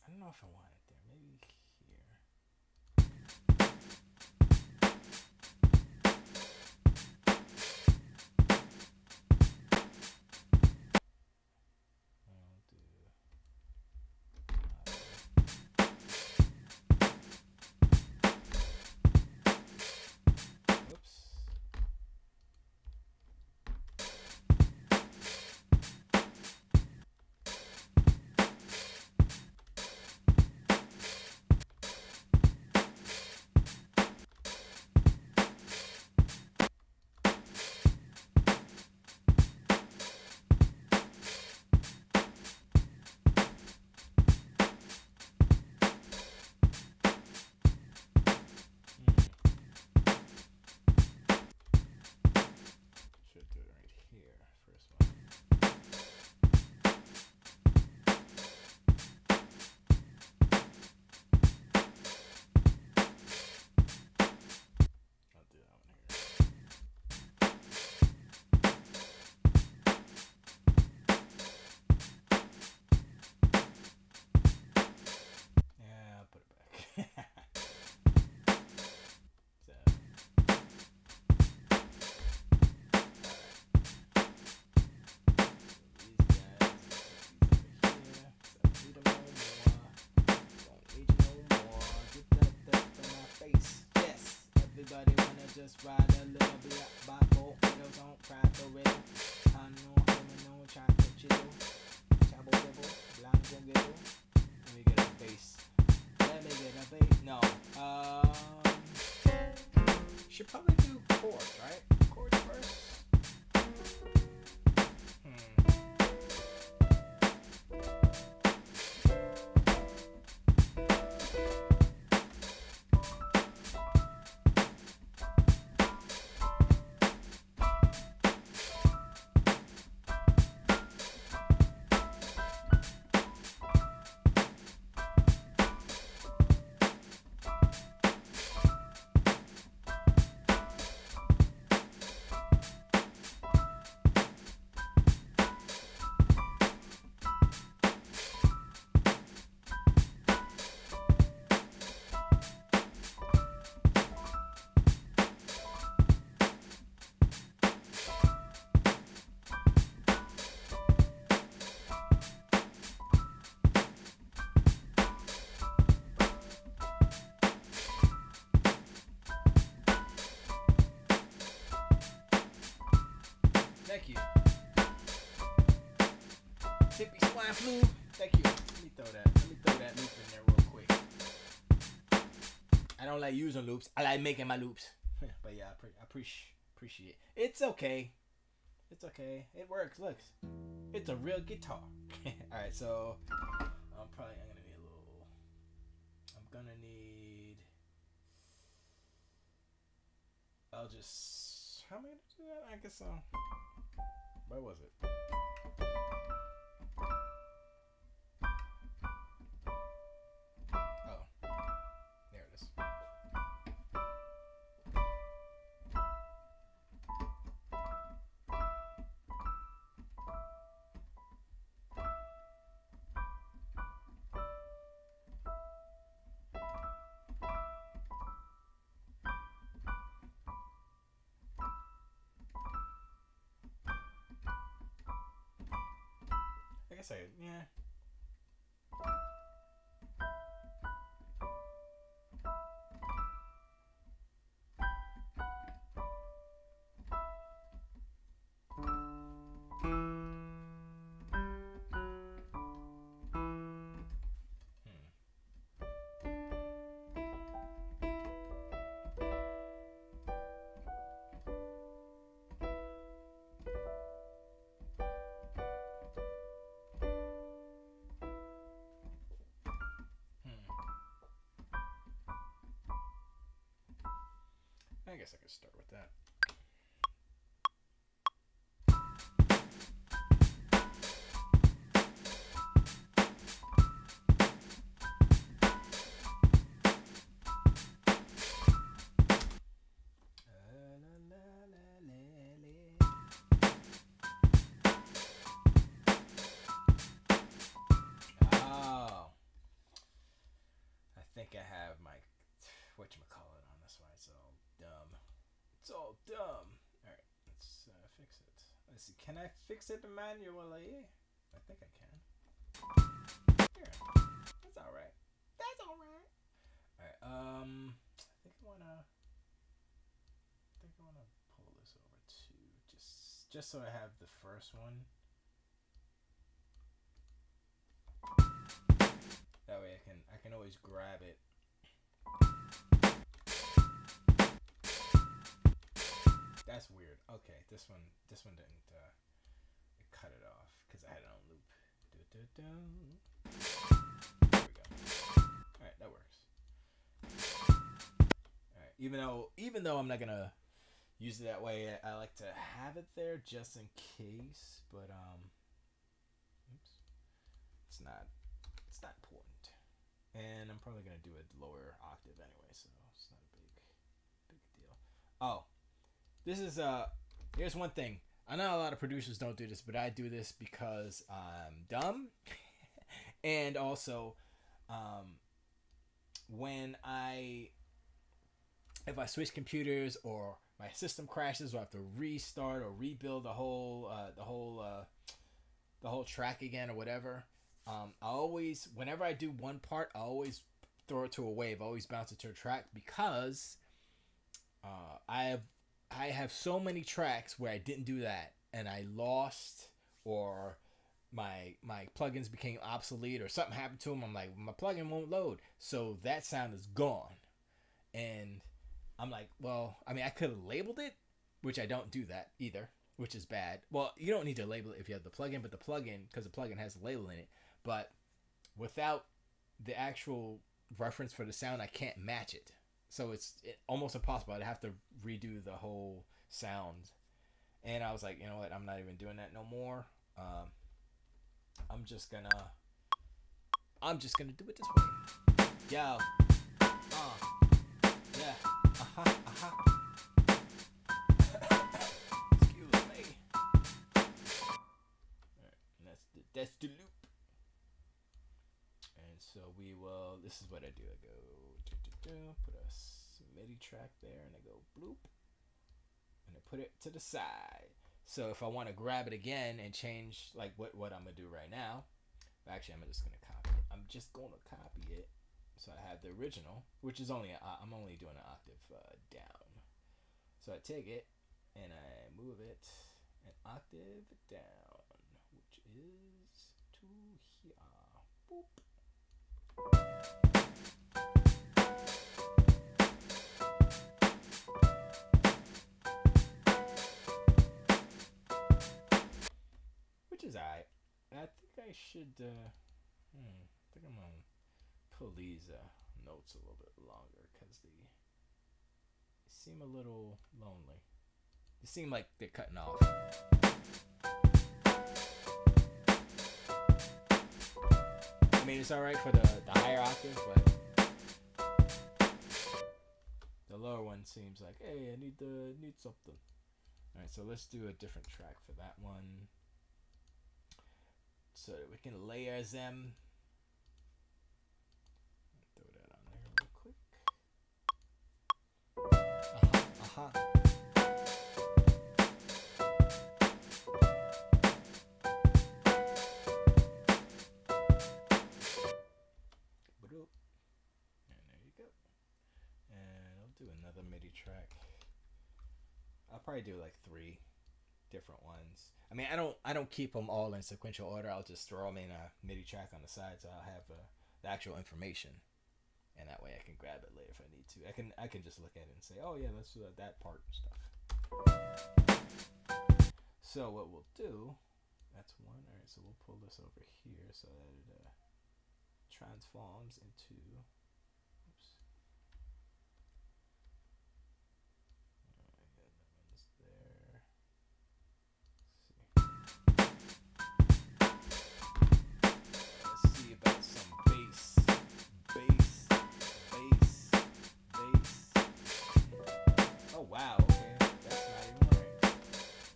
I don't know if I want it there. Maybe here. Tippy swine flu. Thank you. Let me throw that loop in there real quick. I don't like using loops. I like making my loops. But yeah, I appreciate it. It's okay. It's okay. It works. Look, it's a real guitar. All right, so I'm gonna need a little. I'm gonna need. I'll just. How am I gonna do that? I guess where was it? Oh, there it is. I guess yeah. I guess I could start with that. Oh, I think I have my whatchamacallit on this one. It's all dumb. It's all dumb. Alright, let's fix it. Let's see. Can I fix it manually? I think I can. Here. That's alright. That's alright. Alright, I think I wanna pull this over to just so I have the first one. That way I can always grab it. That's weird. Okay, this one didn't it cut it off because I had it on loop. There we go. All right, that works. All right, even though I'm not gonna use it that way, I like to have it there just in case. But oops, it's not important. And I'm probably gonna do a lower octave anyway, so it's not a big deal. Oh. This is here's one thing. I know a lot of producers don't do this, but I do this because I'm dumb. And also if I switch computers or my system crashes or I have to restart or rebuild the whole track again or whatever, I always, whenever I do one part, I always throw it to a wave. I always bounce it to a track because I have so many tracks where I didn't do that and I lost, or my plugins became obsolete or something happened to them. I'm like, my plugin won't load, so that sound is gone. And I'm like, well, I mean, I could have labeled it, which I don't do that either, which is bad. Well, you don't need to label it if you have the plugin, but the plugin, because the plugin has the label in it, but without the actual reference for the sound, I can't match it. So it's almost impossible. I'd have to redo the whole sound. And I was like, you know what? I'm not even doing that no more. I'm just gonna do it this way. Yo. Yeah. Excuse me. Alright, and that's the loop. And so we will, this is what I do. I go put a MIDI track there, and I go bloop, and I put it to the side. So if I want to grab it again and change, like what I'm gonna do right now, actually I'm just gonna copy it. I'm just gonna copy it. So I have the original, which is only I'm only doing an octave down. So I take it and I move it an octave down, which is to here. Boop. Which is alright. I think I should. I think I'm gonna pull these notes a little bit longer because they seem a little lonely. They seem like they're cutting off. I mean, it's alright for the higher octave, but the lower one seems like, hey, I need something. Alright, so let's do a different track for that one, so that we can layer them. Throw that on there real quick. Uh-huh. And there you go. And I'll do another MIDI track. I'll probably do like 3 different ones. I mean, I don't keep them all in sequential order. I'll just throw them in a MIDI track on the side, so I'll have the actual information, and that way I can grab it later if I need to. I can just look at it and say, oh yeah, let's do that part and stuff. So what we'll do, that's one. All right, so we'll pull this over here so that it transforms into. Oops. That one's there. Let's see about some bass. Oh wow, okay. That's not even right.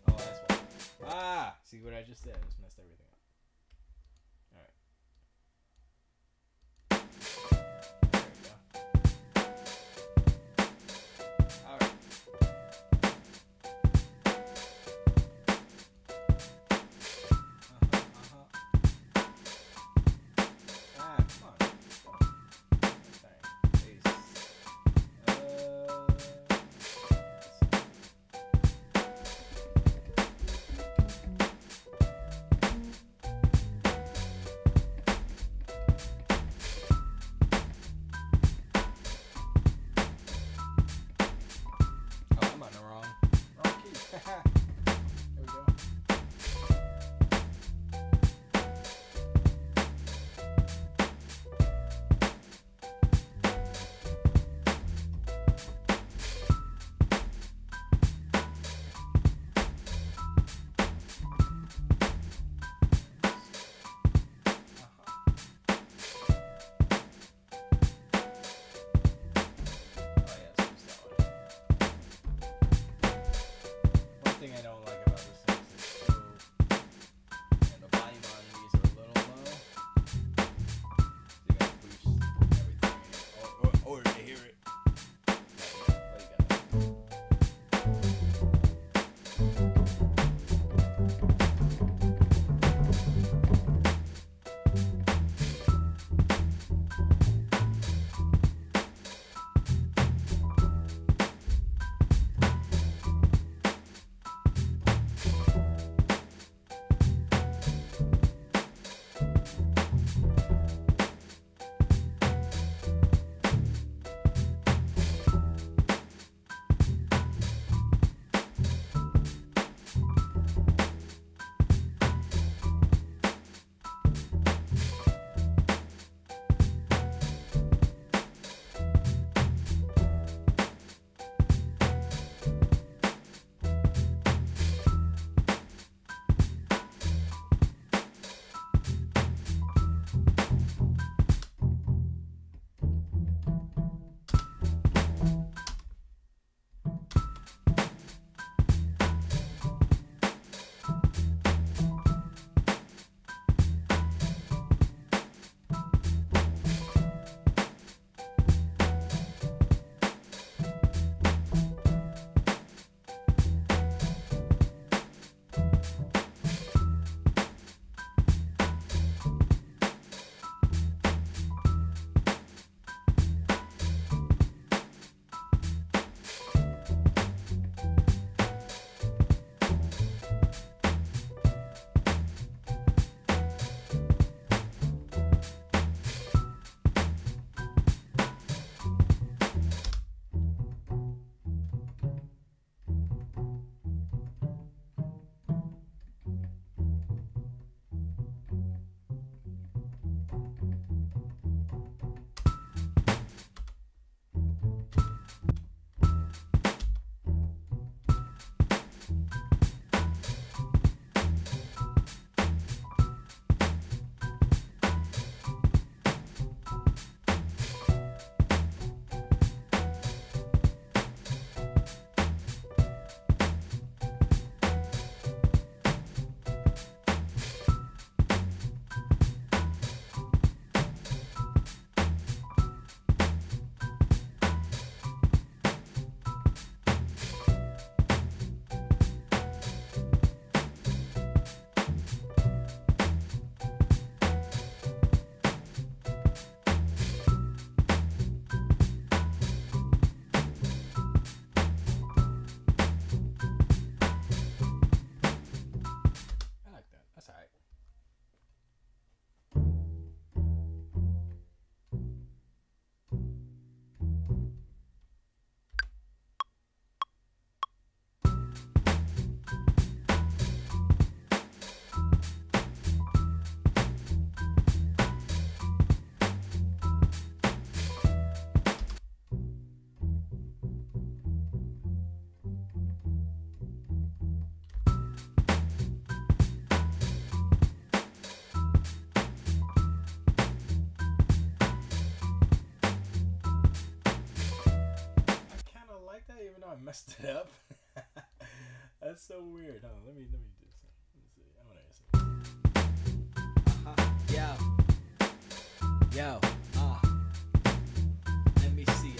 Oh, that's why. Ah! See what I just said? I just messed everything up. Alright. messed it up. That's so weird. Hold on, let me do this. Yo. Let me see.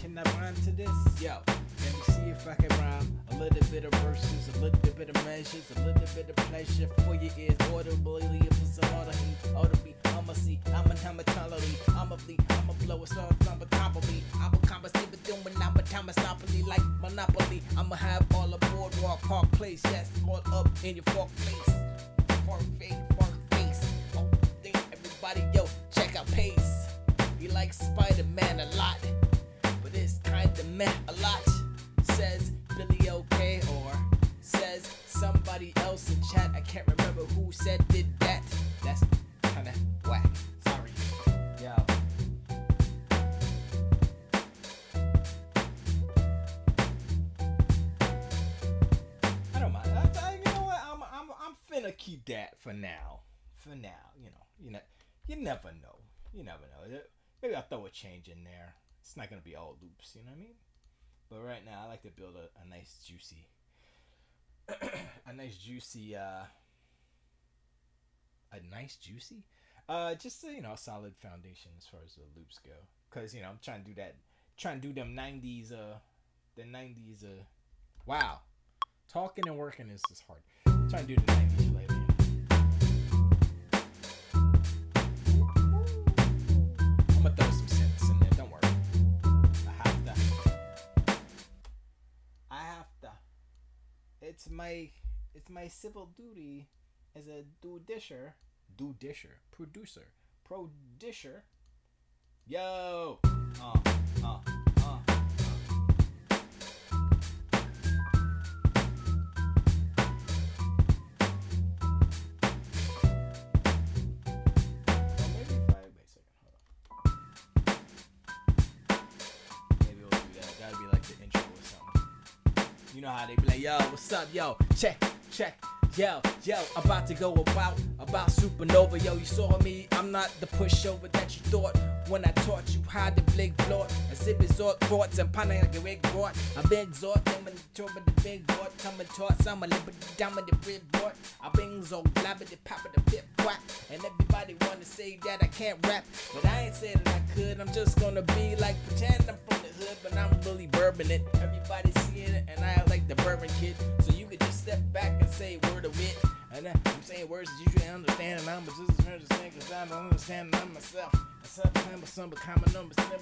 Can I rhyme to this? Yo. Let me see if I can rhyme. A little bit of verses, a little bit of measures, a little bit of pleasure for your ears. Audibly, if it's an audibly, I'ma see, I'ma tolerate, I'ma bleed, I'ma blow a song, I'ma probably, I'ma conversate with them when I'm a Thomasopoly like Monopoly. I'ma have all the boardwalk, park place, yes, all up in your fork face. Fork face. Oh, think everybody, yo, check out Pace. He likes Spider-Man a lot, but it's kinda meh a lot. Says Billy OK or says somebody else in chat. I can't remember who did that. That's kinda whack. Sorry. Yo. I don't mind. You know what? I'm finna keep that for now. You never know. Maybe I'll throw a change in there. It's not gonna be all loops. You know what I mean? But right now, I like to build a nice juicy, just a solid foundation as far as the loops go. Cause I'm trying to do them 90s, wow, talking and working is just hard. I'm trying to do the 90s flavor. I'm gonna throw some synths in there. Don't worry. It's my civil duty as a producer. Yo. Maybe we'll do that. That'll be like the intro or something. You know how they be like, yo, what's up, yo, check, yo, about to go about supernova, yo, you saw me, I'm not the pushover that you thought, when I taught you how to blink blood, as if resort thoughts and panning like a big board, I've been exhorting when the trouble the big board, coming towards some a little bit down with the bread board, I've been so blabber the pop of the pit quack, and everybody wanna say that I can't rap, but I ain't saying that I could, I'm just gonna be like, pretend I'm from the hood, but I'm really bourbon it, everybody seeing it, and I act like the bourbon kid, so you could just step back and say word of wit, and I'm saying words that you should understand, and I'm just understand, cause I don't understand I'm myself. Some common numbers, I'ma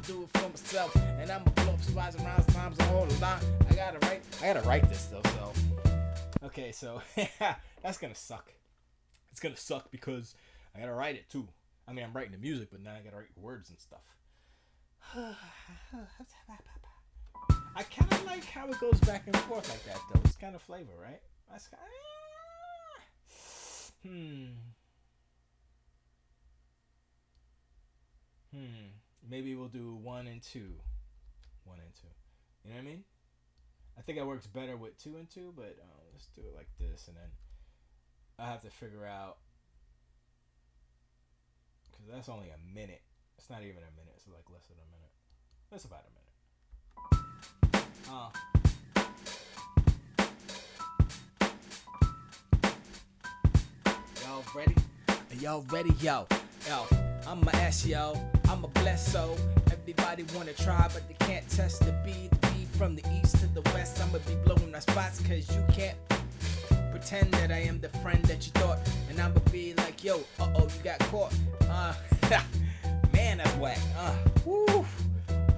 do it for myself, and I'ma blow up spots around times a whole lot. I gotta write this though, so okay, so that's gonna suck. It's gonna suck because I gotta write it too. I mean, I'm writing the music, but now I gotta write words and stuff. I kind of like how it goes back and forth like that, though. It's kind of flavor, right? That's kind of... Maybe we'll do 1 and 2. 1 and 2. You know what I mean? I think it works better with 2 and 2, but let's do it like this, and then I have to figure out, because that's only a minute. It's not even a minute. It's like less than a minute. That's about a minute. Y'all ready? Yo, I'ma ask yo, I'ma bless so everybody wanna try, but they can't test the beat from the east to the west. I'ma be blowing my spots, cause you can't pretend that I am the friend that you thought, and I'ma be like, yo, you got caught. Man, that's whack. Woo,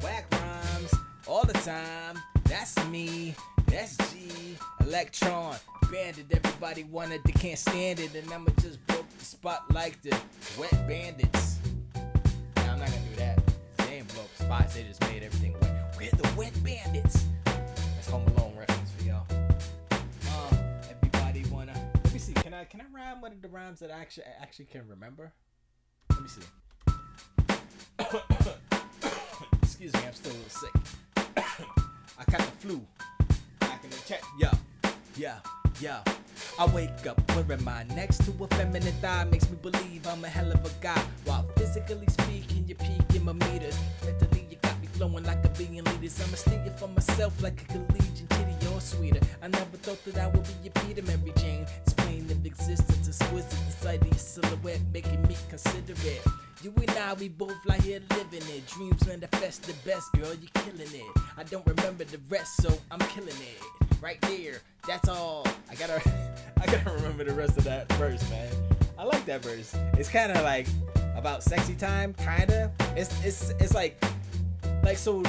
whack rhymes all the time. That's me, that's G, Electron, Bandit. Everybody wanted, they can't stand it, and I'ma just broke the spot like the wet bandits. Now I'm not gonna do that. They ain't broke spots, they just made everything wet. We're the wet bandits. That's Home Alone reference for y'all. Everybody wanna. Let me see. Can I rhyme one of the rhymes that I actually can remember? Let me see. Excuse me, I'm still a little sick. I got the flu. Back in the check. Yo. I wake up wearing my next to a feminine thigh. Makes me believe I'm a hell of a guy. While physically speaking, you're peaking my meters. Mentally, you got me flowing like a billion liters. I'ma steal it for myself like a collegian kitty or sweeter. I never thought that I would be a Peter Mary Jane. It's plain of existence, exquisite. The sight of your silhouette making me consider it. You and I, we both like here living it. Dreams manifest the best, girl, you killing it. I don't remember the rest, so I'm killing it. Right there, that's all. I gotta remember the rest of that verse, man. I like that verse. It's kind of like about sexy time, kinda. It's like so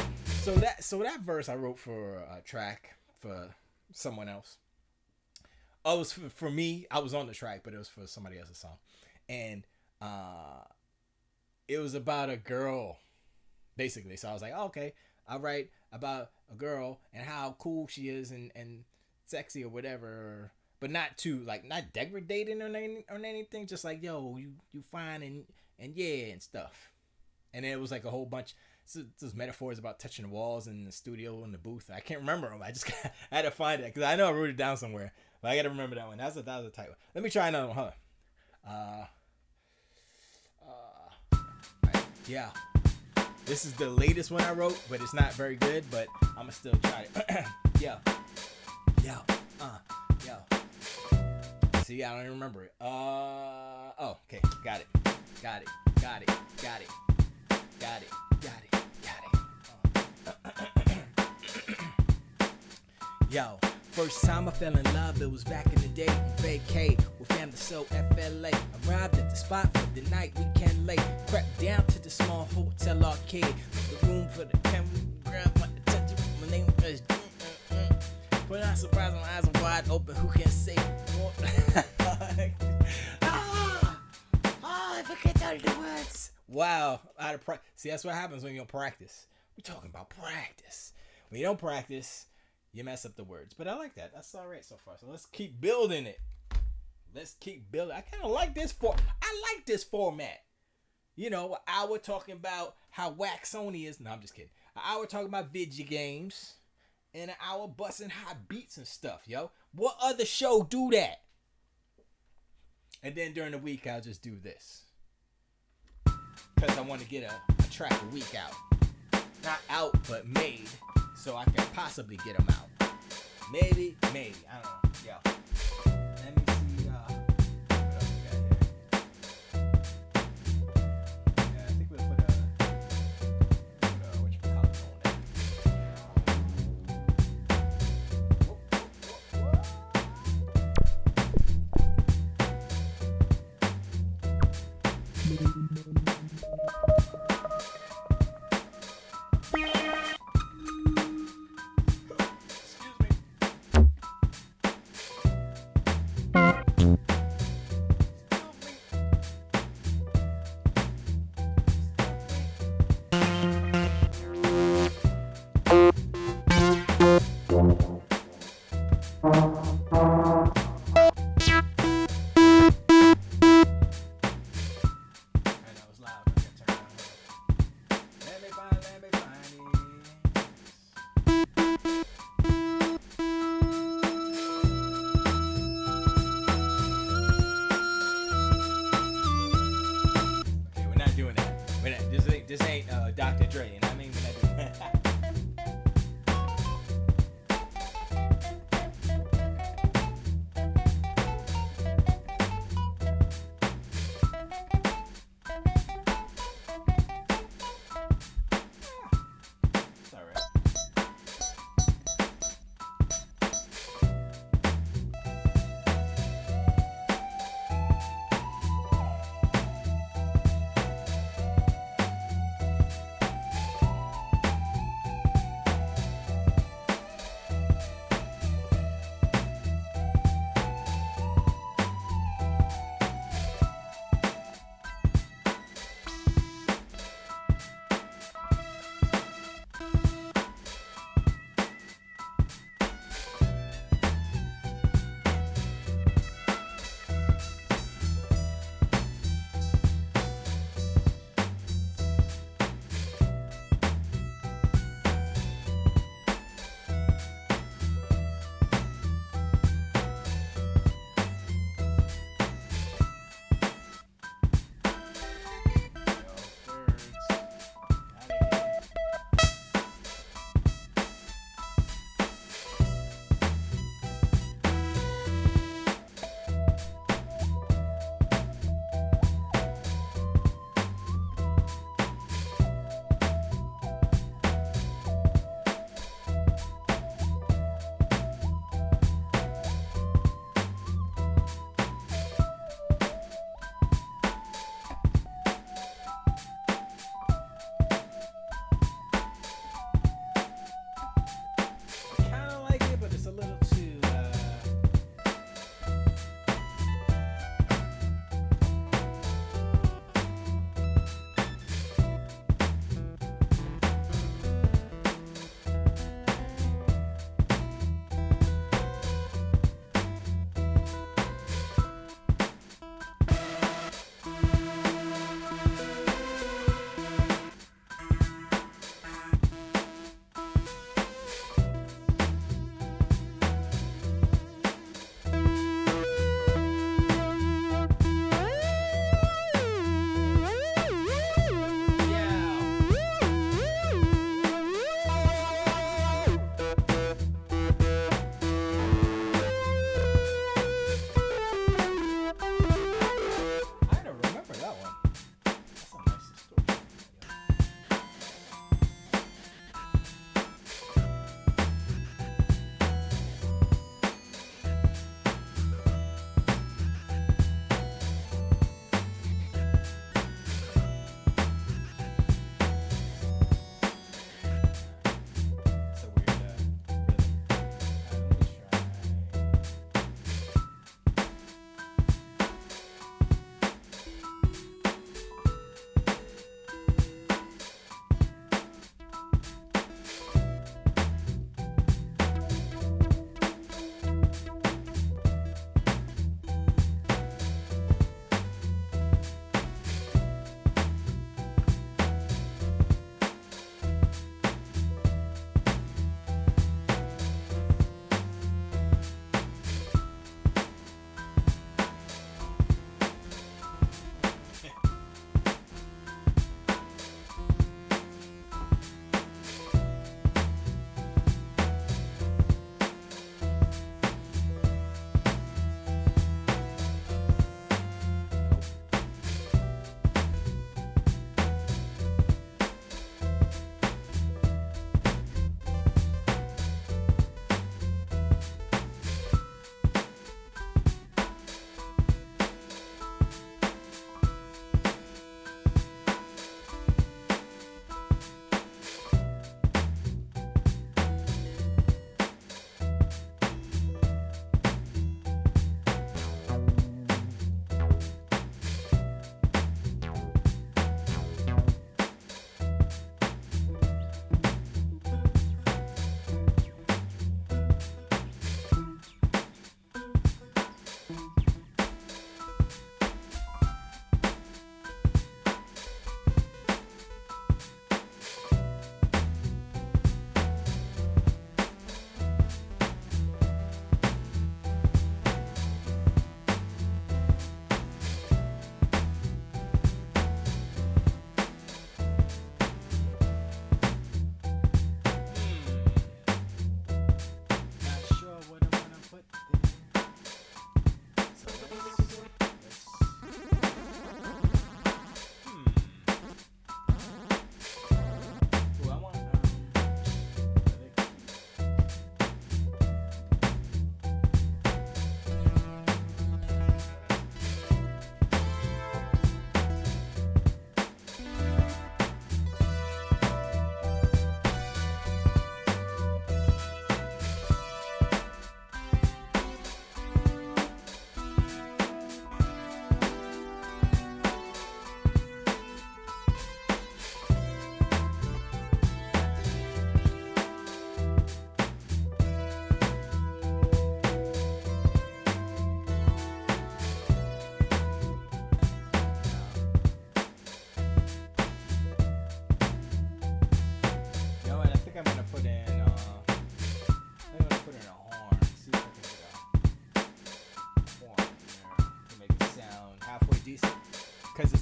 that verse I wrote for a track for someone else. Oh, it was for me. I was on the track, but it was for somebody else's song, and it was about a girl, basically. So I was like, oh, okay, I'll write about a girl and how cool she is and sexy or whatever, but not too not degrading or anything. Just like, yo, you fine and yeah and stuff. And then it was like a whole bunch. Those metaphors about touching the walls in the studio and the booth. I can't remember them. I had to find it because I know I wrote it down somewhere, but I gotta remember that one. That was a tight one. Let me try another one. Huh? Right. Yeah. This is the latest one I wrote, but it's not very good. But I'ma still try it. Yeah. See, I don't even remember it. Oh, okay. Got it. Yo, first time I fell in love, it was back in the day on vacay with family so FLA. Arrived at the spot for the night, weekend late. Crept down to the small hotel arcade. The room for the camera, grab my attention. My name was but I'm surprised my eyes are wide open. Who can say more? I forget to tell you the words. Wow, out of practice. See, that's what happens when you don't practice. We're talking about practice. When you don't practice, you mess up the words. But I like that. That's all right so far. So let's keep building it. I kind of like this format. You know, an hour talking about how whack Sony is. No, I'm just kidding. An hour talking about video games. And an hour busting hot beats and stuff, yo. What other show do that? And then during the week, I'll just do this. Because I want to get a track a week out. Not out, but made. So I can possibly get them out. Maybe. I don't know. Yo. Let me see. What else we got here? Yeah, I think we'll put what you call it on that.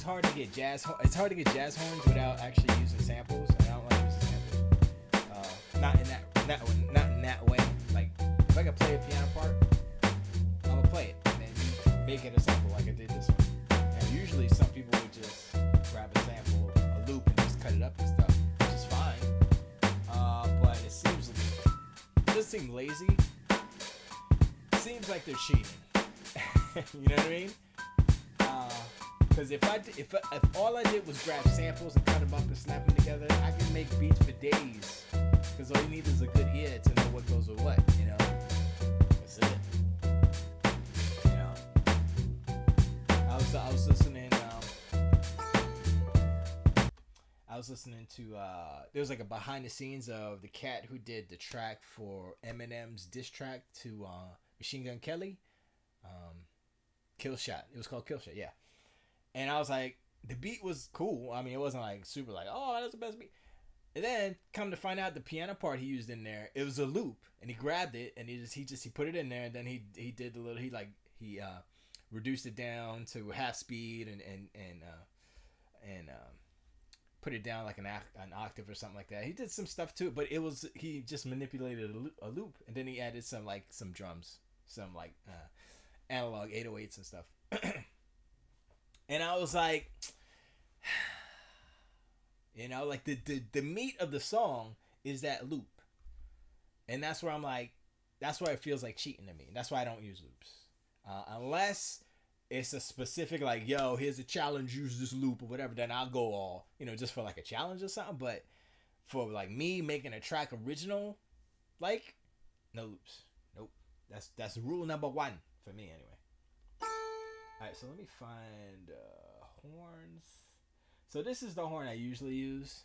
hard to get it's hard to get jazz horns without actually using samples, and I don't like using samples. Not in not in that way. Like if I could play a piano part, I'm gonna play it and then make it a sample like I did this one. And usually some people would just grab a sample, a loop, and just cut it up and stuff, which is fine. But it does seem lazy. It seems like they're cheating. You know what I mean? Because if all I did was grab samples and cut them up and snap them together, I can make beats for days. Because all you need is a good ear to know what goes with what, you know? That's it. You know? I was listening to there was like a behind the scenes of the cat who did the track for Eminem's diss track to Machine Gun Kelly. Kill Shot. It was called Kill Shot, yeah. And I was like, the beat was cool. I mean, it wasn't like super like, oh, that's the best beat. And then come to find out, the piano part he used in there, it was a loop, and he grabbed it and he put it in there, and then he did the little he reduced it down to half speed and put it down like an octave or something like that. He did some stuff too, but he just manipulated a loop, and then he added some drums, some analog 808s and stuff. And I was like, you know, like the meat of the song is that loop. And that's where I'm like, that's why it feels like cheating to me. That's why I don't use loops. Unless it's a specific, like, yo, here's a challenge, use this loop or whatever, then I'll go all, you know, just for like a challenge or something. But for like me making a track original, like, no loops. Nope. That's rule number 1 for me anyway. Alright, so let me find horns. So this is the horn I usually use.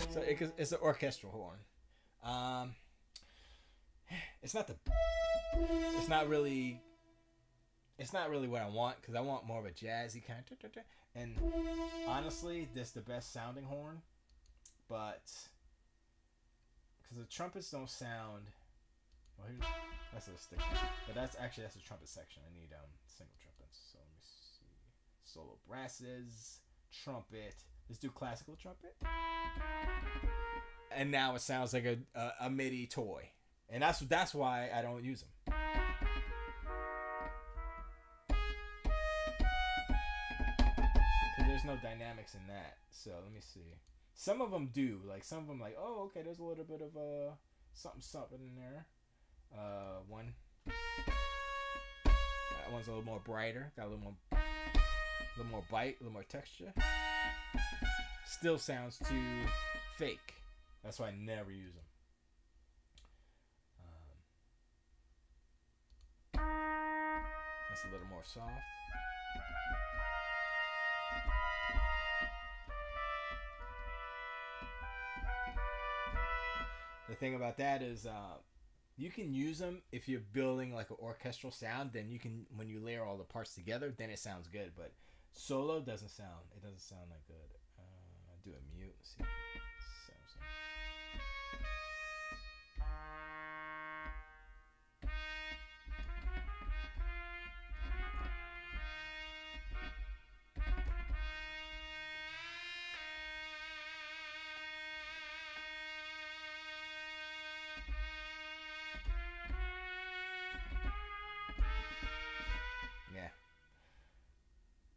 So it's an orchestral horn. It's not really what I want, because I want more of a jazzy kind of. And honestly, this is the best sounding horn, but because the trumpets don't sound. Well, that's a stick, but that's a trumpet section. I need single trumpets. So let me see. Solo brasses, trumpet. Let's do classical trumpet. And now it sounds like a MIDI toy, and that's why I don't use them. There's no dynamics in that. So let me see. Some of them do. Like some of them, like, oh, okay, there's a little bit of something in there. One. That one's a little more brighter. Got a little more bite, a little more texture. Still sounds too fake. That's why I never use them. That's a little more soft. The thing about that is you can use them if you're building like an orchestral sound. Then you can, when you layer all the parts together, then it sounds good. But solo doesn't sound that good. I'll do a mute. See if it sounds like.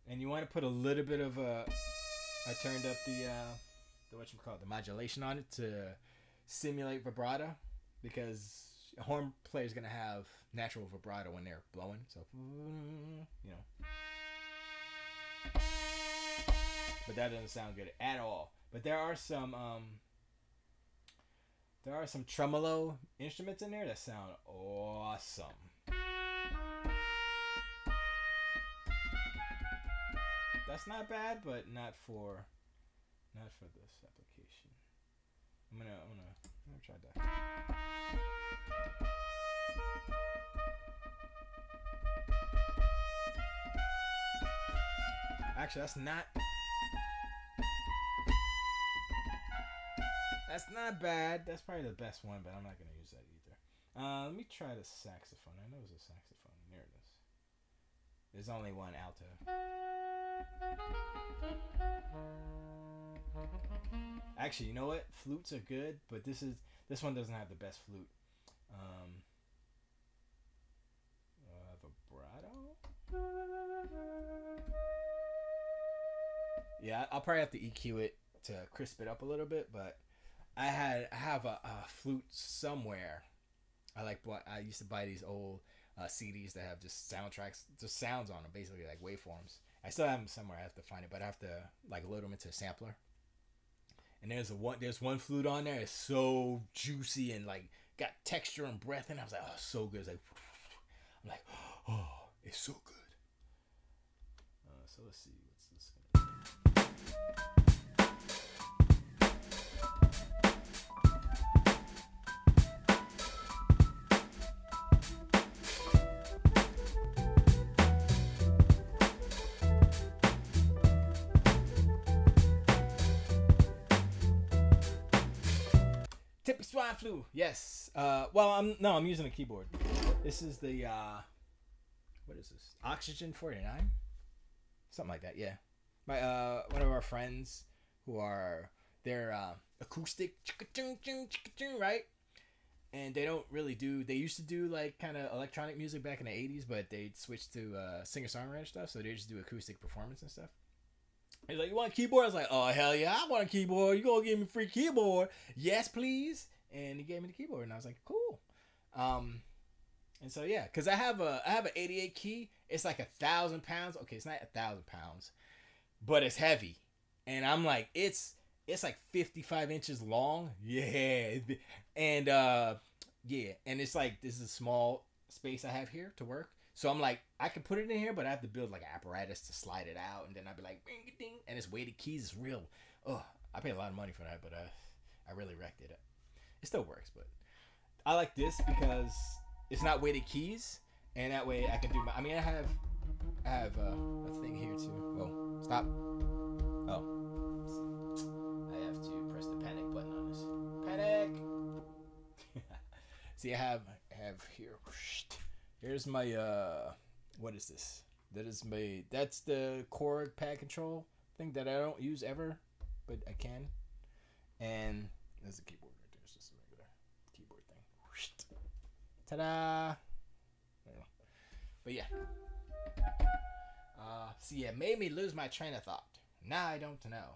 And you want to put a little bit of I turned up the the modulation on it to simulate vibrato, because a horn player is gonna have natural vibrato when they're blowing. So you know, but that doesn't sound good at all. But there are some tremolo instruments in there that sound awesome. That's not bad, but not for this application. I'm gonna try that. Actually, that's not That's not bad. That's probably the best one, but I'm not gonna use that either. Let me try the saxophone. I know there's a saxophone. There it is. There's only one alto. Actually, you know what? Flutes are good, but this one doesn't have the best flute. Um, Vibrato. Yeah, I'll probably have to EQ it to crisp it up a little bit, but I have a flute somewhere. I used to buy these old CDs that have just soundtracks, just sounds on them, basically like waveforms. I still have them somewhere. I have to find it, but I have to like load them into a sampler. And there's one flute on there. It's so juicy and like got texture and breath, and I was like, oh, so good. It's like, I'm like, oh, it's so good. So let's see, what's this gonna be? Tippy swine flu. Yes. I'm using a keyboard. This is the what is this? Oxygen 49? Something like that, yeah. My one of our friends they're acoustic, right? And they don't really they used to do like kind of electronic music back in the 80s, but they switched to singer-songwriter stuff, so they just do acoustic performance and stuff. He's like, you want a keyboard? I was like, oh, hell yeah, I want a keyboard. You gonna give me a free keyboard? Yes, please. And he gave me the keyboard, and I was like, cool. And so, yeah, because I have an 88 key. It's like 1,000 pounds. Okay, it's not 1,000 pounds, but it's heavy. And I'm like, it's like 55 inches long. Yeah. And, yeah. And it's like, this is a small space I have here to work. So I'm like, I can put it in here, but I have to build like an apparatus to slide it out, and then I'd be like, ding, ding, and it's weighted keys. It's real. Oh, I paid a lot of money for that, but I really wrecked it. It still works, but I like this because it's not weighted keys, and that way I can do my. I mean, I have a thing here too. Oh, stop. Oh, I have to press the panic button on this. Panic. See, I have here. Here's my what is this? That's the cord pad control thing that I don't use ever, but I can. And there's a keyboard right there. It's just a regular keyboard thing. Ta-da! But yeah. See, it made me lose my train of thought. Now I don't know.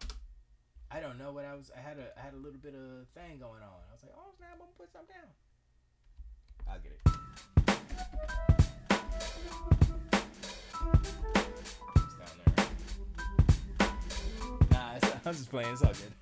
I don't know what I had a little bit of thing going on. I was like, oh, now I'm gonna put something down. I'll get it. It's down there. Nah, I'm just playing. It's all good.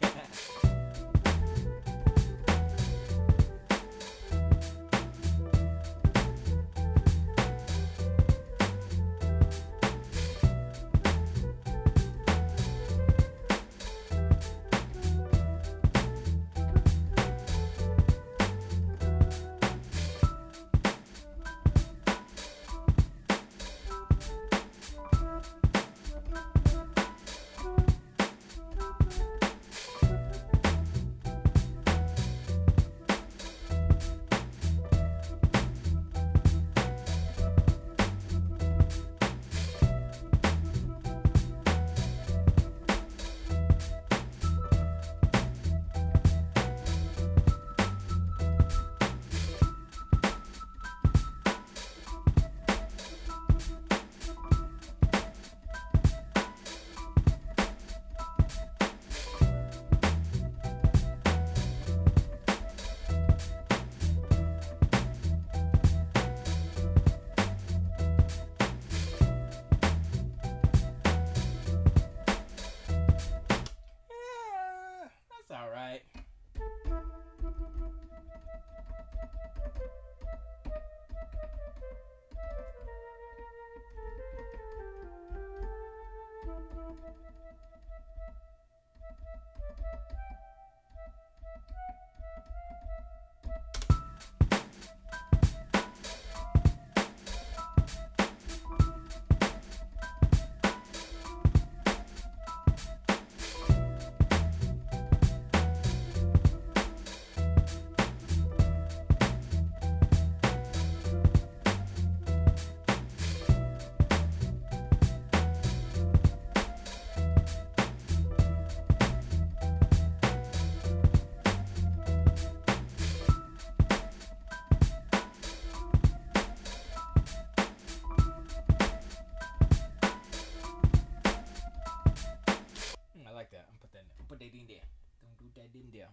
that in there. Don't do that in there.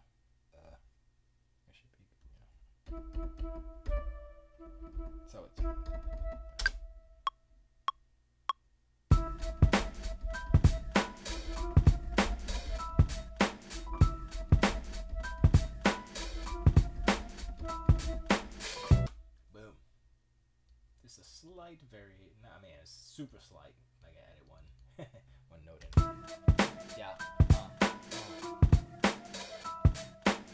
It should be, So it's. Boom. Just a slight variation. Nah, I mean, it's super slight. Like I added one note in. Yeah.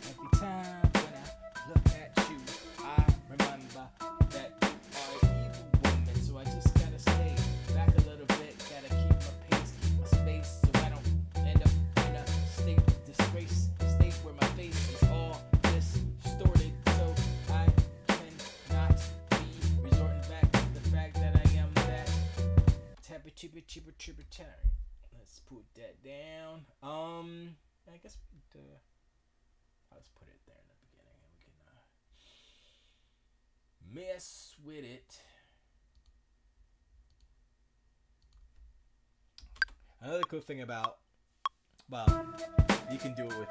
Every time when I look at you, I remember that you are an evil woman. So I just gotta stay back a little bit. Gotta keep my pace, keep my space, so I don't end up in a state of disgrace. State where my face is all distorted. So I cannot be resorting back to the fact that I am that tabby cheaper. Let's put that down. I guess I'll just put it there in the beginning, and we can mess with it. Another cool thing about, well, you can do it with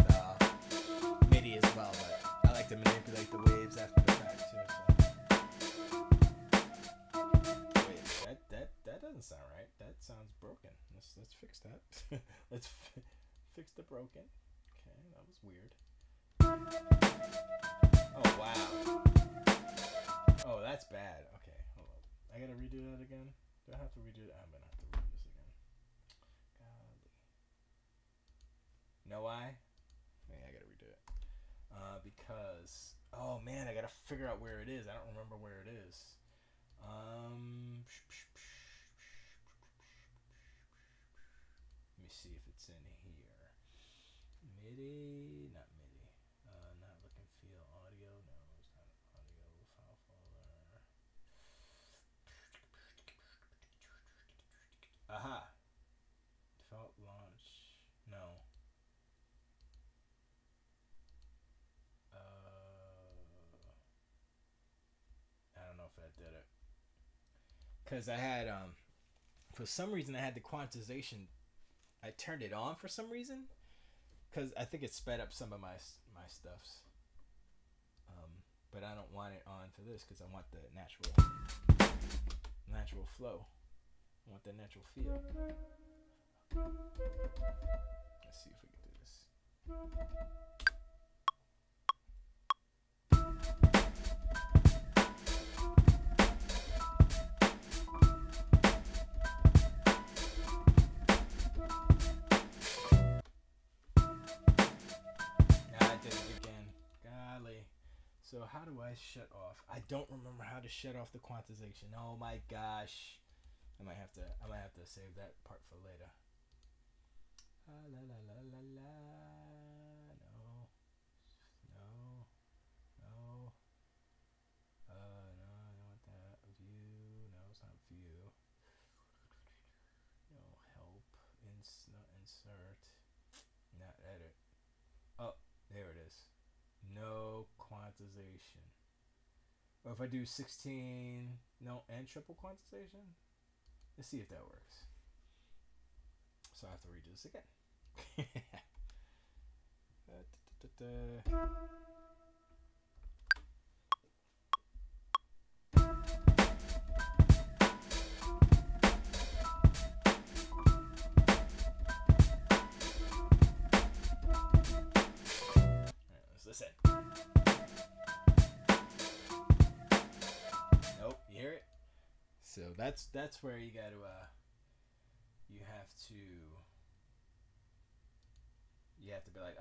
MIDI as well, but I like to manipulate the waves after the fact too. So. Wait, that doesn't sound right. That sounds broken. Let's fix that. Let's fix the broken. Okay, that was weird. Oh wow. Oh, that's bad. Okay, hold on. I gotta redo that again. Do I have to redo it? I'm gonna have to redo this again. Golly. Know why? Yeah, I gotta redo it. Because oh man, I gotta figure out where it is. I don't remember where it is. Let me see if it's in here. MIDI, not MIDI. Not look and feel audio. No, it's not audio. File folder. Aha. Default launch. No. I don't know if that did it. Cause I had for some reason I had the quantization. I turned it on for some reason. Cause I think it sped up some of my stuffs. But I don't want it on for this because I want the natural flow. I want the natural feel. Let's see if we can do this. So how do I shut off? I don't remember how to shut off the quantization. Oh my gosh. I might have to save that part for later. La la la la la la. No. No. No. No, I don't want that. View. No, it's not view. No, help. Not insert. Not edit. Oh, there it is. No quantization. Or if I do 16, no, and triple quantization. Let's see if that works. So I have to redo this again. Alright, let's listen. Nope, you hear it? So that's where you gotta you have to be like,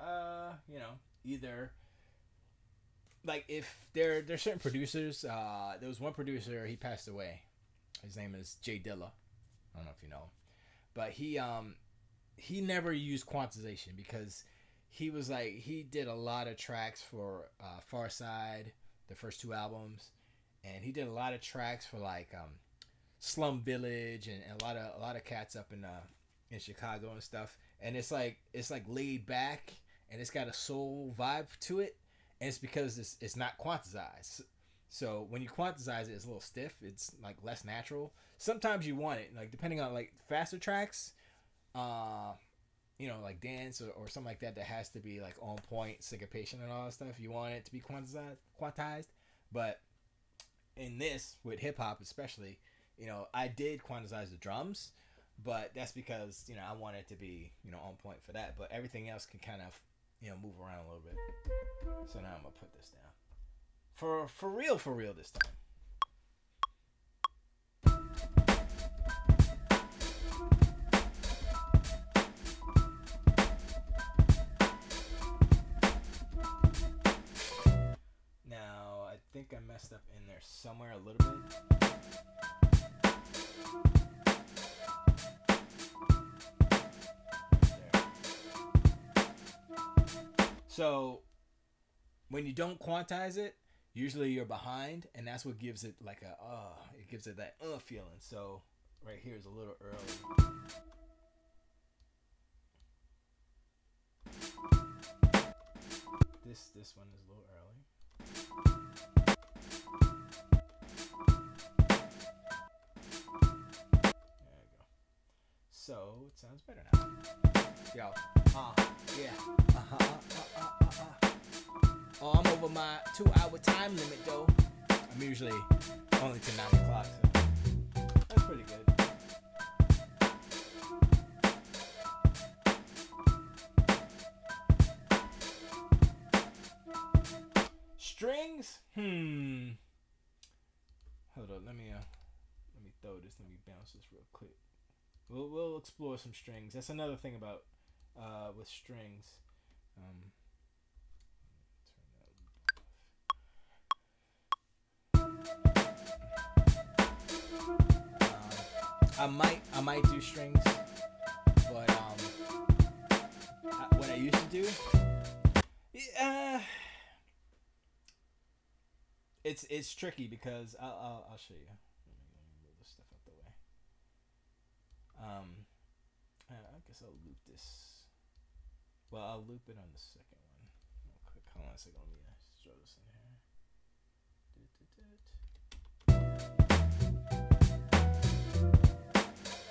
either like if there's certain producers, there was one producer, he passed away. His name is Jay Dilla. I don't know if you know him. But he never used quantization because he was like, he did a lot of tracks for Far Side, the first two albums, and he did a lot of tracks for like Slum Village and a lot of cats up in Chicago and stuff. And it's like laid back and it's got a soul vibe to it, and it's because it's not quantized. So when you quantize it, it's a little stiff. It's like less natural. Sometimes you want it, like depending on like faster tracks. like dance or something like that has to be like on point, syncopation and all that stuff. You want it to be quantized. But in this, with hip hop especially, I did quantize the drums, but that's because, I want it to be, on point for that. But everything else can kind of, move around a little bit. So now I'm going to put this down. For real this time. Now, I think I messed up in there somewhere a little bit. So, when you don't quantize it, usually you're behind, and that's what gives it like it gives it that feeling. So, right here is a little early. This one is a little early. There you go. So, it sounds better now. Yo, yeah. Oh, I'm over my 2-hour time limit though. I'm usually only to 9 o'clock, so that's pretty good. Strings? Hold on, let me throw this. Let me bounce this real quick. We'll explore some strings. That's another thing about with strings. I might do strings, but what I used to do, it's tricky because I'll show you. Let me move this stuff out the way. I guess I'll loop this. Well, I'll loop it on the second one. Real quick, hold on a second. Let me throw this in here.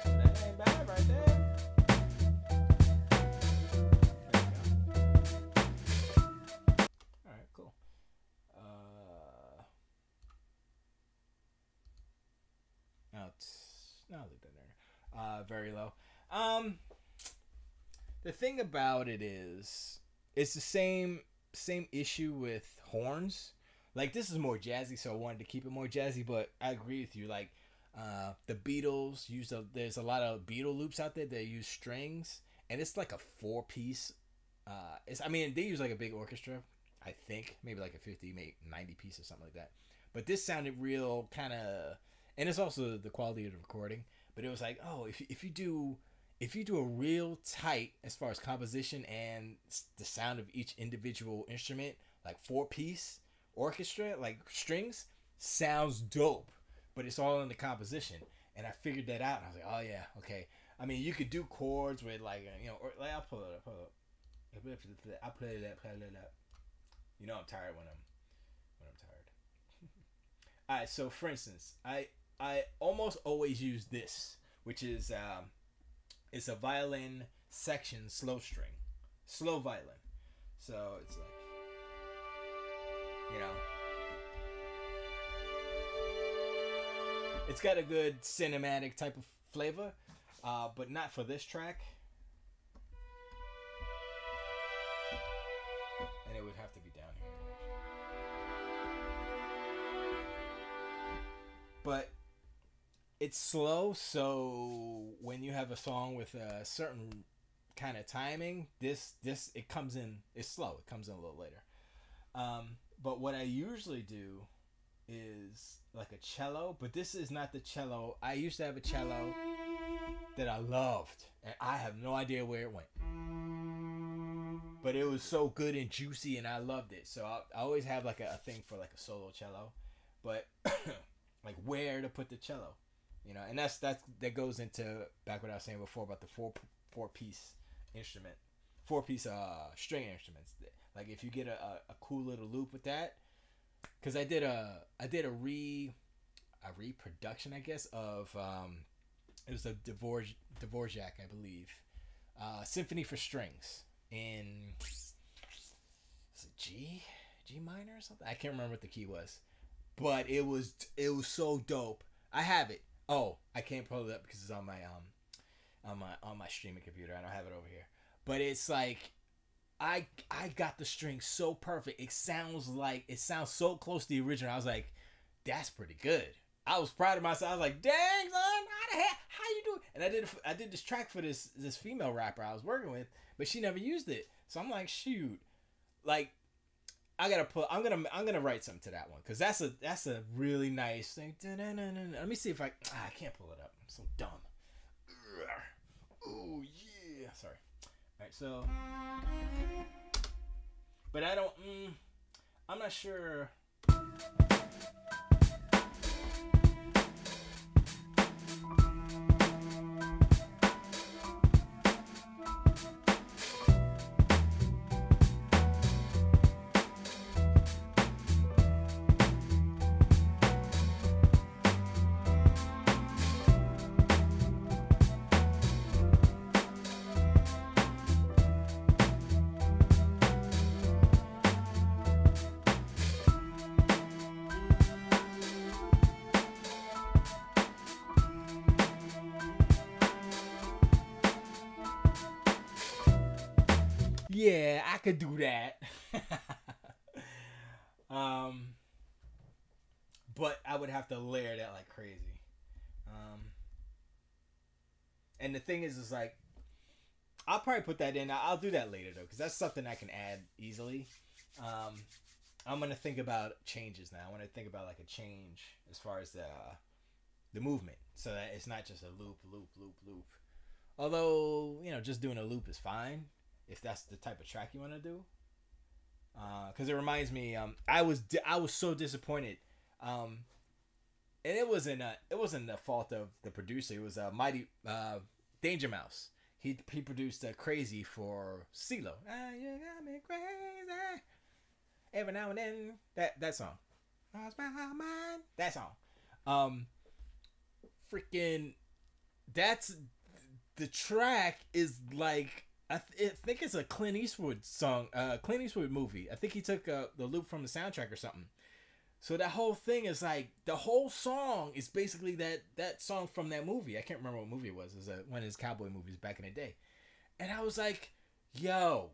That ain't bad right there. There we go. All right, cool. I'll leave that there. Very low. The thing about it is, it's the same issue with horns. Like, this is more jazzy, so I wanted to keep it more jazzy. But I agree with you. Like, the Beatles there's a lot of Beatle loops out there that use strings, and it's like a 4-piece. They use like a big orchestra. I think maybe like a 50, maybe 90 piece or something like that. But this sounded real kind of, and it's also the quality of the recording. But it was like, oh, if you do a real tight as far as composition and the sound of each individual instrument, like 4-piece orchestra, like strings, sounds dope. But it's all in the composition, and I figured that out. And I was like, oh yeah, okay. I mean, you could do chords with like or like I'll pull it up. I'll play that. I'm tired when I'm tired. All right, so for instance, I almost always use this, which is it's a violin section slow violin. So it's like, it's got a good cinematic type of flavor, but not for this track. And it would have to be down here. But it's slow, so when you have a song with a certain kind of timing, this it comes in. It's slow. It comes in a little later. But what I usually do is like a cello, but this is not the cello. I used to have a cello that I loved, and I have no idea where it went. But it was so good and juicy, and I loved it. So I always have like a thing for like a solo cello, but like where to put the cello, and that goes into back what I was saying before about the four-piece instrument, 4-piece string instruments. Like if you get a cool little loop with that, because I did a reproduction, I guess, of it was a Dvorak, I believe, Symphony for Strings in is it G minor or something. I can't remember what the key was, but it was so dope. I have it. Oh, I can't pull it up because it's on my on my streaming computer. I don't have it over here. But it's like I got the string so perfect. It sounds so close to the original. I was like, that's pretty good. I was proud of myself. I was like, dang son, how you do it? And I did this track for this female rapper I was working with, but she never used it. So I'm like, shoot, like I'm gonna write something to that one because that's a really nice thing. Let me see if I can't pull it up. I'm so dumb. Oh yeah, sorry. All right, so, but I don't. I'm not sure. Yeah, I could do that. But I would have to layer that like crazy. And the thing is like, I'll probably put that in. I'll do that later though, because that's something I can add easily. I'm gonna think about changes now. I want to think about like a change as far as the movement, so that it's not just a loop, loop, loop, loop. Although just doing a loop is fine if that's the type of track you want to do. Because it reminds me, I was so disappointed, and it wasn't the fault of the producer. It was Mighty Danger Mouse. He produced Crazy for CeeLo. You got me crazy. Every now and then, that song. Lost my mind. That song. Freaking, that's the track is like. I think it's a Clint Eastwood song, Clint Eastwood movie. I think he took the loop from the soundtrack or something. So that whole thing is like, the whole song is basically that song from that movie. I can't remember what movie it was. It was one of his cowboy movies back in the day. And I was like, yo.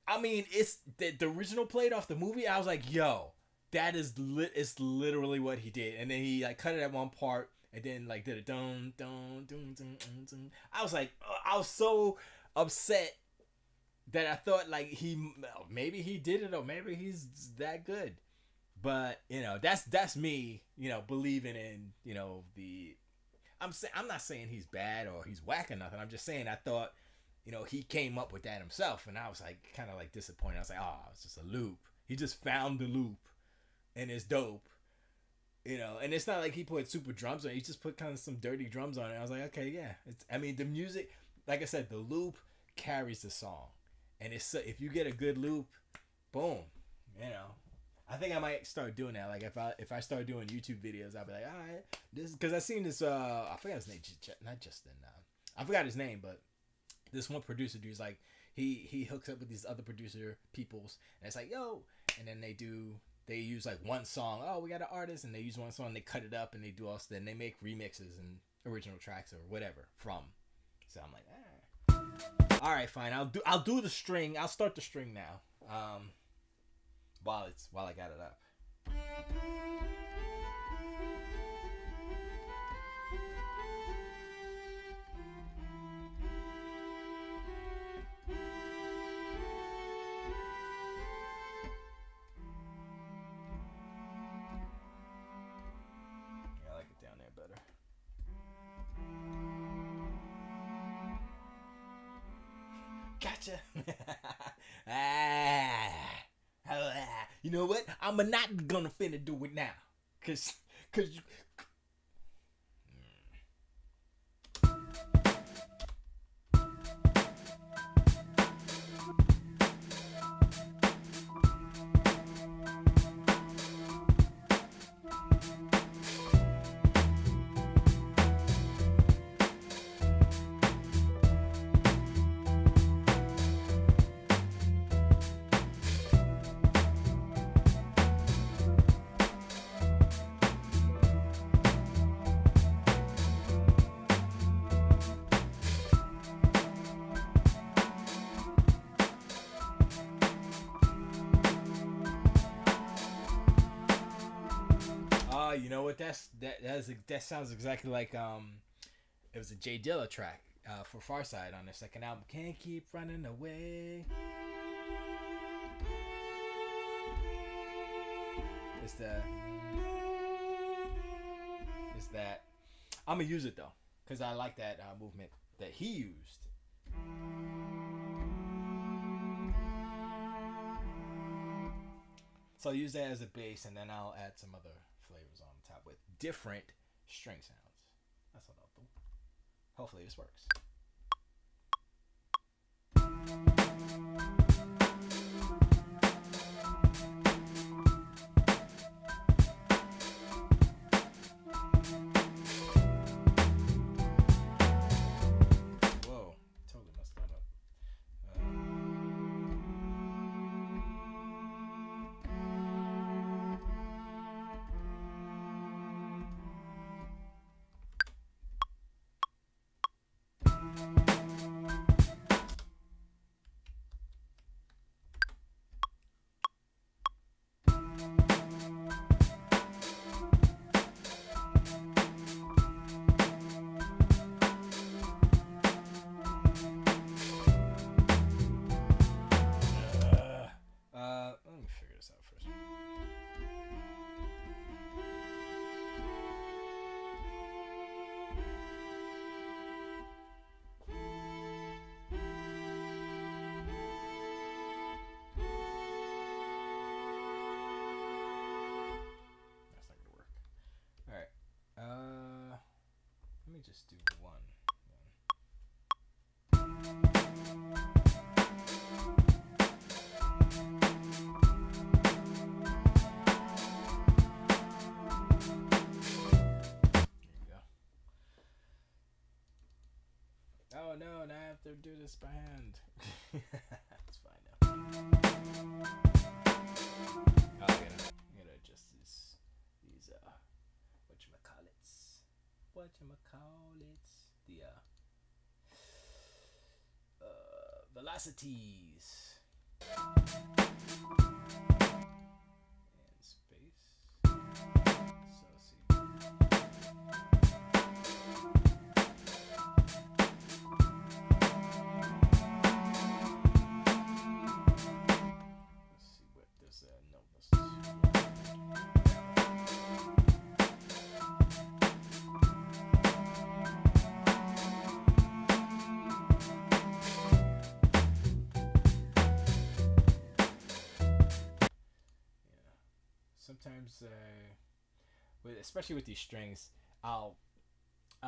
I mean, it's the original played off the movie. I was like, yo, that is it's literally what he did. And then he like cut it at one part and then like did a dun dun dun dun dun dun. I was like, I was so upset that I thought like maybe he did it or maybe he's that good, but that's me believing in I'm not saying he's bad or he's whack or nothing. I'm just saying I thought he came up with that himself, and I was like kind of like disappointed. I was like, oh, it's just a loop. He just found the loop and it's dope, and it's not like he put super drums on it. He just put kind of some dirty drums on it. I was like, okay, yeah, the music, like I said, the loop carries the song, and if you get a good loop, boom, I think I might start doing that. Like if I start doing YouTube videos, I'll be like, all right, this, because I seen this. I forgot his name, not Justin. I forgot his name, but this one producer dude's like, he hooks up with these other producer peoples, and it's like, yo, and then they use like one song. Oh, we got an artist, and they use one song, they cut it up, and they do all. Then they make remixes and original tracks or whatever from. So I'm like, all right, fine. I'll do the string. I'll start the string now. While I got it up. Yeah, I like it down there better. Gotcha. You know what? I'm not gonna finna do it now, cause you. that sounds exactly like it was a Jay Dilla track for Farside on their second album. Can't keep running away. It's that I'm gonna use it though because I like that movement that he used. So I'll use that as a bass, and then I'll add some other flavors on top with different string sounds. That's what I'll do. Hopefully this works. Whoa, totally messed that up. Let me figure this out first. That's not gonna work. All right. Let me just do one. Oh no, now I have to do this by hand. It's fine now. Oh, I gotta adjust these whatchamacallits. The velocities. And space. So see. Sometimes, especially with these strings, I'll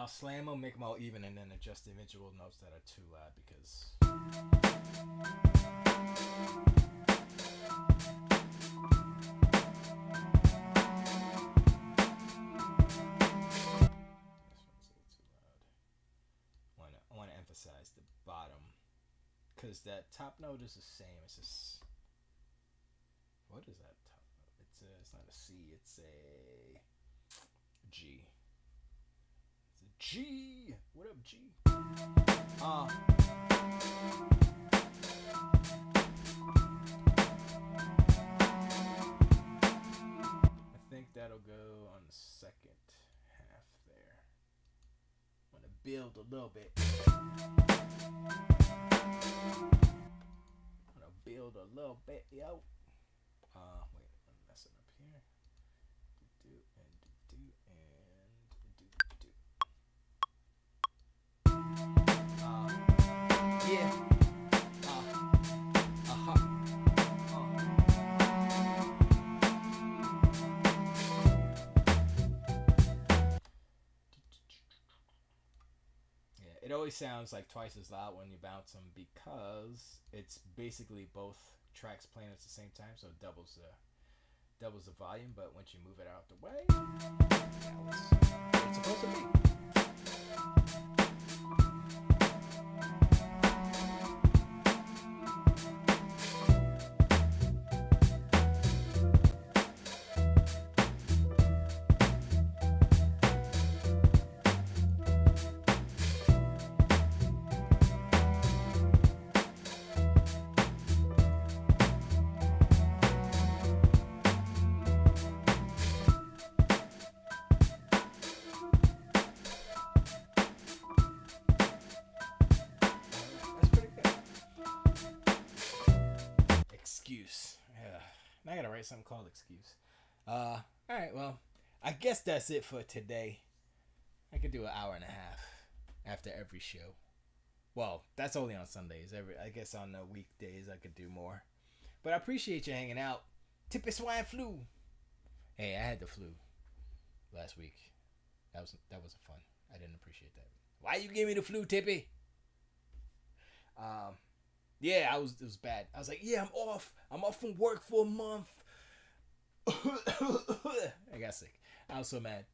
slam them, make them all even, and then adjust the individual notes that are too loud because. I want to emphasize the bottom because that top note is the same. It's just what is that top note? It's not a C. It's a G. It's a G. What up, G? I think that'll go on the second half there. I'm gonna build a little bit. Yo. Wait, I'm messing up here. Do yeah. It always sounds like twice as loud when you bounce them because it's basically both tracks playing at the same time, so it doubles the volume. But once you move it out the way, now it's supposed to be. gotta write something called excuse. All right. Well, I guess that's it for today. I could do an hour and a half after every show. Well, that's only on Sundays. I guess on the weekdays I could do more. But I appreciate you hanging out. Tippy swine flu. Hey, I had the flu last week. That wasn't fun. I didn't appreciate that. Why you give me the flu, Tippy? Yeah, it was bad. I was like, yeah, I'm off. I'm off from work for a month. I got sick. I was so mad.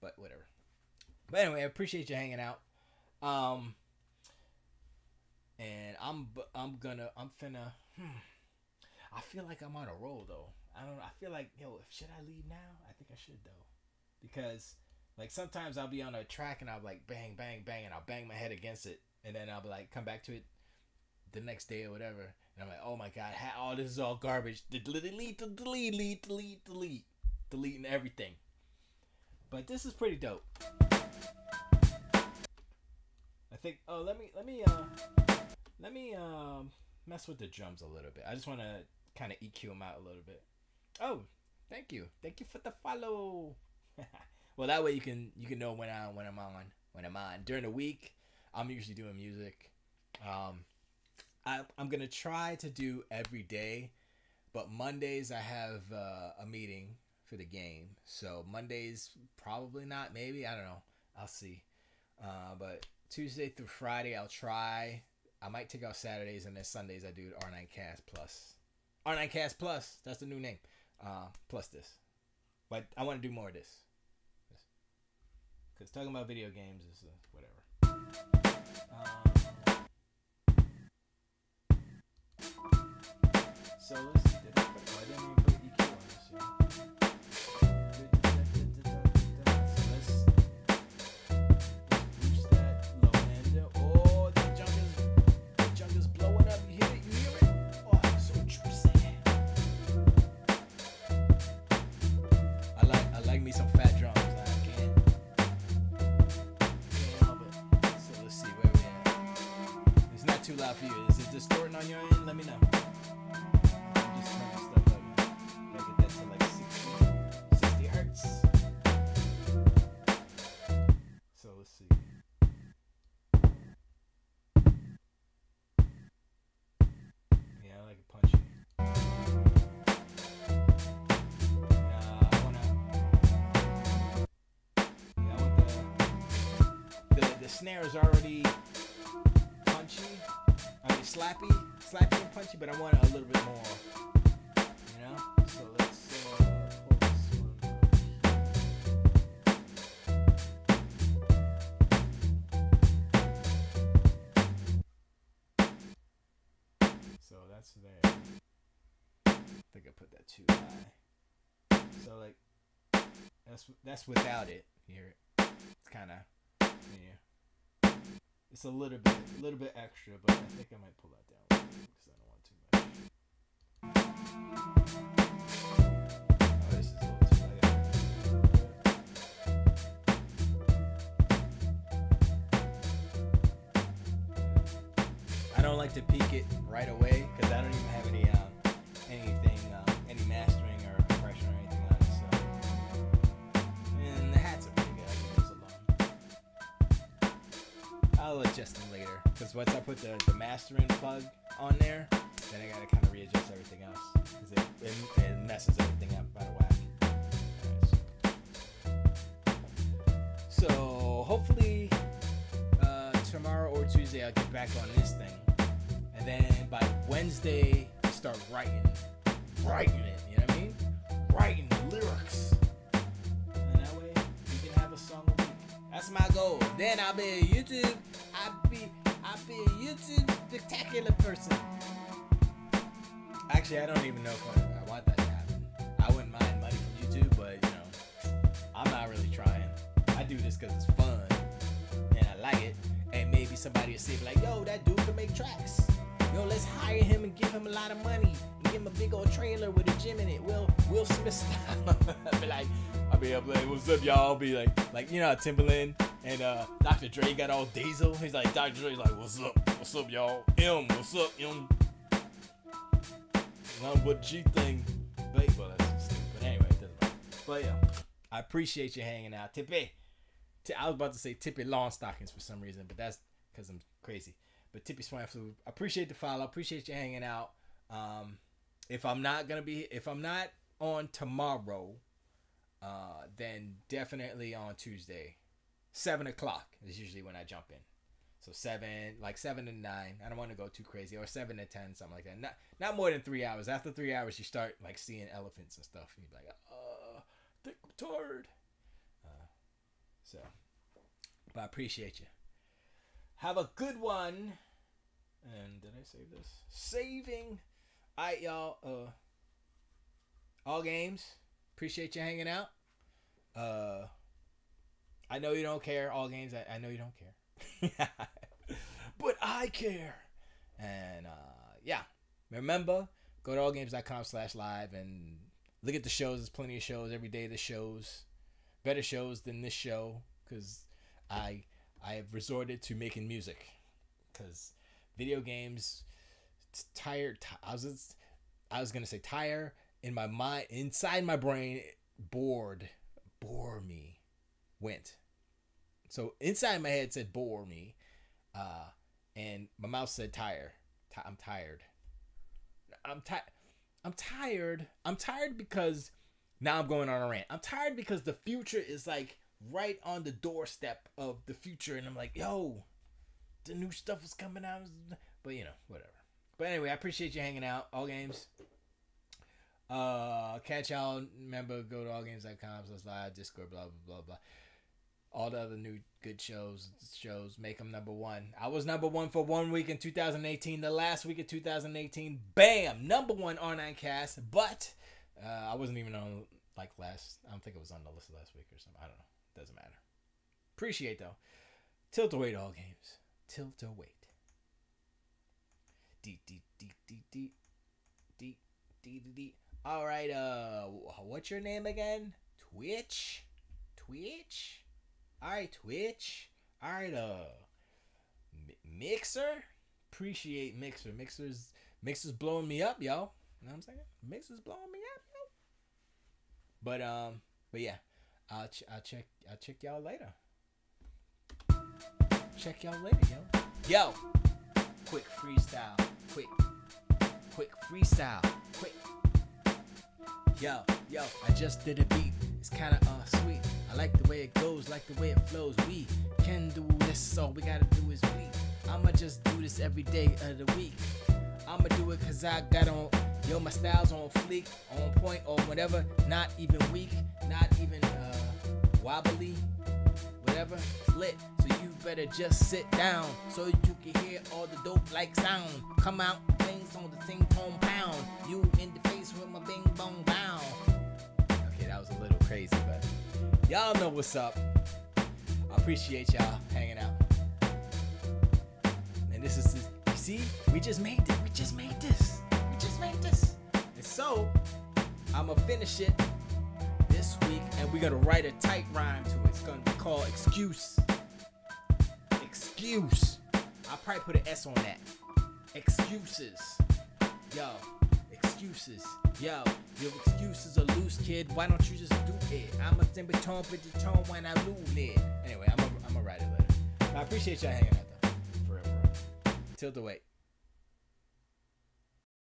But whatever. But anyway, I appreciate you hanging out. And I'm finna. I feel like I'm on a roll though. I feel like, should I leave now? I think I should though, because like sometimes I'll be on a track and I'll like bang, bang, bang, and I'll bang my head against it, and then I'll be like come back to it the next day or whatever, and I'm like, oh my god, this is all garbage. Deleting everything. But this is pretty dope. I think. Oh, let me mess with the drums a little bit. I just want to kind of EQ them out a little bit. Oh, thank you for the follow. Well, that way you can know when I'm on. During the week, I'm usually doing music. I'm gonna try to do every day, but Mondays I have a meeting for the game, so Mondays probably not. Maybe, I don't know. I'll see. But Tuesday through Friday I'll try. I might take out Saturdays, and then Sundays I do R9 Cast Plus. R9 Cast Plus, that's the new name. Plus this. But I want to do more of this. Because talking about video games is whatever. So let's see. I didn't even put EQ on this, So let's reach that low end. Oh, the junk is blowing up. You hear it? You hear it? Oh, it's so juicy. I like me some fat drums. I can't help it. So let's see where we at. It's not too loud for you. Is it distorting on your end? Let me know. Snare is already punchy. I mean slappy and punchy, but I want a little bit more. So let's pull this one. So that's there. I think I put that too high. So like that's without it. You hear it? It's kind of It's a little bit extra, but I think I might pull that down a little bit because I don't want too much. Oh, this is a little too light. I don't like to peak it right away because I don't even have any mastering or compression or anything on it. So, and the hats are pretty good. I leave those alone. I'll adjust them later because once I put the mastering plug on there, then I gotta kind of readjust everything else because it messes everything up by the whack. So hopefully tomorrow or Tuesday I'll get back on this thing, and then by Wednesday start writing it. You know what I mean? Writing the lyrics, and that way we can have a song a week. That's my goal. Then I'll be a YouTube. I'll be a YouTube spectacular person. Actually, I don't even know if I want that to happen. I wouldn't mind money from YouTube, but I'm not really trying. I do this because it's fun and I like it. And maybe somebody will say like, "Yo, that dude can make tracks. Yo, let's hire him and give him a lot of money and give him a big old trailer with a gym in it. Will Smith style." I'll be up like, "What's up, y'all?" I'll be like Timbaland and Dr. Dre got all Diesel. He's like, Dr. Dre's like, what's up, y'all? What's up, M? Not what G thing. Well, that's stupid. But anyway, it doesn't matter. But yeah, I appreciate you hanging out. Tippy. I was about to say Tippy Lawn Stockings for some reason, but that's because I'm crazy. But Tippy Swine Flu, I appreciate the follow. I appreciate you hanging out. If I'm not on tomorrow, then definitely on Tuesday, 7:00 is usually when I jump in. So 7 to 9. I don't want to go too crazy, or 7 to 10, something like that. Not more than 3 hours. After 3 hours, you start like seeing elephants and stuff. And you're like, I think I'm tired. But I appreciate you. Have a good one. And did I save this? Saving. All right, y'all. All games. Appreciate you hanging out. I know you don't care. All games. I know you don't care. But I care. And yeah. Remember, go to allgames.com/live and look at the shows. There's plenty of shows every day. The shows. Better shows than this show. Because I have resorted to making music. Because video games, tired. I was gonna say tire in my mind, inside my brain, bore me, went. So inside my head said bore me, and my mouth said tire. I'm tired. I'm tired. I'm tired because now I'm going on a rant. I'm tired because the future is like right on the doorstep of the future, and I'm like, yo. The new stuff is coming out, but whatever. But anyway, I appreciate you hanging out. All games. Catch y'all. Remember, go to allgames.com/live, Discord, blah blah blah blah. All the other new good shows make them number one. I was number one for 1 week in 2018. The last week of 2018, bam, number one R9 cast. But I wasn't even on last. I don't think it was on the list last week or something. I don't know. Doesn't matter. Appreciate though. Tilt away to all games. Tilt await. All right. What's your name again? Twitch. All right, Twitch. All right. Mixer. Appreciate Mixer. Mixer's blowing me up, yo. You know what I'm saying? Mixer's blowing me up, yo. But yeah, I'll check y'all later. Check y'all later, yo. Quick freestyle. Quick freestyle. Quick. Yo. I just did a beat. It's kinda sweet. I like the way it goes, like the way it flows. We can do this, all we gotta do is beat. I'ma just do this every day of the week. I'ma do it cause I got on, my style's on fleek, on point, or whatever. Not even weak, not even wobbly. Whatever, lit, so you better just sit down so you can hear all the dope like sound. Come out, things on the ting tone pound. You in the face with my bing bong bound. Okay, that was a little crazy, but y'all know what's up. I appreciate y'all hanging out. And this is, you see, we just made this. And so, I'ma finish it this week, and we're gonna write a tight rhyme to it. It's gonna be called Excuse. I'll probably put an S on that. Excuses. Yo, excuses. Yo, your excuses are loose, kid. Why don't you just do it? I'm a timber tone, but you tone when I lose it. Anyway, I'm gonna write it later. I appreciate y'all hanging out though. Forever. Tilt away.